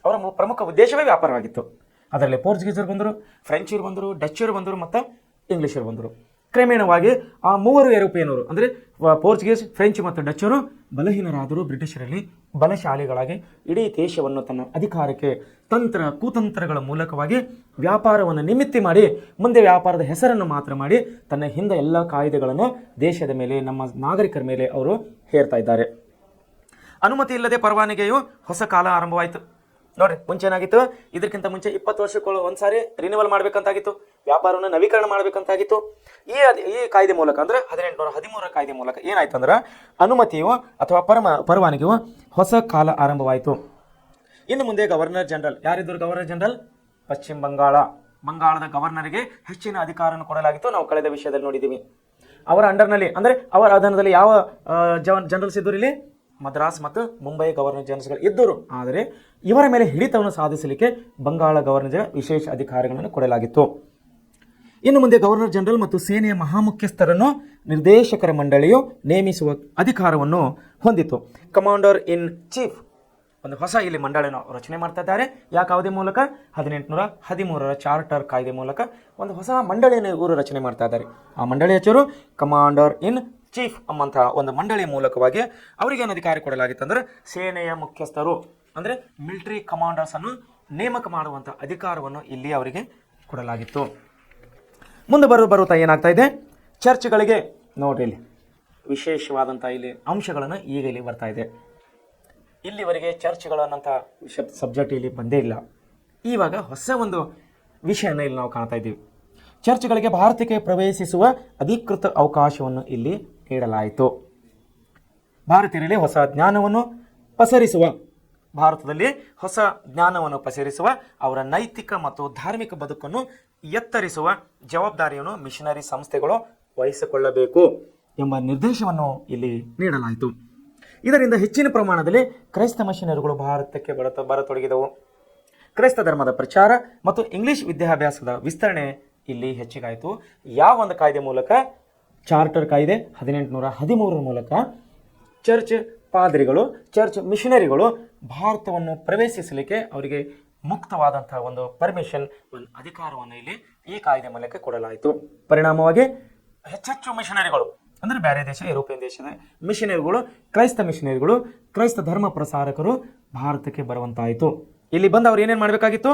ಅವರ ಪ್ರಮುಖ ಉದ್ದೇಶವೇ ವ್ಯಾಪಾರವಾಗಿತ್ತು. ಅದರಲ್ಲಿ ಪೋರ್ಚುಗೀಸರು ಬಂದರು, ಫ್ರೆಂಚರು ಬಂದರು, ಡಚ್ಚರು ಬಂದರು ಮತ್ತು ಇಂಗ್ಲೀಷರು ಬಂದರು. ಕ್ರಮೇಣವಾಗಿ ಆ 3 ಯುರೋಪಿಯನ್ನರು ಅಂದರೆ ಪೋರ್ಚುಗೀಸ್, ಫ್ರೆಂಚ್ ಮತ್ತು ಡಚ್ಚರು ಬಲಹೀನರಾದರೂ ಬ್ರಿಟಿಷರಲ್ಲಿ ಬಲಶಾಲಿಗಳಾಗಿ ಇಡೀ ದೇಶವನ್ನು ತನ್ನ ಅಧಿಕಾರಕ್ಕೆ ಕುತಂತ್ರಗಳ ಮೂಲಕವಾಗಿ ವ್ಯಾಪಾರವನ್ನು ನಿಮಿತ್ತಿ ಮಾಡಿ, ಮುಂದೆ ವ್ಯಾಪಾರದ ಹೆಸರನ್ನು ಮಾತ್ರ ಮಾಡಿ ತನ್ನ ಹಿಂದೆ ಎಲ್ಲ ಕಾಯ್ದೆಗಳನ್ನು ದೇಶದ ಮೇಲೆ, ನಮ್ಮ ನಾಗರಿಕರ ಮೇಲೆ ಅವರು ಹೇರ್ತಾ ಇದ್ದಾರೆ. ಅನುಮತಿ ಇಲ್ಲದೆ ಪರವಾನಗಿಯು ಹೊಸ ಕಾಲ ಆರಂಭವಾಯಿತು. ನೋಡ್ರಿ, ಮುಂಚೆ ಏನಾಗಿತ್ತು, ಇದಕ್ಕಿಂತ ಮುಂಚೆ 20 ವರ್ಷಗಳು ಒಂದ್ಸಾರಿ ರಿನಿವಲ್ ಮಾಡಬೇಕಂತಾಗಿತ್ತು, ವ್ಯಾಪಾರವನ್ನು ನವೀಕರಣ ಮಾಡಬೇಕಂತಾಗಿತ್ತು. ಈ ಕಾಯ್ದೆ ಮೂಲಕ ಅಂದರೆ 1813 ಕಾಯ್ದೆ ಮೂಲಕ ಏನಾಯ್ತು ಅಂದ್ರೆ, ಅನುಮತಿಯು ಅಥವಾ ಪರವಾನಗಿಯು ಹೊಸ ಕಾಲ ಆರಂಭವಾಯಿತು. ಇನ್ನು ಮುಂದೆ ಗವರ್ನರ್ ಜನರಲ್ ಯಾರಿದ್ದರು? ಗವರ್ನರ್ ಜನರಲ್ ಪಶ್ಚಿಮ ಬಂಗಾಳದ ಗವರ್ನರ್ಗೆ ಹೆಚ್ಚಿನ ಅಧಿಕಾರವನ್ನು ಕೊಡಲಾಗಿತ್ತು. ನಾವು ಕಳೆದ ವಿಷಯದಲ್ಲಿ ನೋಡಿದ್ದೀವಿ. ಅವರ ಅಂಡರ್ನಲ್ಲಿ ಅಂದರೆ ಅವರ ಅಧೀನದಲ್ಲಿ ಯಾವ ಜನರಲ್ಸ್ ಇದ್ದರು? ಇಲ್ಲಿ ಮದ್ರಾಸ್ ಮತ್ತು ಮುಂಬೈ ಗವರ್ನರ್ ಜನರಲ್ಸ್ಗಳು ಇದ್ದರು. ಆದರೆ ಇವರ ಮೇಲೆ ಹಿಡಿತವನ್ನು ಸಾಧಿಸಲಿಕ್ಕೆ ಬಂಗಾಳ ಗವರ್ನರ್ಗೆ ವಿಶೇಷ ಅಧಿಕಾರಗಳನ್ನು ಕೊಡಲಾಗಿತ್ತು. ಇನ್ನು ಮುಂದೆ ಗವರ್ನರ್ ಜನರಲ್ ಮತ್ತು ಸೇನೆಯ ಮಹಾಮುಖ್ಯಸ್ಥರನ್ನು ನಿರ್ದೇಶಕರ ಮಂಡಳಿಯು ನೇಮಿಸುವ ಅಧಿಕಾರವನ್ನು ಹೊಂದಿತ್ತು. ಕಮಾಂಡರ್ ಇನ್ ಚೀಫ್ ಒಂದು ಹೊಸ ಇಲ್ಲಿ ಮಂಡಳಿಯನ್ನು ರಚನೆ ಮಾಡ್ತಾ ಇದ್ದಾರೆ. ಯಾವ ಕಾಯ್ದೆ ಮೂಲಕ? 1813 ಚಾರ್ಟರ್ ಕಾಯ್ದೆ ಮೂಲಕ ಒಂದು ಹೊಸ ಮಂಡಳಿಯನ್ನು ಇವರು ರಚನೆ ಮಾಡ್ತಾ ಇದ್ದಾರೆ. ಆ ಮಂಡಳಿಯ ಹೆಸರು ಕಮಾಂಡರ್ ಇನ್ ಚೀಫ್ ಎಂಬಂತಹ ಒಂದು ಮಂಡಳಿಯ ಮೂಲಕವಾಗಿ ಅವರಿಗೇನು ಅಧಿಕಾರ ಕೊಡಲಾಗಿತ್ತು ಅಂದರೆ, ಸೇನೆಯ ಮುಖ್ಯಸ್ಥರು ಅಂದರೆ ಮಿಲಿಟರಿ ಕಮಾಂಡರ್ಸನ್ನು ನೇಮಕ ಮಾಡುವಂಥ ಅಧಿಕಾರವನ್ನು ಇಲ್ಲಿ ಅವರಿಗೆ ಕೊಡಲಾಗಿತ್ತು. ಮುಂದೆ ಬರುತ್ತಾ ಏನಾಗ್ತಾ ಇದೆ, ಚರ್ಚ್ಗಳಿಗೆ ನೋಡ್ರಿ ಇಲ್ಲಿ ವಿಶೇಷವಾದಂಥ ಇಲ್ಲಿ ಅಂಶಗಳನ್ನು ಈಗ ಇಲ್ಲಿ ಬರ್ತಾ ಇದೆ. ಇಲ್ಲಿವರೆಗೆ ಚರ್ಚ್ಗಳನ್ನಂಥ ಸಬ್ಜೆಕ್ಟ್ ಇಲ್ಲಿ ಬಂದೇ ಇಲ್ಲ. ಇವಾಗ ಹೊಸ ಒಂದು ವಿಷಯನ ಇಲ್ಲಿ ನಾವು ಕಾಣ್ತಾ ಇದ್ದೀವಿ. ಚರ್ಚ್ಗಳಿಗೆ ಭಾರತಕ್ಕೆ ಪ್ರವೇಶಿಸುವ ಅಧಿಕೃತ ಅವಕಾಶವನ್ನು ಇಲ್ಲಿ ನೀಡಲಾಯಿತು. ಭಾರತೀಯರಲ್ಲಿ ಭಾರತದಲ್ಲಿ ಹೊಸ ಜ್ಞಾನವನ್ನು ಪಸರಿಸುವ ಅವರ ನೈತಿಕ ಮತ್ತು ಧಾರ್ಮಿಕ ಬದುಕನ್ನು ಎತ್ತರಿಸುವ ಜವಾಬ್ದಾರಿಯನ್ನು ಮಿಷನರಿ ಸಂಸ್ಥೆಗಳು ವಹಿಸಿಕೊಳ್ಳಬೇಕು ಎಂಬ ನಿರ್ದೇಶವನ್ನು ಇಲ್ಲಿ ನೀಡಲಾಯಿತು. ಇದರಿಂದ ಹೆಚ್ಚಿನ ಪ್ರಮಾಣದಲ್ಲಿ ಕ್ರೈಸ್ತ ಮಿಷನರಿಗಳು ಭಾರತಕ್ಕೆ ಬರತೊಡಗಿದವು. ಕ್ರೈಸ್ತ ಧರ್ಮದ ಪ್ರಚಾರ ಮತ್ತು ಇಂಗ್ಲಿಷ್ ವಿದ್ಯಾಭ್ಯಾಸದ ವಿಸ್ತರಣೆ ಇಲ್ಲಿ ಹೆಚ್ಚಿಗಾಯಿತು. ಯಾವ ಒಂದು ಕಾಯ್ದೆ ಮೂಲಕ? ಚಾರ್ಟರ್ ಕಾಯ್ದೆ 1813 ಮೂಲಕ ಚರ್ಚ್ ಪಾದ್ರಿಗಳು, ಚರ್ಚ್ ಮಿಷನರಿಗಳು ಭಾರತವನ್ನು ಪ್ರವೇಶಿಸಲಿಕ್ಕೆ ಅವರಿಗೆ ಮುಕ್ತವಾದಂತಹ ಒಂದು ಪರ್ಮಿಷನ್, ಒಂದು ಅಧಿಕಾರವನ್ನು ಇಲ್ಲಿ ಈ ಕಾಯ್ದೆ ಮೂಲಕ ಕೊಡಲಾಯಿತು. ಪರಿಣಾಮವಾಗಿ ಹೆಚ್ಚೆಚ್ಚು ಮಿಷನರಿಗಳು ಅಂದರೆ ಬೇರೆ ದೇಶ, ಯುರೋಪಿಯನ್ ದೇಶದ ಮಿಷನರಿಗಳು, ಕ್ರೈಸ್ತ ಮಿಷನರಿಗಳು, ಕ್ರೈಸ್ತ ಧರ್ಮ ಪ್ರಸಾರಕರು ಭಾರತಕ್ಕೆ ಬರುವಂತಾಯಿತು. ಇಲ್ಲಿ ಬಂದು ಅವ್ರು ಏನೇನು ಮಾಡಬೇಕಾಗಿತ್ತು?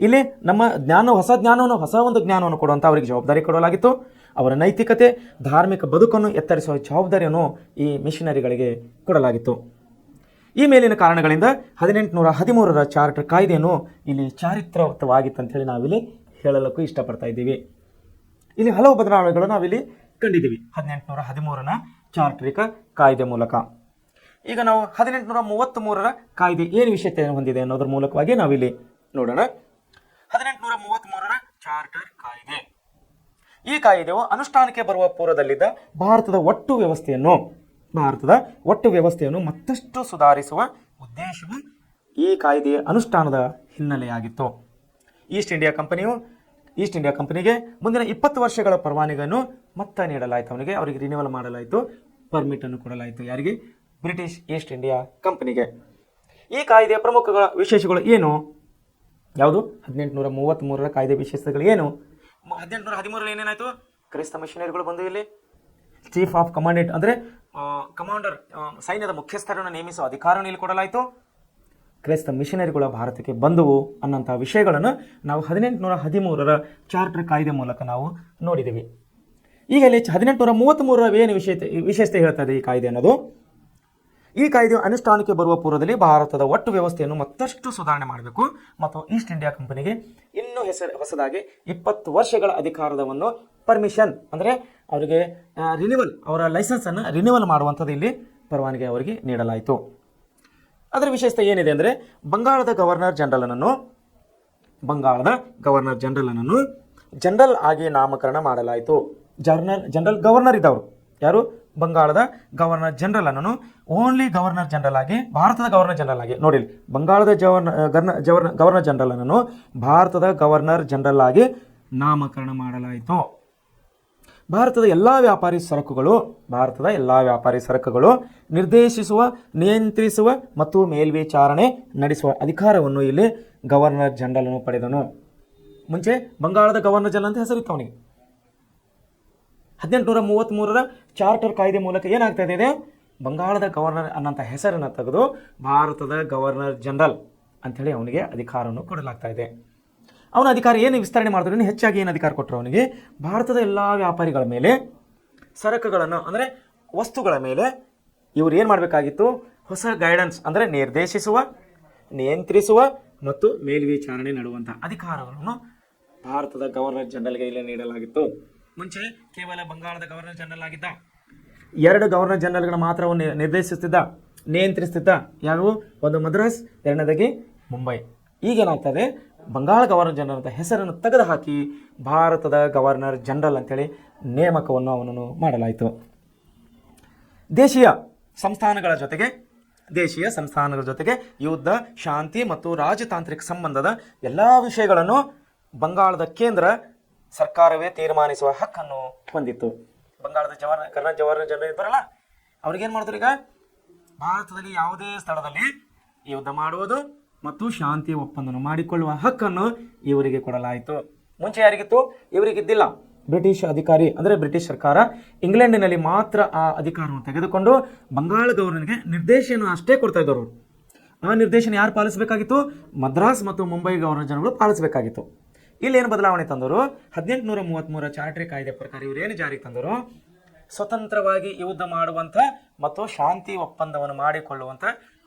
ಇಲ್ಲಿ ನಮ್ಮ ಹೊಸ ಒಂದು ಜ್ಞಾನವನ್ನು ಕೊಡುವಂಥ ಅವರಿಗೆ ಜವಾಬ್ದಾರಿ ಕೊಡಲಾಗಿತ್ತು. ಅವರ ನೈತಿಕತೆ, ಧಾರ್ಮಿಕ ಬದುಕನ್ನು ಎತ್ತರಿಸುವ ಜವಾಬ್ದಾರಿಯನ್ನು ಈ ಮಿಷನರಿಗಳಿಗೆ ಕೊಡಲಾಗಿತ್ತು. ಈ ಮೇಲಿನ ಕಾರಣಗಳಿಂದ 1813 ಚಾರ್ಟರ್ ಕಾಯ್ದೆಯನ್ನು ಇಲ್ಲಿ ಚಾರಿತ್ರವಾಗಿತ್ತು ಅಂತೇಳಿ ನಾವಿಲ್ಲಿ ಹೇಳಲಿಕ್ಕೂ ಇಷ್ಟಪಡ್ತಾ ಇದ್ದೀವಿ. ಇಲ್ಲಿ ಹಲವು ಬದಲಾವಣೆಗಳನ್ನು ನಾವಿಲ್ಲಿ ಕಂಡಿದ್ದೀವಿ 1813 ಚಾರ್ಟರಿಕ ಕಾಯ್ದೆ ಮೂಲಕ. ಈಗ ನಾವು 1833 ಕಾಯ್ದೆ ಏನು ವಿಶೇಷತೆಯನ್ನು ಹೊಂದಿದೆ ಅನ್ನೋದ್ರ ಮೂಲಕವಾಗಿ ನಾವಿಲ್ಲಿ ನೋಡೋಣ. 1833 ಚಾರ್ಟರ್ ಕಾಯ್ದೆ. ಈ ಕಾಯ್ದೆಯು ಅನುಷ್ಠಾನಕ್ಕೆ ಬರುವ ಪೂರ್ವದಲ್ಲಿದ್ದ ಭಾರತದ ಒಟ್ಟು ವ್ಯವಸ್ಥೆಯನ್ನು ಮತ್ತಷ್ಟು ಸುಧಾರಿಸುವ ಉದ್ದೇಶವು ಈ ಕಾಯ್ದೆಯ ಅನುಷ್ಠಾನದ ಹಿನ್ನೆಲೆಯಾಗಿತ್ತು. ಈಸ್ಟ್ ಇಂಡಿಯಾ ಕಂಪನಿಗೆ ಮುಂದಿನ 20 ವರ್ಷಗಳ ಪರವಾನಗಿಯನ್ನು ಮತ್ತೆ ನೀಡಲಾಯಿತು. ಅವರಿಗೆ ರಿನ್ಯೂವಲ್ ಮಾಡಲಾಯಿತು, ಪರ್ಮಿಟ್ ಅನ್ನು ಕೊಡಲಾಯಿತು. ಯಾರಿಗೆ? ಬ್ರಿಟಿಷ್ ಈಸ್ಟ್ ಇಂಡಿಯಾ ಕಂಪನಿಗೆ. ಈ ಕಾಯ್ದೆಯ ಪ್ರಮುಖ ವಿಶೇಷಗಳು ಏನು? ಯಾವುದು? 1833 ಕಾಯ್ದೆ ವಿಶೇಷತೆಗಳು ಏನು? 1813 ಏನೇನಾಯಿತು? ಕ್ರೈಸ್ತ ಮಿಷನರಿಗಳು ಬಂದು ಇಲ್ಲಿ ಚೀಫ್ ಆಫ್ ಕಮಾಂಡೆಂಟ್ ಅಂದರೆ ಕಮಾಂಡರ್, ಸೈನ್ಯದ ಮುಖ್ಯಸ್ಥರನ್ನು ನೇಮಿಸುವ ಅಧಿಕಾರವನ್ನು ಇಲ್ಲಿ ಕೊಡಲಾಯಿತು. ಕ್ರೈಸ್ತ ಮಿಷನರಿಗಳು ಭಾರತಕ್ಕೆ ಬಂದವು ಅನ್ನೋಂಥ ವಿಷಯಗಳನ್ನು ನಾವು 1813 ಚಾರ್ಟರ್ ಕಾಯ್ದೆ ಮೂಲಕ ನಾವು ನೋಡಿದ್ದೀವಿ. ಈಗ ಇಲ್ಲಿ 1833 ಏನು ವಿಶೇಷತೆ ಹೇಳ್ತದೆ ಈ ಕಾಯ್ದೆ ಅನ್ನೋದು? ಈ ಕಾಯ್ದೆಯು ಅನುಷ್ಠಾನಕ್ಕೆ ಬರುವ ಪೂರ್ವದಲ್ಲಿ ಭಾರತದ ಒಟ್ಟು ವ್ಯವಸ್ಥೆಯನ್ನು ಮತ್ತಷ್ಟು ಸುಧಾರಣೆ ಮಾಡಬೇಕು ಮತ್ತು ಈಸ್ಟ್ ಇಂಡಿಯಾ ಕಂಪನಿಗೆ ಇನ್ನೂ ಹೊಸದಾಗಿ 20 ವರ್ಷಗಳ ಅಧಿಕಾರವನ್ನು ಪರ್ಮಿಷನ್ ಅಂದರೆ ಅವರಿಗೆ ರಿನ್ಯೂವಲ್, ಅವರ ಲೈಸೆನ್ಸನ್ನು ರಿನ್ಯೂವಲ್ ಮಾಡುವಂಥದ್ದು ಇಲ್ಲಿ ಪರವಾನಗಿ ಅವರಿಗೆ ನೀಡಲಾಯಿತು. ಅದರ ವಿಶೇಷತೆ ಏನಿದೆ ಅಂದರೆ ಬಂಗಾಳದ ಗವರ್ನರ್ ಜನರಲನ್ನು ಜನರಲ್ ಆಗಿ ನಾಮಕರಣ ಮಾಡಲಾಯಿತು. ಜನರಲ್ ಗವರ್ನರ್ ಇದ್ದವರು ಯಾರು? ಬಂಗಾಳದ ಗವರ್ನರ್ ಜನರಲ್ ಅನ್ನು ಓನ್ಲಿ ಗವರ್ನರ್ ಜನರಲ್ ಆಗಿ, ಭಾರತದ ಗವರ್ನರ್ ಜನರಲ್ ಆಗಿ ನೋಡಿ, ಬಂಗಾಳದ ಗವರ್ನರ್ ಜನರಲ್ ಅನ್ನು ಭಾರತದ ಗವರ್ನರ್ ಜನರಲ್ ಆಗಿ ನಾಮಕರಣ ಮಾಡಲಾಯಿತು. ಭಾರತದ ಎಲ್ಲ ವ್ಯಾಪಾರಿ ಸರಕುಗಳು ನಿರ್ದೇಶಿಸುವ, ನಿಯಂತ್ರಿಸುವ ಮತ್ತು ಮೇಲ್ವಿಚಾರಣೆ ನಡೆಸುವ ಅಧಿಕಾರವನ್ನು ಇಲ್ಲಿ ಗವರ್ನರ್ ಜನರಲ್ ಅನ್ನು ಪಡೆದನು. ಮುಂಚೆ ಬಂಗಾಳದ ಗವರ್ನರ್ ಜನರಲ್ ಅಂತ ಹೆಸರಿತ್ತು ಅವನಿಗೆ. 1833 ಚಾರ್ಟರ್ ಕಾಯ್ದೆ ಮೂಲಕ ಏನಾಗ್ತಾ ಇದೆ? ಬಂಗಾಳದ ಗವರ್ನರ್ ಅನ್ನೋಂಥ ಹೆಸರನ್ನು ತೆಗೆದು ಭಾರತದ ಗವರ್ನರ್ ಜನರಲ್ ಅಂಥೇಳಿ ಅವನಿಗೆ ಅಧಿಕಾರವನ್ನು ಕೊಡಲಾಗ್ತಾ ಇದೆ. ಅವನ ಅಧಿಕಾರ ಏನು ವಿಸ್ತರಣೆ ಮಾಡಿದ್ರು? ಹೆಚ್ಚಾಗಿ ಏನು ಅಧಿಕಾರ ಕೊಟ್ಟರು ಅವನಿಗೆ? ಭಾರತದ ಎಲ್ಲ ವ್ಯಾಪಾರಿಗಳ ಮೇಲೆ, ಸರಕುಗಳನ್ನು ಅಂದರೆ ವಸ್ತುಗಳ ಮೇಲೆ ಇವರು ಏನು ಮಾಡಬೇಕಾಗಿತ್ತು? ಹೊಸ ಗೈಡೆನ್ಸ್ ಅಂದರೆ ನಿರ್ದೇಶಿಸುವ, ನಿಯಂತ್ರಿಸುವ ಮತ್ತು ಮೇಲ್ವಿಚಾರಣೆ ನಡೆಯುವಂಥ ಅಧಿಕಾರಗಳನ್ನು ಭಾರತದ ಗವರ್ನರ್ ಜನರಲ್ಗೆ ಇಲ್ಲಿ ನೀಡಲಾಗಿತ್ತು. ಮುಂಚೆ ಕೇವಲ ಬಂಗಾಳದ ಗವರ್ನರ್ ಜನರಲ್ ಆಗಿದ್ದ, 2 ಗವರ್ನರ್ ಜನರಲ್ಗಳ ಮಾತ್ರ ನಿರ್ದೇಶಿಸುತ್ತಿದ್ದ, ನಿಯಂತ್ರಿಸುತ್ತಿದ್ದ. ಯಾವುವು? ಒಂದು ಮದ್ರಾಸ್, ಎರಡನೇದಾಗಿ ಮುಂಬೈ. ಈಗೇನಾಗ್ತದೆ? ಬಂಗಾಳ ಗವರ್ನರ್ ಜನರಲ್ ಅಂತ ಹೆಸರನ್ನು ತೆಗೆದುಹಾಕಿ ಭಾರತದ ಗವರ್ನರ್ ಜನರಲ್ ಅಂತೇಳಿ ನೇಮಕವನ್ನು ಅವನನ್ನು ಮಾಡಲಾಯಿತು. ದೇಶೀಯ ಸಂಸ್ಥಾನಗಳ ಜೊತೆಗೆ ಯುದ್ಧ, ಶಾಂತಿ ಮತ್ತು ರಾಜತಾಂತ್ರಿಕ ಸಂಬಂಧದ ಎಲ್ಲ ವಿಷಯಗಳನ್ನು ಬಂಗಾಳದ ಕೇಂದ್ರ ಸರ್ಕಾರವೇ ತೀರ್ಮಾನಿಸುವ ಹಕ್ಕನ್ನು ಹೊಂದಿತ್ತು. ಬಂಗಾಳದ ಗವರ್ನರ್ ಜನರಲ್ ಇದ್ದಾರಲ್ಲ, ಅವ್ರಿಗೇನು ಮಾಡಿದ್ರು? ಈಗ ಭಾರತದಲ್ಲಿ ಯಾವುದೇ ಸ್ಥಳದಲ್ಲಿ ಯುದ್ಧ ಮಾಡುವುದು ಮತ್ತು ಶಾಂತಿ ಒಪ್ಪಂದವನ್ನು ಮಾಡಿಕೊಳ್ಳುವ ಹಕ್ಕನ್ನು ಇವರಿಗೆ ಕೊಡಲಾಯಿತು. ಮುಂಚೆ ಯಾರಿಗಿತ್ತು? ಇವರಿಗಿದ್ದಿಲ್ಲ. ಬ್ರಿಟಿಷ್ ಅಧಿಕಾರಿ ಅಂದರೆ ಬ್ರಿಟಿಷ್ ಸರ್ಕಾರ ಇಂಗ್ಲೆಂಡಿನಲ್ಲಿ ಮಾತ್ರ ಆ ಅಧಿಕಾರವನ್ನು ತೆಗೆದುಕೊಂಡು ಬಂಗಾಳ ಗವರ್ನರ್ಗೆ ನಿರ್ದೇಶನ ಅಷ್ಟೇ ಕೊಡ್ತಾ ಇದ್ದವರು. ಆ ನಿರ್ದೇಶನ ಯಾರು ಪಾಲಿಸಬೇಕಾಗಿತ್ತು? ಮದ್ರಾಸ್ ಮತ್ತು ಮುಂಬೈ ಗವರ್ನರ್ ಜನರಲ್ ಪಾಲಿಸಬೇಕಾಗಿತ್ತು. ಇಲ್ಲೇನು ಬದಲಾವಣೆ ತಂದರು? 1833 ಚಾರ್ಟರ್ ಕಾಯ್ದೆ ಪ್ರಕಾರ ಇವರು ಏನು ಜಾರಿಗೆ ತಂದರು? ಸ್ವತಂತ್ರವಾಗಿ ಯುದ್ಧ ಮಾಡುವಂಥ ಮತ್ತು ಶಾಂತಿ ಒಪ್ಪಂದವನ್ನು ಮಾಡಿಕೊಳ್ಳುವಂಥ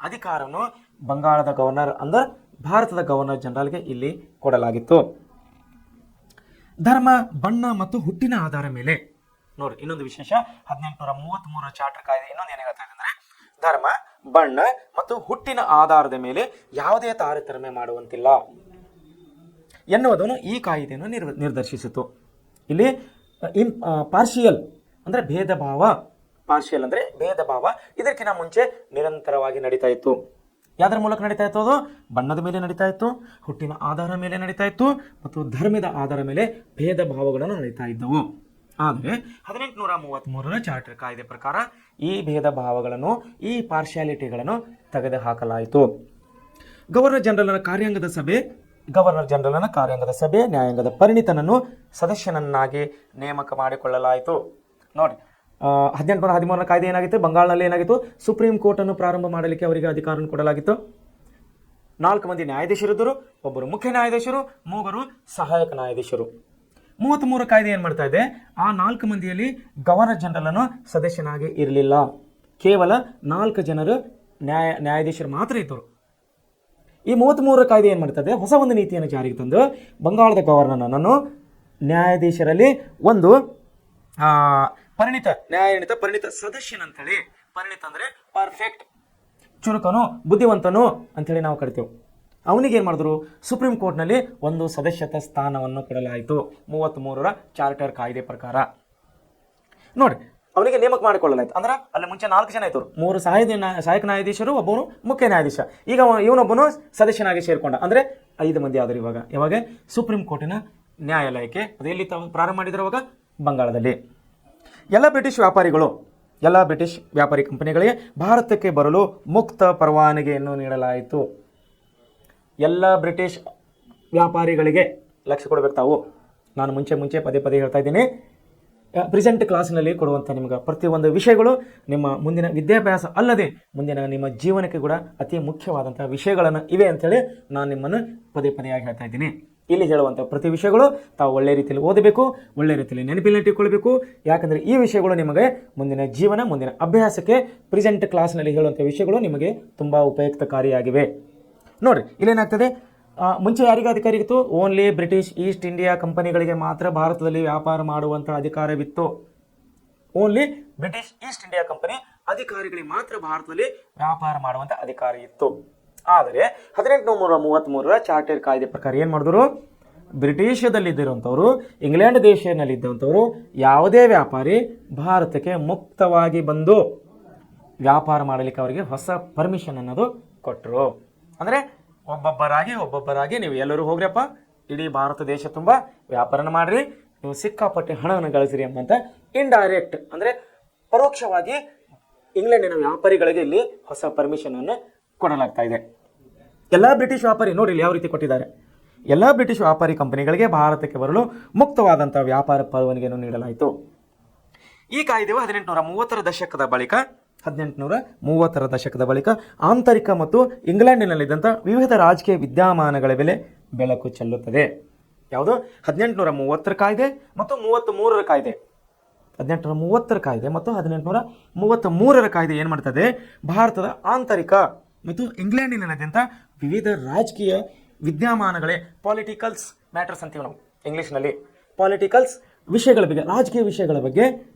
ಅಧಿಕಾರವನ್ನು ಬಂಗಾಳದ ಗವರ್ನರ್ ಅಂದರೆ ಭಾರತದ ಗವರ್ನರ್ ಜನರಲ್ಗೆ ಇಲ್ಲಿ ಕೊಡಲಾಗಿತ್ತು. ಧರ್ಮ, ಬಣ್ಣ ಮತ್ತು ಹುಟ್ಟಿನ ಆಧಾರ ಮೇಲೆ ನೋಡಿ, ಇನ್ನೊಂದು ವಿಶೇಷ 1833 ಚಾರ್ಟರ್ ಕಾಯ್ದೆ ಇನ್ನೊಂದು ಏನು ಹೇಳ್ತಾ ಇದೆ ಅಂದರೆ ಧರ್ಮ, ಬಣ್ಣ ಮತ್ತು ಹುಟ್ಟಿನ ಆಧಾರದ ಮೇಲೆ ಯಾವುದೇ ತಾರತಮ್ಯ ಮಾಡುವಂತಿಲ್ಲ ಎನ್ನುವುದನ್ನು ಈ ಕಾಯ್ದೆಯನ್ನು ನಿರ್ದೇಶಿಸಿತು. ಇಲ್ಲಿ ಪಾರ್ಷಿಯಲ್ ಅಂದರೆ ಭೇದ ಭಾವ ಪಾರ್ಷಿಯಲ್ ಅಂದರೆ ಭೇದ ಭಾವ ಇದಕ್ಕಿಂತ ಮುಂಚೆ ನಿರಂತರವಾಗಿ ನಡೀತಾ ಇತ್ತು. ಯಾವುದರ ಮೂಲಕ ನಡೀತಾ ಇತ್ತು? ಅದು ಬಣ್ಣದ ಮೇಲೆ ನಡೀತಾ ಇತ್ತು, ಹುಟ್ಟಿನ ಆಧಾರ ಮೇಲೆ ನಡೀತಾ ಇತ್ತು ಮತ್ತು ಧರ್ಮದ ಆಧಾರ ಮೇಲೆ ಭೇದ ಭಾವಗಳನ್ನು ನಡೀತಾ ಇದ್ದವು. ಆದರೆ 1833ರ ಚಾರ್ಟರ್ ಕಾಯ್ದೆ ಪ್ರಕಾರ ಈ ಭೇದ ಭಾವಗಳನ್ನು, ಈ ಪಾರ್ಶಿಯಾಲಿಟಿಗಳನ್ನು ತೆಗೆದುಹಾಕಲಾಯಿತು. ಗವರ್ನರ್ ಜನರಲ್ನ ಕಾರ್ಯಾಂಗದ ಸಭೆ ನ್ಯಾಯಾಂಗದ ಪರಿಣಿತನನ್ನು ಸದಸ್ಯನನ್ನಾಗಿ ನೇಮಕ ಮಾಡಿಕೊಳ್ಳಲಾಯಿತು. ನೋಡಿ, 1813ರ ಕಾಯ್ದೆ ಏನಾಗಿತ್ತು? ಬಂಗಾಳನಲ್ಲಿ ಏನಾಗಿತ್ತು? ಸುಪ್ರೀಂ ಕೋರ್ಟನ್ನು ಪ್ರಾರಂಭ ಮಾಡಲಿಕ್ಕೆ ಅವರಿಗೆ ಅಧಿಕಾರ ಕೊಡಲಾಗಿತ್ತು. 4 ಮಂದಿ ನ್ಯಾಯಾಧೀಶರಿದ್ದರು, ಒಬ್ಬರು ಮುಖ್ಯ ನ್ಯಾಯಾಧೀಶರು, 3 ಸಹಾಯಕ ನ್ಯಾಯಾಧೀಶರು. 33 ಕಾಯ್ದೆ ಏನು ಮಾಡ್ತಾ ಇದೆ? ಆ 4 ಮಂದಿಯಲ್ಲಿ ಗವರ್ನರ್ ಜನರಲ್ ಸದಸ್ಯನಾಗಿ ಇರಲಿಲ್ಲ. ಕೇವಲ 4 ಜನರು ನ್ಯಾಯಾಧೀಶರು ಮಾತ್ರ ಇದ್ದರು. ಈ 33 ಕಾಯ್ದೆ ಏನು ಮಾಡ್ತದೆ? ಹೊಸ ಒಂದು ನೀತಿಯನ್ನು ಜಾರಿಗೆ ತಂದು ಬಂಗಾಳದ ಗವರ್ನರನನ್ನು ನ್ಯಾಯಾಧೀಶರಲ್ಲಿ ಒಂದು ಪರಿಣಿತ ಸದಸ್ಯನಂತೇಳಿ, ಪರಿಣಿತ ಅಂದರೆ ಪರ್ಫೆಕ್ಟ್, ಚುರುಕನು, ಬುದ್ಧಿವಂತನು ಅಂಥೇಳಿ ನಾವು ಕರಿತೇವೆ. ಅವನಿಗೆ ಏನು ಮಾಡಿದ್ರು? ಸುಪ್ರೀಂ ಕೋರ್ಟ್ನಲ್ಲಿ ಒಂದು ಸದಸ್ಯತ ಸ್ಥಾನವನ್ನು ಕೊಡಲಾಯಿತು 33ರ ಚಾರ್ಟರ್ ಕಾಯ್ದೆ ಪ್ರಕಾರ. ನೋಡಿ, ಅವನಿಗೆ ನೇಮಕ ಮಾಡಿಕೊಳ್ಳಲಾಯಿತು. ಅಂದ್ರೆ ಅಲ್ಲಿ ಮುಂಚೆ 4 ಜನ ಇದ್ದರು, 3 ಸಹಾಯಕ ನ್ಯಾಯಾಧೀಶರು, ಒಬ್ಬನು ಮುಖ್ಯ ನ್ಯಾಯಾಧೀಶ. ಈಗ ಇವನೊಬ್ಬನು ಸದಸ್ಯನಾಗಿ ಸೇರಿಕೊಂಡ, ಅಂದರೆ 5 ಮಂದಿ ಆದರು. ಯಾವಾಗ ಸುಪ್ರೀಂ ಕೋರ್ಟಿನ ನ್ಯಾಯಾಲಯಕ್ಕೆ ಅದು ಎಲ್ಲಿ ಪ್ರಾರಂಭ ಮಾಡಿದ್ರು? ಅವಾಗ ಬಂಗಾಳದಲ್ಲಿ. ಎಲ್ಲ ಬ್ರಿಟಿಷ್ ವ್ಯಾಪಾರಿ ಕಂಪನಿಗಳಿಗೆ ಭಾರತಕ್ಕೆ ಬರಲು ಮುಕ್ತ ಪರವಾನಗಿಯನ್ನು ನೀಡಲಾಯಿತು. ಎಲ್ಲ ಬ್ರಿಟಿಷ್ ವ್ಯಾಪಾರಿಗಳಿಗೆ ಲಕ್ಷ್ಯ ಕೊಡಬೇಕು. ತಾವು ನಾನು ಮುಂಚೆ ಪದೇ ಹೇಳ್ತಾ ಇದ್ದೀನಿ, ಪ್ರೆಸೆಂಟ್ ಕ್ಲಾಸ್ನಲ್ಲಿ ಕೊಡುವಂಥ ನಿಮ್ಗೆ ಪ್ರತಿಯೊಂದು ವಿಷಯಗಳು ನಿಮ್ಮ ಮುಂದಿನ ವಿದ್ಯಾಭ್ಯಾಸ ಅಲ್ಲದೆ ಮುಂದಿನ ನಿಮ್ಮ ಜೀವನಕ್ಕೆ ಕೂಡ ಅತಿ ಮುಖ್ಯವಾದಂಥ ವಿಷಯಗಳನ್ನು ಇವೆ ಅಂಥೇಳಿ ನಾನು ನಿಮ್ಮನ್ನು ಪದೇಯಾಗಿ ಹೇಳ್ತಾ ಇದ್ದೀನಿ. ಇಲ್ಲಿ ಹೇಳುವಂಥ ಪ್ರತಿ ವಿಷಯಗಳು ತಾವು ಒಳ್ಳೆ ರೀತಿಯಲ್ಲಿ ಓದಬೇಕು, ಒಳ್ಳೆ ರೀತಿಯಲ್ಲಿ ನೆನಪಿನಲ್ಲಿಟ್ಟುಕೊಳ್ಬೇಕು. ಯಾಕಂದರೆ ಈ ವಿಷಯಗಳು ನಿಮಗೆ ಮುಂದಿನ ಜೀವನ, ಮುಂದಿನ ಅಭ್ಯಾಸಕ್ಕೆ ಪ್ರೆಸೆಂಟ್ ಕ್ಲಾಸ್ನಲ್ಲಿ ಹೇಳುವಂಥ ವಿಷಯಗಳು ನಿಮಗೆ ತುಂಬ ಉಪಯುಕ್ತಕಾರಿಯಾಗಿವೆ. ನೋಡಿರಿ, ಇಲ್ಲೇನಾಗ್ತದೆ? ಮುಂಚೆ ಯಾರಿಗೆ ಅಧಿಕಾರ ಇತ್ತು? ಓನ್ಲಿ ಬ್ರಿಟಿಷ್ ಈಸ್ಟ್ ಇಂಡಿಯಾ ಕಂಪನಿಗಳಿಗೆ ಮಾತ್ರ ಭಾರತದಲ್ಲಿ ವ್ಯಾಪಾರ ಮಾಡುವಂಥ ಅಧಿಕಾರವಿತ್ತು. Only British East India company ಅಧಿಕಾರಿಗಳಿಗೆ ಮಾತ್ರ ಭಾರತದಲ್ಲಿ ವ್ಯಾಪಾರ ಮಾಡುವಂಥ ಅಧಿಕಾರ ಇತ್ತು. ಆದರೆ 1833ರ ಚಾರ್ಟರ್ ಕಾಯ್ದೆ ಪ್ರಕಾರ ಏನು ಮಾಡಿದ್ರು? ಬ್ರಿಟಿಷದಲ್ಲಿದ್ದಿರುವಂಥವ್ರು, ಇಂಗ್ಲೆಂಡ್ ದೇಶದಲ್ಲಿದ್ದಂಥವ್ರು ಯಾವುದೇ ವ್ಯಾಪಾರಿ ಭಾರತಕ್ಕೆ ಮುಕ್ತವಾಗಿ ಬಂದು ವ್ಯಾಪಾರ ಮಾಡಲಿಕ್ಕೆ ಅವರಿಗೆ ಹೊಸ ಪರ್ಮಿಷನ್ ಅನ್ನೋದು ಕೊಟ್ಟರು. ಅಂದರೆ ಒಬ್ಬೊಬ್ಬರಾಗಿ ನೀವು ಎಲ್ಲರೂ ಹೋಗ್ರಪ್ಪ, ಇಡೀ ಭಾರತ ದೇಶ ತುಂಬ ವ್ಯಾಪಾರನ ಮಾಡಿರಿ, ನೀವು ಸಿಕ್ಕಾಪಟ್ಟೆ ಹಣವನ್ನು ಗಳಿಸಿರಿ ಎಂಬಂತ ಇಂಡೈರೆಕ್ಟ್ ಅಂದರೆ ಪರೋಕ್ಷವಾಗಿ ಇಂಗ್ಲೆಂಡಿನ ವ್ಯಾಪಾರಿಗಳಿಗೆ ಇಲ್ಲಿ ಹೊಸ ಪರ್ಮಿಷನ್ ಅನ್ನು ಕೊಡಲಾಗ್ತಾ ಇದೆ. ಎಲ್ಲ ಬ್ರಿಟಿಷ್ ವ್ಯಾಪಾರಿ ನೋಡಿ ಇಲ್ಲಿ ಯಾವ ರೀತಿ ಕೊಟ್ಟಿದ್ದಾರೆ. ಎಲ್ಲ ಬ್ರಿಟಿಷ್ ವ್ಯಾಪಾರಿ ಕಂಪನಿಗಳಿಗೆ ಭಾರತಕ್ಕೆ ಬರಲು ಮುಕ್ತವಾದಂಥ ವ್ಯಾಪಾರ ಪರವಾನಗಿಯನ್ನು ನೀಡಲಾಯಿತು. ಈ ಕಾಯ್ದೆಯು 1830ರ ದಶಕದ ಬಳಿಕ ಆಂತರಿಕ ಮತ್ತು ಇಂಗ್ಲೆಂಡಿನಲ್ಲಿದ್ದಂಥ ವಿವಿಧ ರಾಜಕೀಯ ವಿದ್ಯಮಾನಗಳ ಮೇಲೆ ಬೆಳಕು ಚೆಲ್ಲುತ್ತದೆ. ಯಾವುದು? 1830ರ ಕಾಯ್ದೆ ಮತ್ತು 33ರ ಕಾಯ್ದೆ. 1830ರ ಕಾಯ್ದೆ ಮತ್ತು 1833ರ ಕಾಯ್ದೆ ಏನು ಮಾಡ್ತದೆ? ಭಾರತದ ಆಂತರಿಕ ಮತ್ತು ಇಂಗ್ಲೆಂಡಿನಲ್ಲಿದ್ದಂಥ ವಿವಿಧ ರಾಜಕೀಯ ವಿದ್ಯಮಾನಗಳೇ, ಪೊಲಿಟಿಕಲ್ಸ್ ಮ್ಯಾಟರ್ಸ್ ಅಂತೀವಿ ನಾವು ಇಂಗ್ಲೀಷ್ನಲ್ಲಿ. ಪೊಲಿಟಿಕಲ್ಸ್ ವಿಷಯಗಳ ಬಗ್ಗೆ, ರಾಜಕೀಯ ವಿಷಯಗಳ ಬಗ್ಗೆ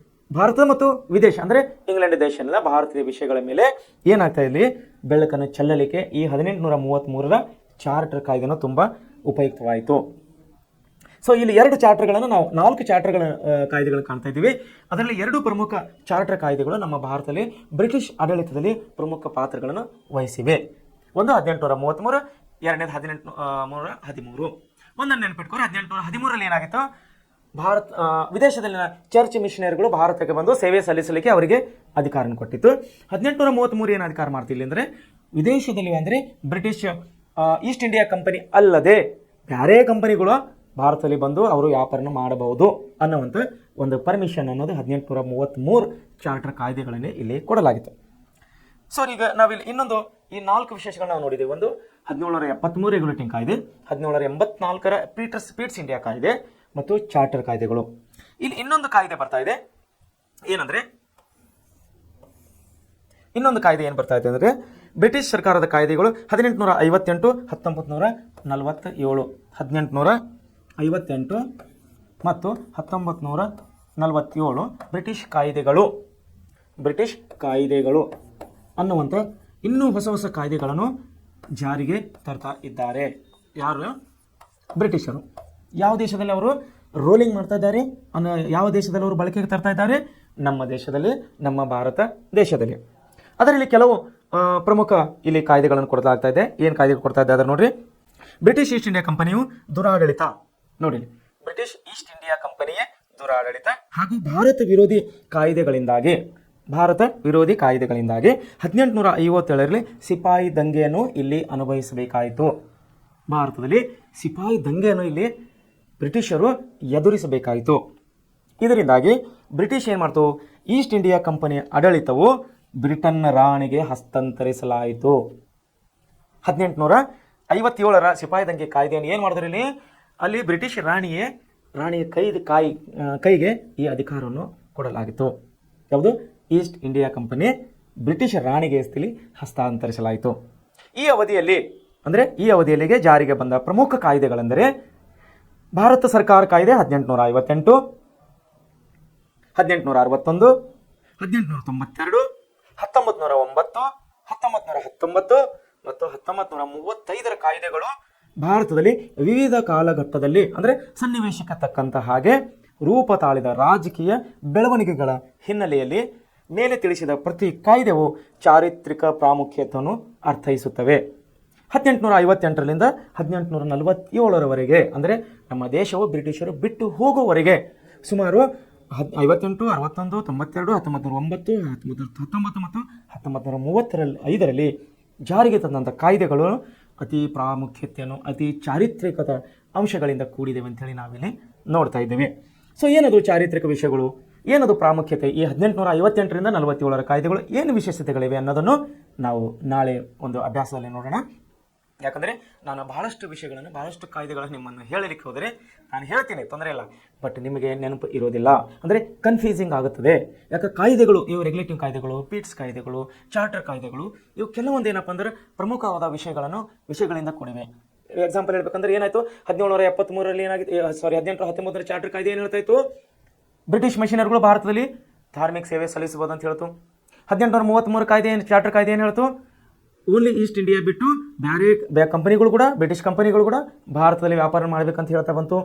ಭಾರತ ಮತ್ತು ವಿದೇಶ ಅಂದರೆ ಇಂಗ್ಲೆಂಡ್ ದೇಶದ ಭಾರತೀಯ ವಿಷಯಗಳ ಮೇಲೆ ಏನಾಗ್ತಾ ಇಲ್ಲಿ ಬೆಳಕನ್ನು ಚೆಲ್ಲಲಿಕ್ಕೆ ಈ 1833ರ ಚಾರ್ಟರ್ ಕಾಯ್ದೆನೂ ತುಂಬ ಉಪಯುಕ್ತವಾಯಿತು. ಸೊ ಇಲ್ಲಿ 2 ಚಾರ್ಟರ್ಗಳನ್ನು ನಾವು 4 ಚಾರ್ಟರ್ಗಳ ಕಾಯ್ದೆಗಳನ್ನು ಕಾಣ್ತಾ ಇದ್ದೀವಿ. ಅದರಲ್ಲಿ 2 ಪ್ರಮುಖ ಚಾರ್ಟರ್ ಕಾಯ್ದೆಗಳು ನಮ್ಮ ಭಾರತದಲ್ಲಿ ಬ್ರಿಟಿಷ್ ಆಡಳಿತದಲ್ಲಿ ಪ್ರಮುಖ ಪಾತ್ರಗಳನ್ನು ವಹಿಸಿವೆ. ಒಂದು 1833, ಎರಡನೇದು 1813. ಒಂದನ್ನು ನೆನಪಿಟ್ಕೊಂಡು 1813ರಲ್ಲಿ ಏನಾಗಿತ್ತು? ವಿದೇಶದಲ್ಲಿನ ಚರ್ಚ್ ಮಿಷನರಿಗಳು ಭಾರತಕ್ಕೆ ಬಂದು ಸೇವೆ ಸಲ್ಲಿಸಲಿಕ್ಕೆ ಅವರಿಗೆ ಅಧಿಕಾರ ಕೊಟ್ಟಿತ್ತು. 1833 ಏನು ಅಧಿಕಾರ ಮಾಡ್ತಿಲ್ಲ ಅಂದರೆ ವಿದೇಶದಲ್ಲಿ ಅಂದರೆ ಬ್ರಿಟಿಷ್ ಈಸ್ಟ್ ಇಂಡಿಯಾ ಕಂಪನಿ ಅಲ್ಲದೆ ಬೇರೆ ಕಂಪನಿಗಳು ಭಾರತದಲ್ಲಿ ಬಂದು ಅವರು ವ್ಯಾಪಾರನ ಮಾಡಬಹುದು ಅನ್ನುವಂಥ ಒಂದು ಪರ್ಮಿಷನ್ ಅನ್ನೋದು 1833 ಚಾರ್ಟರ್ ಕಾಯ್ದೆಗಳಲ್ಲಿ ಇಲ್ಲಿ ಕೊಡಲಾಗಿತ್ತು. ಸೊ ಈಗ ನಾವಿಲ್ಲಿ ಇನ್ನೊಂದು ಈ 4 ವಿಶೇಷಗಳನ್ನ ನಾವು ನೋಡಿದ್ದೇವೆ. ಒಂದು 1773 ರೆಗ್ಯುಲೇಟಿಂಗ್ ಕಾಯ್ದೆ, 1784ರ ಪೀಟ್ಸ್ ಇಂಡಿಯಾ ಕಾಯ್ದೆ ಮತ್ತು ಚಾರ್ಟರ್ ಕಾಯ್ದೆಗಳು. ಇಲ್ಲಿ ಇನ್ನೊಂದು ಕಾಯ್ದೆ ಬರ್ತಾ ಇದೆ. ಏನಂದ್ರೆ ಇನ್ನೊಂದು ಕಾಯ್ದೆ ಏನು ಬರ್ತಾ ಇದೆ ಅಂದರೆ ಬ್ರಿಟಿಷ್ ಸರ್ಕಾರದ ಕಾಯ್ದೆಗಳು 1858, 1947. 1858 ಮತ್ತು 1947 ಬ್ರಿಟಿಷ್ ಕಾಯ್ದೆಗಳು ಅನ್ನುವಂಥ ಇನ್ನೂ ಹೊಸ ಕಾಯ್ದೆಗಳನ್ನು ಜಾರಿಗೆ ತರ್ತಾ ಇದ್ದಾರೆ. ಯಾರು? ಬ್ರಿಟಿಷರು. ಯಾವ ದೇಶದಲ್ಲಿ ಅವರು ರೋಲಿಂಗ್ ಮಾಡ್ತಾ ಇದ್ದಾರೆ ಯಾವ ದೇಶದಲ್ಲಿ ಅವರು ಬಳಕೆಗೆ ತರ್ತಾ ಇದ್ದಾರೆ? ನಮ್ಮ ದೇಶದಲ್ಲಿ, ನಮ್ಮ ಭಾರತ ದೇಶದಲ್ಲಿ. ಅದರಲ್ಲಿ ಕೆಲವು ಪ್ರಮುಖ ಇಲ್ಲಿ ಕಾಯ್ದೆಗಳನ್ನು ಕೊಡಲಾಗ್ತಾ ಇದೆ. ಏನು ಕಾಯ್ದೆ ಕೊಡ್ತಾ ಇದೆ ಅದನ್ನು ನೋಡ್ರಿ. ಬ್ರಿಟಿಷ್ ಈಸ್ಟ್ ಇಂಡಿಯಾ ಕಂಪನಿಯು ದುರಾಡಳಿತ, ನೋಡಿ ಬ್ರಿಟಿಷ್ ಈಸ್ಟ್ ಇಂಡಿಯಾ ಕಂಪನಿಯ ದುರಾಡಳಿತ ಹಾಗೂ ಭಾರತ ವಿರೋಧಿ ಕಾಯ್ದೆಗಳಿಂದಾಗಿ 1857ರಲ್ಲಿ ಸಿಪಾಯಿ ದಂಗೆಯನ್ನು ಇಲ್ಲಿ ಅನುಭವಿಸಬೇಕಾಯಿತು. ಭಾರತದಲ್ಲಿ ಸಿಪಾಯಿ ದಂಗೆಯನ್ನು ಇಲ್ಲಿ ಬ್ರಿಟಿಷರು ಎದುರಿಸಬೇಕಾಯಿತು. ಇದರಿಂದಾಗಿ ಬ್ರಿಟಿಷ್ ಏನು ಮಾಡ್ತು, ಈಸ್ಟ್ ಇಂಡಿಯಾ ಕಂಪನಿಯ ಆಡಳಿತವು ಬ್ರಿಟನ್ನ ರಾಣಿಗೆ ಹಸ್ತಾಂತರಿಸಲಾಯಿತು. 1857ರ ಸಿಪಾಯಿ ದಂಗೆ ಕಾಯ್ದೆಯನ್ನು ಏನು ಮಾಡಿದ್ರು ಇಲ್ಲಿ, ಅಲ್ಲಿ ಬ್ರಿಟಿಷ್ ರಾಣಿಯ ಕೈಗೆ ಈ ಅಧಿಕಾರವನ್ನು ಕೊಡಲಾಗಿತ್ತು. ಯಾವುದು, ಈಸ್ಟ್ ಇಂಡಿಯಾ ಕಂಪನಿ ಬ್ರಿಟಿಷ್ ರಾಣಿಗೆ ಸ್ಥಿತಿ ಹಸ್ತಾಂತರಿಸಲಾಯಿತು. ಈ ಅವಧಿಯಲ್ಲಿಗೆ ಜಾರಿಗೆ ಬಂದ ಪ್ರಮುಖ ಕಾಯ್ದೆಗಳೆಂದರೆ ಭಾರತ ಸರ್ಕಾರ ಕಾಯ್ದೆ 1858, 1861, 1892, 1909, 1919 ಮತ್ತು 1935ರ ಕಾಯ್ದೆಗಳು ಭಾರತದಲ್ಲಿ ವಿವಿಧ ಕಾಲಘಟ್ಟದಲ್ಲಿ ಅಂದರೆ ಸನ್ನಿವೇಶಕ್ಕೆ ತಕ್ಕಂತ ಹಾಗೆ ರೂಪ ತಾಳಿದ ರಾಜಕೀಯ ಬೆಳವಣಿಗೆಗಳ ಹಿನ್ನೆಲೆಯಲ್ಲಿ ಮೇಲೆ ತಿಳಿಸಿದ ಪ್ರತಿ ಕಾಯ್ದೆಯು ಚಾರಿತ್ರಿಕ ಪ್ರಾಮುಖ್ಯತೆಯನ್ನು ಅರ್ಥೈಸುತ್ತವೆ. 1858ರಿಂದ 1847ರವರೆಗೆ ಅಂದರೆ ನಮ್ಮ ದೇಶವು ಬ್ರಿಟಿಷರು ಬಿಟ್ಟು ಹೋಗುವವರೆಗೆ ಸುಮಾರು 58, 61, 92, 1909, 1919 ಮತ್ತು 1935ರಲ್ಲಿ ಜಾರಿಗೆ ತಂದಂಥ ಕಾಯ್ದೆಗಳು ಅತಿ ಪ್ರಾಮುಖ್ಯತೆಯನ್ನು, ಅತಿ ಚಾರಿತ್ರಿಕದ ಅಂಶಗಳಿಂದ ಕೂಡಿದೆ ಅಂತೇಳಿ ನಾವಿಲ್ಲಿ ನೋಡ್ತಾ ಇದ್ದೇವೆ. ಸೊ ಏನದು ಚಾರಿತ್ರಿಕ ವಿಷಯಗಳು, ಏನದು ಪ್ರಾಮುಖ್ಯತೆ, ಈ 1858ರಿಂದ 47ರ ಕಾಯ್ದೆಗಳು ಏನು ವಿಶೇಷತೆಗಳಿವೆ ಅನ್ನೋದನ್ನು ನಾವು ನಾಳೆ ಒಂದು ಅಭ್ಯಾಸದಲ್ಲಿ ನೋಡೋಣ. ಯಾಕಂದರೆ ನಾನು ಬಹಳಷ್ಟು ಕಾಯ್ದೆಗಳನ್ನು ನಿಮ್ಮನ್ನು ಹೇಳಲಿಕ್ಕೆ ಹೋದರೆ ನಾನು ಹೇಳ್ತೀನಿ, ತೊಂದರೆ ಇಲ್ಲ, ಬಟ್ ನಿಮಗೆ ನೆನಪು ಇರೋದಿಲ್ಲ, ಅಂದರೆ ಕನ್ಫ್ಯೂಸಿಂಗ್ ಆಗುತ್ತದೆ. ಯಾಕೆ ಕಾಯ್ದೆಗಳು, ಇವು ರೆಗ್ಯುಲೇಟಿವ್ ಕಾಯ್ದೆಗಳು, ಪೀಟ್ಸ್ ಕಾಯ್ದೆಗಳು, ಚಾರ್ಟರ್ ಕಾಯ್ದೆಗಳು, ಇವು ಕೆಲವೊಂದು ಏನಪ್ಪ ಅಂದ್ರೆ ಪ್ರಮುಖವಾದ ವಿಷಯಗಳಿಂದ ಕೂಡಿವೆ. ಎಕ್ಸಾಂಪಲ್ ಹೇಳ್ಬೇಕಂದ್ರೆ ಏನಾಯಿತು, 1773ರಲ್ಲಿ ಏನಾಗಿತ್ತು, 1819ರ ಚಾರ್ಟರ್ ಕಾಯ್ದೆ ಏನು ಹೇಳ್ತಾ ಇತ್ತು, ಬ್ರಿಟಿಷ್ ಮಿಷನರಿಗಳು ಭಾರತದಲ್ಲಿ ಧಾರ್ಮಿಕ ಸೇವೆ ಸಲ್ಲಿಸಬಹುದು ಅಂತ ಹೇಳ್ತು. 1833 ಕಾಯ್ದೆ ಚಾರ್ಟರ್ ಕಾಯ್ದೆ ಏನು ಹೇಳ್ತು, ಓನ್ಲಿ ಈಸ್ಟ್ ಇಂಡಿಯಾ ಬಿಟ್ಟು ಬೇರೆ ಕಂಪನಿಗಳು ಕೂಡ, ಬ್ರಿಟಿಷ್ ಕಂಪನಿಗಳು ಕೂಡ ಭಾರತದಲ್ಲಿ ವ್ಯಾಪಾರ ಮಾಡಬೇಕಂತ ಹೇಳ್ತಾ ಬಂತು.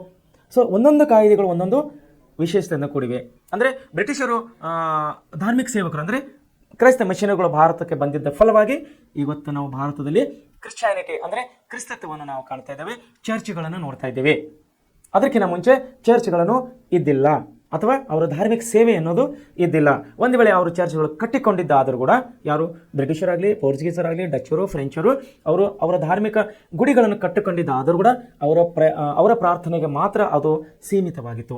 ಸೊ ಒಂದೊಂದು ಕಾಯ್ದೆಗಳು ಒಂದೊಂದು ವಿಶೇಷತೆಯನ್ನು ಕೂಡಿವೆ. ಅಂದರೆ ಬ್ರಿಟಿಷರು ಧಾರ್ಮಿಕ ಸೇವಕರು ಅಂದರೆ ಕ್ರೈಸ್ತ ಮಿಷನರಿಗಳು ಭಾರತಕ್ಕೆ ಬಂದಿದ್ದ ಫಲವಾಗಿ ಇವತ್ತು ನಾವು ಭಾರತದಲ್ಲಿ ಕ್ರಿಶ್ಚಿಯಾನಿಟಿ ಅಂದರೆ ಕ್ರಿಸ್ತತ್ವವನ್ನು ನಾವು ಕಾಣ್ತಾ ಇದ್ದೇವೆ, ಚರ್ಚ್ಗಳನ್ನು ನೋಡ್ತಾ ಇದ್ದೇವೆ. ಅದಕ್ಕಿಂತ ಮುಂಚೆ ಚರ್ಚ್ಗಳನ್ನು ಇದ್ದಿಲ್ಲ, ಅಥವಾ ಅವರ ಧಾರ್ಮಿಕ ಸೇವೆ ಅನ್ನೋದು ಇದ್ದಿಲ್ಲ. ಒಂದು ವೇಳೆ ಅವರು ಚರ್ಚ್ಗಳು ಕಟ್ಟಿಕೊಂಡಿದ್ದಾದರೂ ಕೂಡ ಯಾರು ಬ್ರಿಟಿಷರಾಗಲಿ, ಪೋರ್ಚುಗೀಸರಾಗಲಿ, ಡಚ್ಚರು, ಫ್ರೆಂಚರು ಅವರ ಧಾರ್ಮಿಕ ಗುಡಿಗಳನ್ನು ಕಟ್ಟಿಕೊಂಡಿದ್ದಾದರೂ ಕೂಡ ಅವರ ಪ್ರಾರ್ಥನೆಗೆ ಮಾತ್ರ ಅದು ಸೀಮಿತವಾಗಿತ್ತು.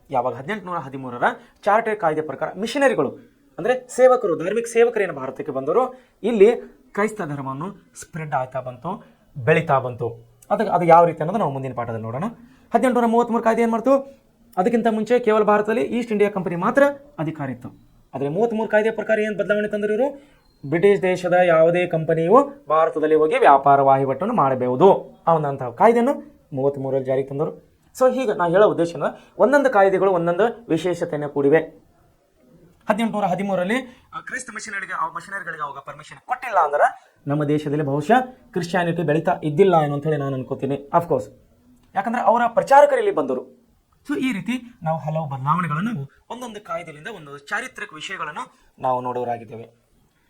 ಯಾವಾಗ 1813ರ ಚಾರ್ಟರ್ ಕಾಯ್ದೆ ಪ್ರಕಾರ ಮಿಷನರಿಗಳು ಅಂದರೆ ಸೇವಕರು, ಧಾರ್ಮಿಕ ಸೇವಕರೇನು ಭಾರತಕ್ಕೆ ಬಂದರು, ಇಲ್ಲಿ ಕ್ರೈಸ್ತ ಧರ್ಮವನ್ನು ಸ್ಪ್ರೆಡ್ ಆಗ್ತಾ ಬಂತು, ಬೆಳೀತಾ ಬಂತು. ಅದು ಯಾವ ರೀತಿ ಅನ್ನೋದು ನಾವು ಮುಂದಿನ ಪಾಠದಲ್ಲಿ ನೋಡೋಣ. 1833 ಕಾಯ್ದೆ ಏನು ಮಾಡ್ತು, ಅದಕ್ಕಿಂತ ಮುಂಚೆ ಕೇವಲ ಭಾರತದಲ್ಲಿ ಈಸ್ಟ್ ಇಂಡಿಯಾ ಕಂಪನಿ ಮಾತ್ರ ಅಧಿಕಾರ ಇತ್ತು. ಆದರೆ 33 ಕಾಯ್ದೆ ಪ್ರಕಾರ ಏನು ಬದಲಾವಣೆ ತಂದರು ಇವರು, ಬ್ರಿಟಿಷ್ ದೇಶದ ಯಾವುದೇ ಕಂಪನಿಯು ಭಾರತದಲ್ಲಿ ಹೋಗಿ ವ್ಯಾಪಾರ ವಹಿವಾಟನ್ನು ಮಾಡಬಹುದು ಅನ್ನೋಂಥ ಕಾಯ್ದೆಯನ್ನು 33ರಲ್ಲಿ ಜಾರಿಗೆ ತಂದರು. ಸೊ ಹೀಗೆ ನಾವು ಹೇಳೋ ಉದ್ದೇಶ ಒಂದೊಂದು ಕಾಯ್ದೆಗಳು ಒಂದೊಂದು ವಿಶೇಷತೆಯನ್ನು ಕೂಡಿವೆ. 1813ರಲ್ಲಿ ಕ್ರೈಸ್ತ ಮಿಷನರಿಗೆ ಅವಾಗ ಪರ್ಮಿಷನ್ ಕೊಟ್ಟಿಲ್ಲ ಅಂದ್ರೆ ನಮ್ಮ ದೇಶದಲ್ಲಿ ಬಹುಶಃ ಕ್ರಿಶ್ಚಿಯಾನಿಟಿ ಬೆಳೀತಾ ಇದ್ದಿಲ್ಲ ಏನು ಅಂತೇಳಿ ನಾನು ಅನ್ಕೋತೀನಿ. ಅಫ್ಕೋರ್ಸ್, ಯಾಕಂದ್ರೆ ಅವರ ಪ್ರಚಾರಕರು ಇಲ್ಲಿ ಬಂದರು. ಸೊ ಈ ರೀತಿ ನಾವು ಹಲವು ಬದಲಾವಣೆಗಳನ್ನು ಒಂದೊಂದು ಕಾಯ್ದೆಯಿಂದ ಒಂದೊಂದು ಚಾರಿತ್ರಿಕ ವಿಷಯಗಳನ್ನು ನಾವು ನೋಡೋರಾಗಿದ್ದೇವೆ.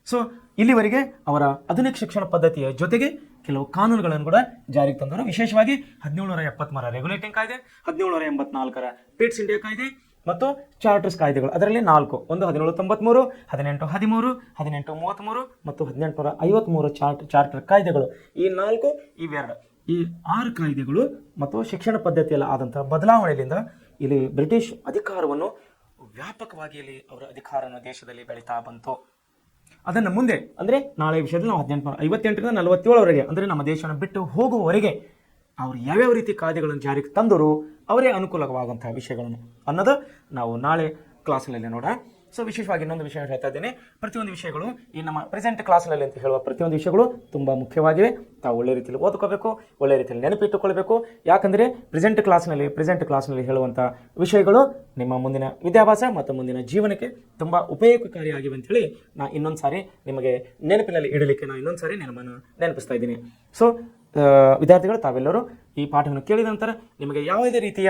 ಸೊ ಇಲ್ಲಿವರೆಗೆ ಅವರ ಆಧುನಿಕ ಶಿಕ್ಷಣ ಪದ್ಧತಿಯ ಜೊತೆಗೆ ಕೆಲವು ಕಾನೂನುಗಳನ್ನು ಕೂಡ ಜಾರಿಗೆ ತಂದರು. ವಿಶೇಷವಾಗಿ 1773ರ ರೆಗ್ಯುಲೇಟಿಂಗ್ ಕಾಯ್ದೆ, 1784ರ ಪೀಟ್ಸ್ ಇಂಡಿಯಾ ಕಾಯ್ದೆ ಮತ್ತು ಚಾರ್ಟರ್ಸ್ ಕಾಯ್ದೆಗಳು. ಅದರಲ್ಲಿ 4, ಒಂದು 1793, 1813, 1833 ಮತ್ತು 1853 ಚಾರ್ಟರ್ ಕಾಯ್ದೆಗಳು. ಈ 4, ಇವೆರಡು, ಈ 6 ಕಾಯ್ದೆಗಳು ಮತ್ತು ಶಿಕ್ಷಣ ಪದ್ಧತಿಯಲ್ಲಿ ಆದಂತಹ ಬದಲಾವಣೆಯಿಂದ ಇಲ್ಲಿ ಬ್ರಿಟಿಷ್ ಅಧಿಕಾರವನ್ನು ವ್ಯಾಪಕವಾಗಿ ಇಲ್ಲಿ ಅವರ ಅಧಿಕಾರವನ್ನು ದೇಶದಲ್ಲಿ ಬೆಳೀತಾ ಬಂತು. ಅದನ್ನು ಮುಂದೆ ಅಂದರೆ ನಾಳೆ ವಿಷಯದಲ್ಲಿ ನಾವು 1858ರಿಂದ 47ವರೆಗೆ ಅಂದರೆ ನಮ್ಮ ದೇಶವನ್ನು ಬಿಟ್ಟು ಹೋಗುವವರೆಗೆ ಅವರು ಯಾವ್ಯಾವ ರೀತಿ ಕಾಯ್ದೆಗಳನ್ನು ಜಾರಿಗೆ ತಂದರು, ಅವರೇ ಅನುಕೂಲವಾಗುವಂತಹ ವಿಷಯಗಳನ್ನು ಅನ್ನೋದು ನಾವು ನಾಳೆ ಕ್ಲಾಸ್ನಲ್ಲಿ ನೋಡೋಣ. ಸೊ ವಿಶೇಷವಾಗಿ ಇನ್ನೊಂದು ವಿಷಯ ಹೇಳ್ತಾ ಇದ್ದೇನೆ, ಪ್ರತಿಯೊಂದು ವಿಷಯಗಳು ಈ ನಮ್ಮ ಪ್ರೆಸೆಂಟ್ ಕ್ಲಾಸ್ನಲ್ಲಿ ಅಂತ ಹೇಳುವ ಪ್ರತಿಯೊಂದು ವಿಷಯಗಳು ತುಂಬ ಮುಖ್ಯವಾಗಿವೆ. ತಾವು ಒಳ್ಳೆ ರೀತಿಯಲ್ಲಿ ಓದ್ಕೋಬೇಕು, ಒಳ್ಳೆ ರೀತಿಯಲ್ಲಿ ನೆನಪಿಟ್ಟುಕೊಳ್ಬೇಕು. ಯಾಕಂದರೆ ಪ್ರೆಸೆಂಟ್ ಕ್ಲಾಸ್ನಲ್ಲಿ ಹೇಳುವಂಥ ವಿಷಯಗಳು ನಿಮ್ಮ ಮುಂದಿನ ವಿದ್ಯಾಭ್ಯಾಸ ಮತ್ತು ಮುಂದಿನ ಜೀವನಕ್ಕೆ ತುಂಬ ಉಪಯೋಗಕಾರಿಯಾಗಿವೆ ಅಂತೇಳಿ ನಾನು ಇನ್ನೊಂದು ಸಾರಿ ನಿಮಗೆ ನೆನಪಿನಲ್ಲಿ ಇಡಲಿಕ್ಕೆ ನಾನು ಇನ್ನೊಂದು ಸಾರಿ ನಿಮ್ಮನ್ನು ನೆನಪಿಸ್ತಾ ಇದ್ದೀನಿ. ಸೊ ವಿದ್ಯಾರ್ಥಿಗಳು ತಾವೆಲ್ಲರೂ ಈ ಪಾಠವನ್ನು ಕೇಳಿದ ನಂತರ ನಿಮಗೆ ಯಾವುದೇ ರೀತಿಯ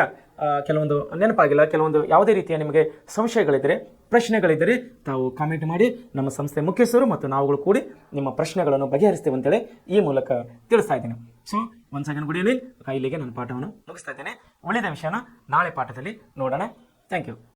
ಕೆಲವೊಂದು ನೆನಪಾಗಿಲ್ಲ, ಕೆಲವೊಂದು ಯಾವುದೇ ರೀತಿಯ ನಿಮಗೆ ಸಂಶಯಗಳಿದ್ದರೆ ಪ್ರಶ್ನೆಗಳಿದ್ದರೆ ತಾವು ಕಾಮೆಂಟ್ ಮಾಡಿ ನಮ್ಮ ಸಂಸ್ಥೆ ಮುಖ್ಯಸ್ಥರು ಮತ್ತು ನಾವುಗಳು ಕೂಡಿ ನಿಮ್ಮ ಪ್ರಶ್ನೆಗಳನ್ನು ಬಗೆಹರಿಸ್ತೇವೆ ಅಂತೇಳಿ ಈ ಮೂಲಕ ತಿಳಿಸ್ತಾ ಇದ್ದೀನಿ. So once again good evening. ಇಲ್ಲಿಗೆ ನನ್ನ ಪಾಠವನ್ನು ಮುಗಿಸ್ತಾ ಇದ್ದೇನೆ. ಉಳಿದ ವಿಷಯನ ನಾಳೆ ಪಾಠದಲ್ಲಿ ನೋಡೋಣ. Thank you.